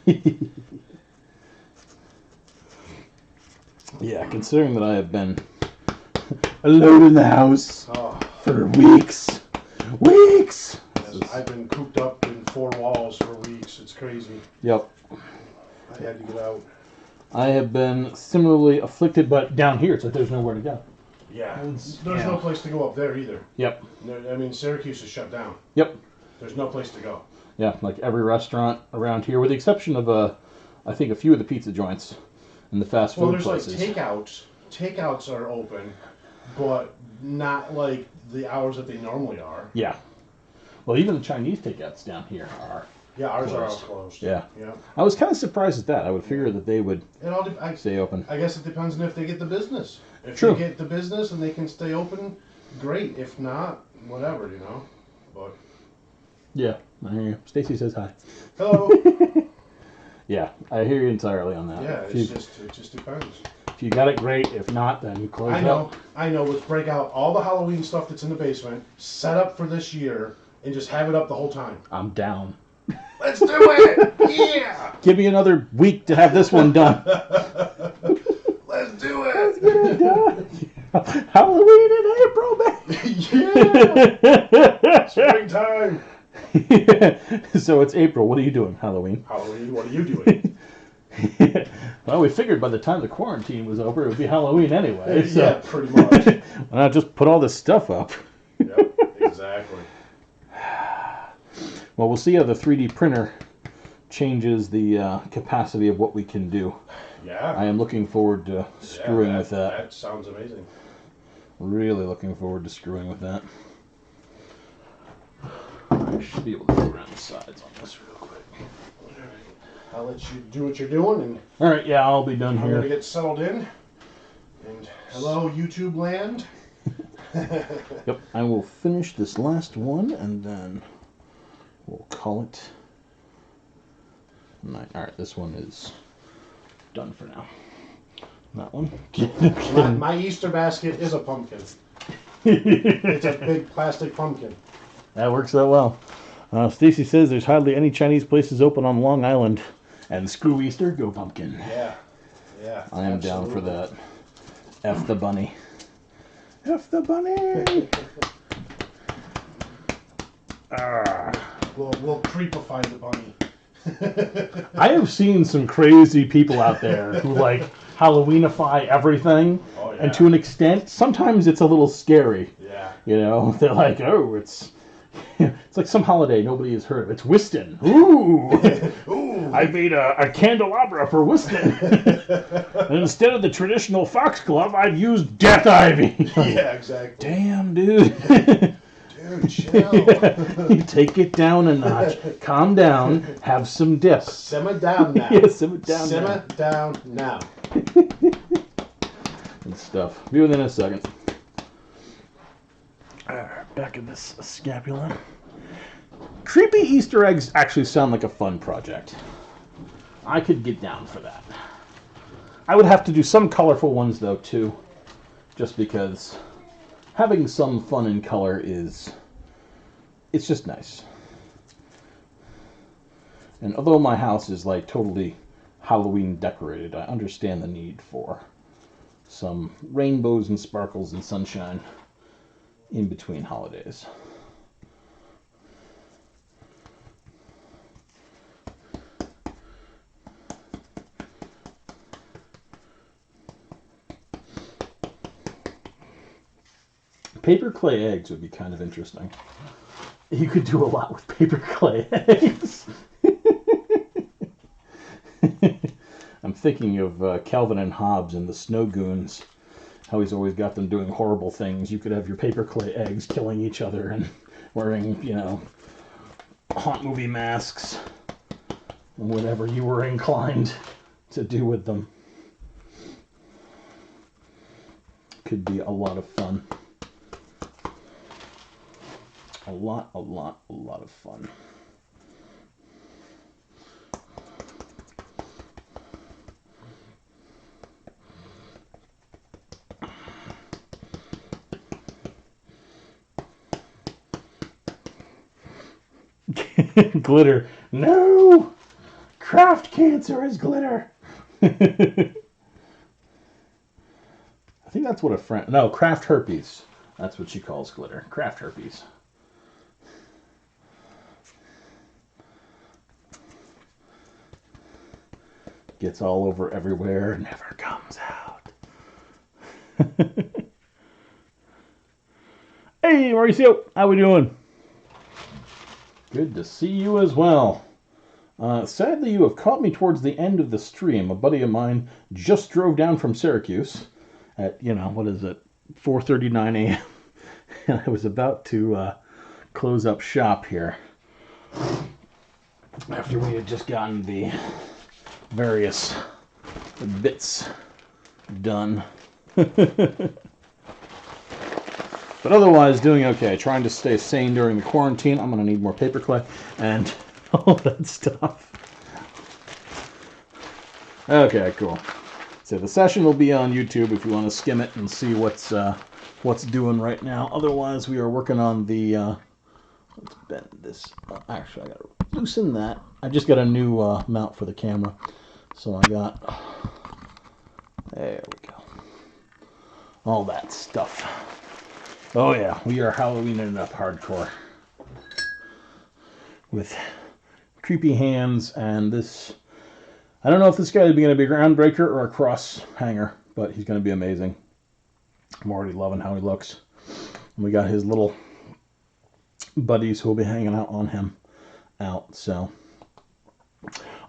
Yeah, considering that I have been alone in the house for weeks. Weeks! Yes, I've been cooped up in 4 walls for weeks. It's crazy. Yep. I had to get out. I have been similarly afflicted, but down here, so there's nowhere to go. Yeah. There's no place to go up there either. Yep. I mean, Syracuse is shut down. Yep. There's no place to go. Yeah, like every restaurant around here, with the exception of, I think, a few of the pizza joints and the fast food places. Well, there's like takeouts. Takeouts are open, but not like the hours that they normally are. Yeah. Well, even the Chinese takeouts down here are. Yeah, ours closed. are all closed. Yeah. Yeah. I was kind of surprised at that. I would figure that they would stay open. I guess it depends on if they get the business. If True. they get the business and they can stay open, great. If not, whatever, you know. But yeah, I hear you. Stacy says hi. hello. Yeah, I hear you entirely on that. Yeah, it just depends. If you got it, great. If not, then you close up. I know. Let's break out all the Halloween stuff that's in the basement, set up for this year, and just have it up the whole time. I'm down. Let's do it! Yeah! Give me another week to have this one done. Let's do it! Let's get it done. Halloween in April, man. Yeah! Springtime. So it's April. What are you doing? Halloween. Halloween. What are you doing? Well, we figured by the time the quarantine was over, it would be Halloween anyway. So. Yeah, pretty much. Why not just put all this stuff up? Yep, exactly. Well, we'll see how the 3D printer changes the capacity of what we can do. Yeah. I am looking forward to screwing with that. That sounds amazing. Really looking forward to screwing with that. I should be able to go around the sides on this real quick. All right. I'll let you do what you're doing, and all right, yeah, I'll be done I'm here. going to get settled in. And hello, YouTube land. Yep, I will finish this last one, and then we'll call it night. All right, this one is done for now. That one. My Easter basket is a pumpkin. It's a big plastic pumpkin. That works out well. Stacy says there's hardly any Chinese places open on Long Island. And screw Easter, go pumpkin. Yeah. Yeah. I am down for that. F the bunny. F the bunny! We'll creepify the bunny. I have seen some crazy people out there who like Halloweenify everything. Oh, yeah. And to an extent, sometimes it's a little scary. Yeah. You know, they're like, oh, it's It's like some holiday nobody has heard of. It's Whiston. Ooh! Ooh. I made a candelabra for Whiston. And instead of the traditional foxglove, I've used death ivy. Yeah, exactly. Damn, dude. Dude, chill. You take it down a notch. Calm down. Have some dips. Simmer down now. Yeah, simmer down. Simmer down now. And stuff. Be within a second. Alright, back of this scapula. Creepy Easter eggs actually sound like a fun project. I could get down for that. I would have to do some colorful ones though too, just because having some fun in color it's just nice. And although my house is like totally Halloween decorated, I understand the need for some rainbows and sparkles and sunshine in between holidays. Paper clay eggs would be kind of interesting. You could do a lot with paper clay eggs. I'm thinking of Calvin and Hobbes and the Snow Goons. How he's always got them doing horrible things. You could have your paper clay eggs killing each other and wearing, haunt movie masks. And whatever you were inclined to do with them. Could be a lot of fun. A lot of fun. Glitter. No! Craft cancer is glitter. I think that's what a friend... No, craft herpes. That's what she calls glitter. Craft herpes. Gets all over everywhere, never comes out. Hey, Mauricio, how we doing? Good to see you as well. Sadly, you have caught me towards the end of the stream. A buddy of mine just drove down from Syracuse at, 4:39 a.m. And I was about to close up shop here after we had just gotten the various bits done. But otherwise, doing okay. Trying to stay sane during the quarantine. I'm going to need more paper clay and all that stuff. Okay, cool. So the session will be on YouTube if you want to skim it and see what's doing right now. Otherwise, we are working on the... let's bend this. Actually, I got to loosen that. I just got a new mount for the camera. So I got... There we go. All that stuff. Oh yeah, we are Halloweening up hardcore. With creepy hands and this... I don't know if this guy is going to be a groundbreaker or a cross hanger, but he's going to be amazing. I'm already loving how he looks. And we got his little buddies who will be hanging out on him so...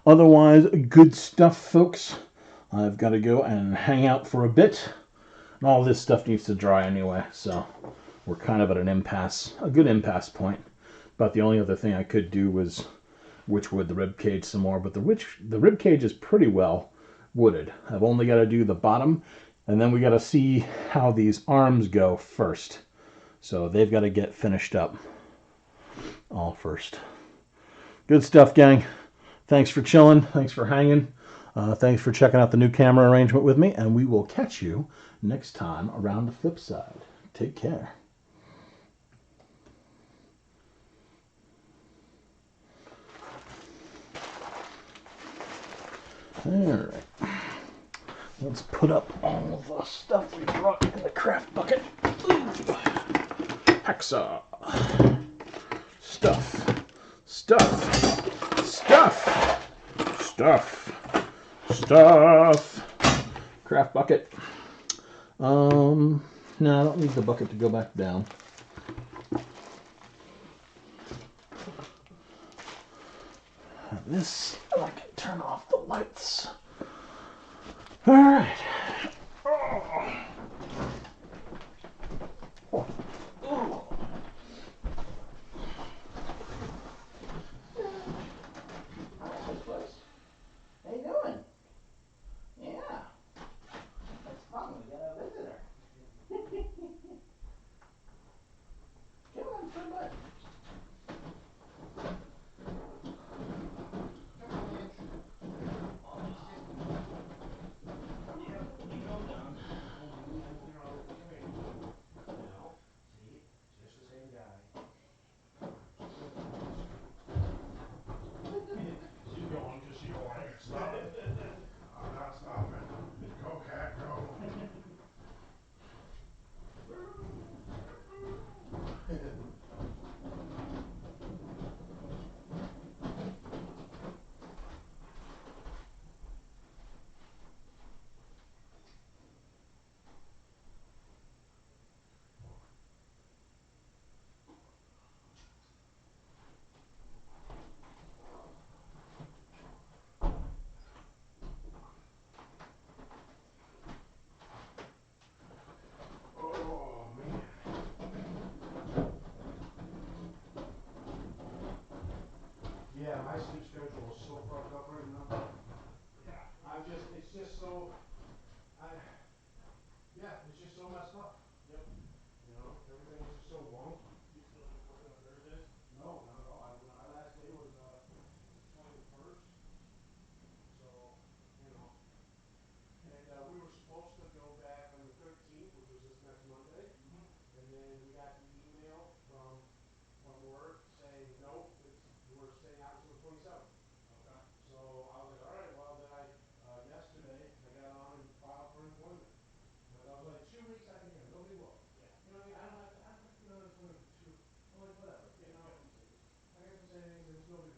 Otherwise, good stuff, folks. I've got to go and hang out for a bit. And all this stuff needs to dry anyway, so we're kind of at an impasse, a good impasse point. But the only other thing I could do was witch wood the rib cage some more, but the rib cage is pretty well wooded. I've only got to do the bottom, and then we got to see how these arms go first. So they've got to get finished up all first. Good stuff, gang. Thanks for chilling. Thanks for hanging. Thanks for checking out the new camera arrangement with me, and we will catch you next time around the flip side. Take care. All right. Let's put up all of the stuff we brought in the craft bucket. Hacksaw. Stuff. Craft bucket. No, I don't need the bucket to go back down. this, and I can turn off the lights. All right. Oh. Oh. How you doing? Yeah. That's fun. We got a visitor. Come on, somebody. Come on, Mitch. Yep, you go down. Come here. No. See? Just the same guy. She's going because she don't like it. Stop it. I'm not stopping. Go, cat, go. Oh, man. Yeah, my sleep schedule is so fucked up right now. Yeah. It's just so, it's just so messed up. Yep. You know, everything is just so wonky. You still working on Thursdays? No, not at all. My last day was the 21st. So, you know, and we were supposed to go back on the 13th, which was this next Monday. Mm-hmm. And then we got the email from work saying, nope, we're staying out until the 27th. Okay. So I was like, all right, well, then yesterday, I got on and filed for employment. And I was like, 2 weeks I can, no big deal. Yeah. You know what I mean? I don't have to get on unemployment for two. I'm like, whatever, Yeah, you you know. got some savings. I got some savings and it's no big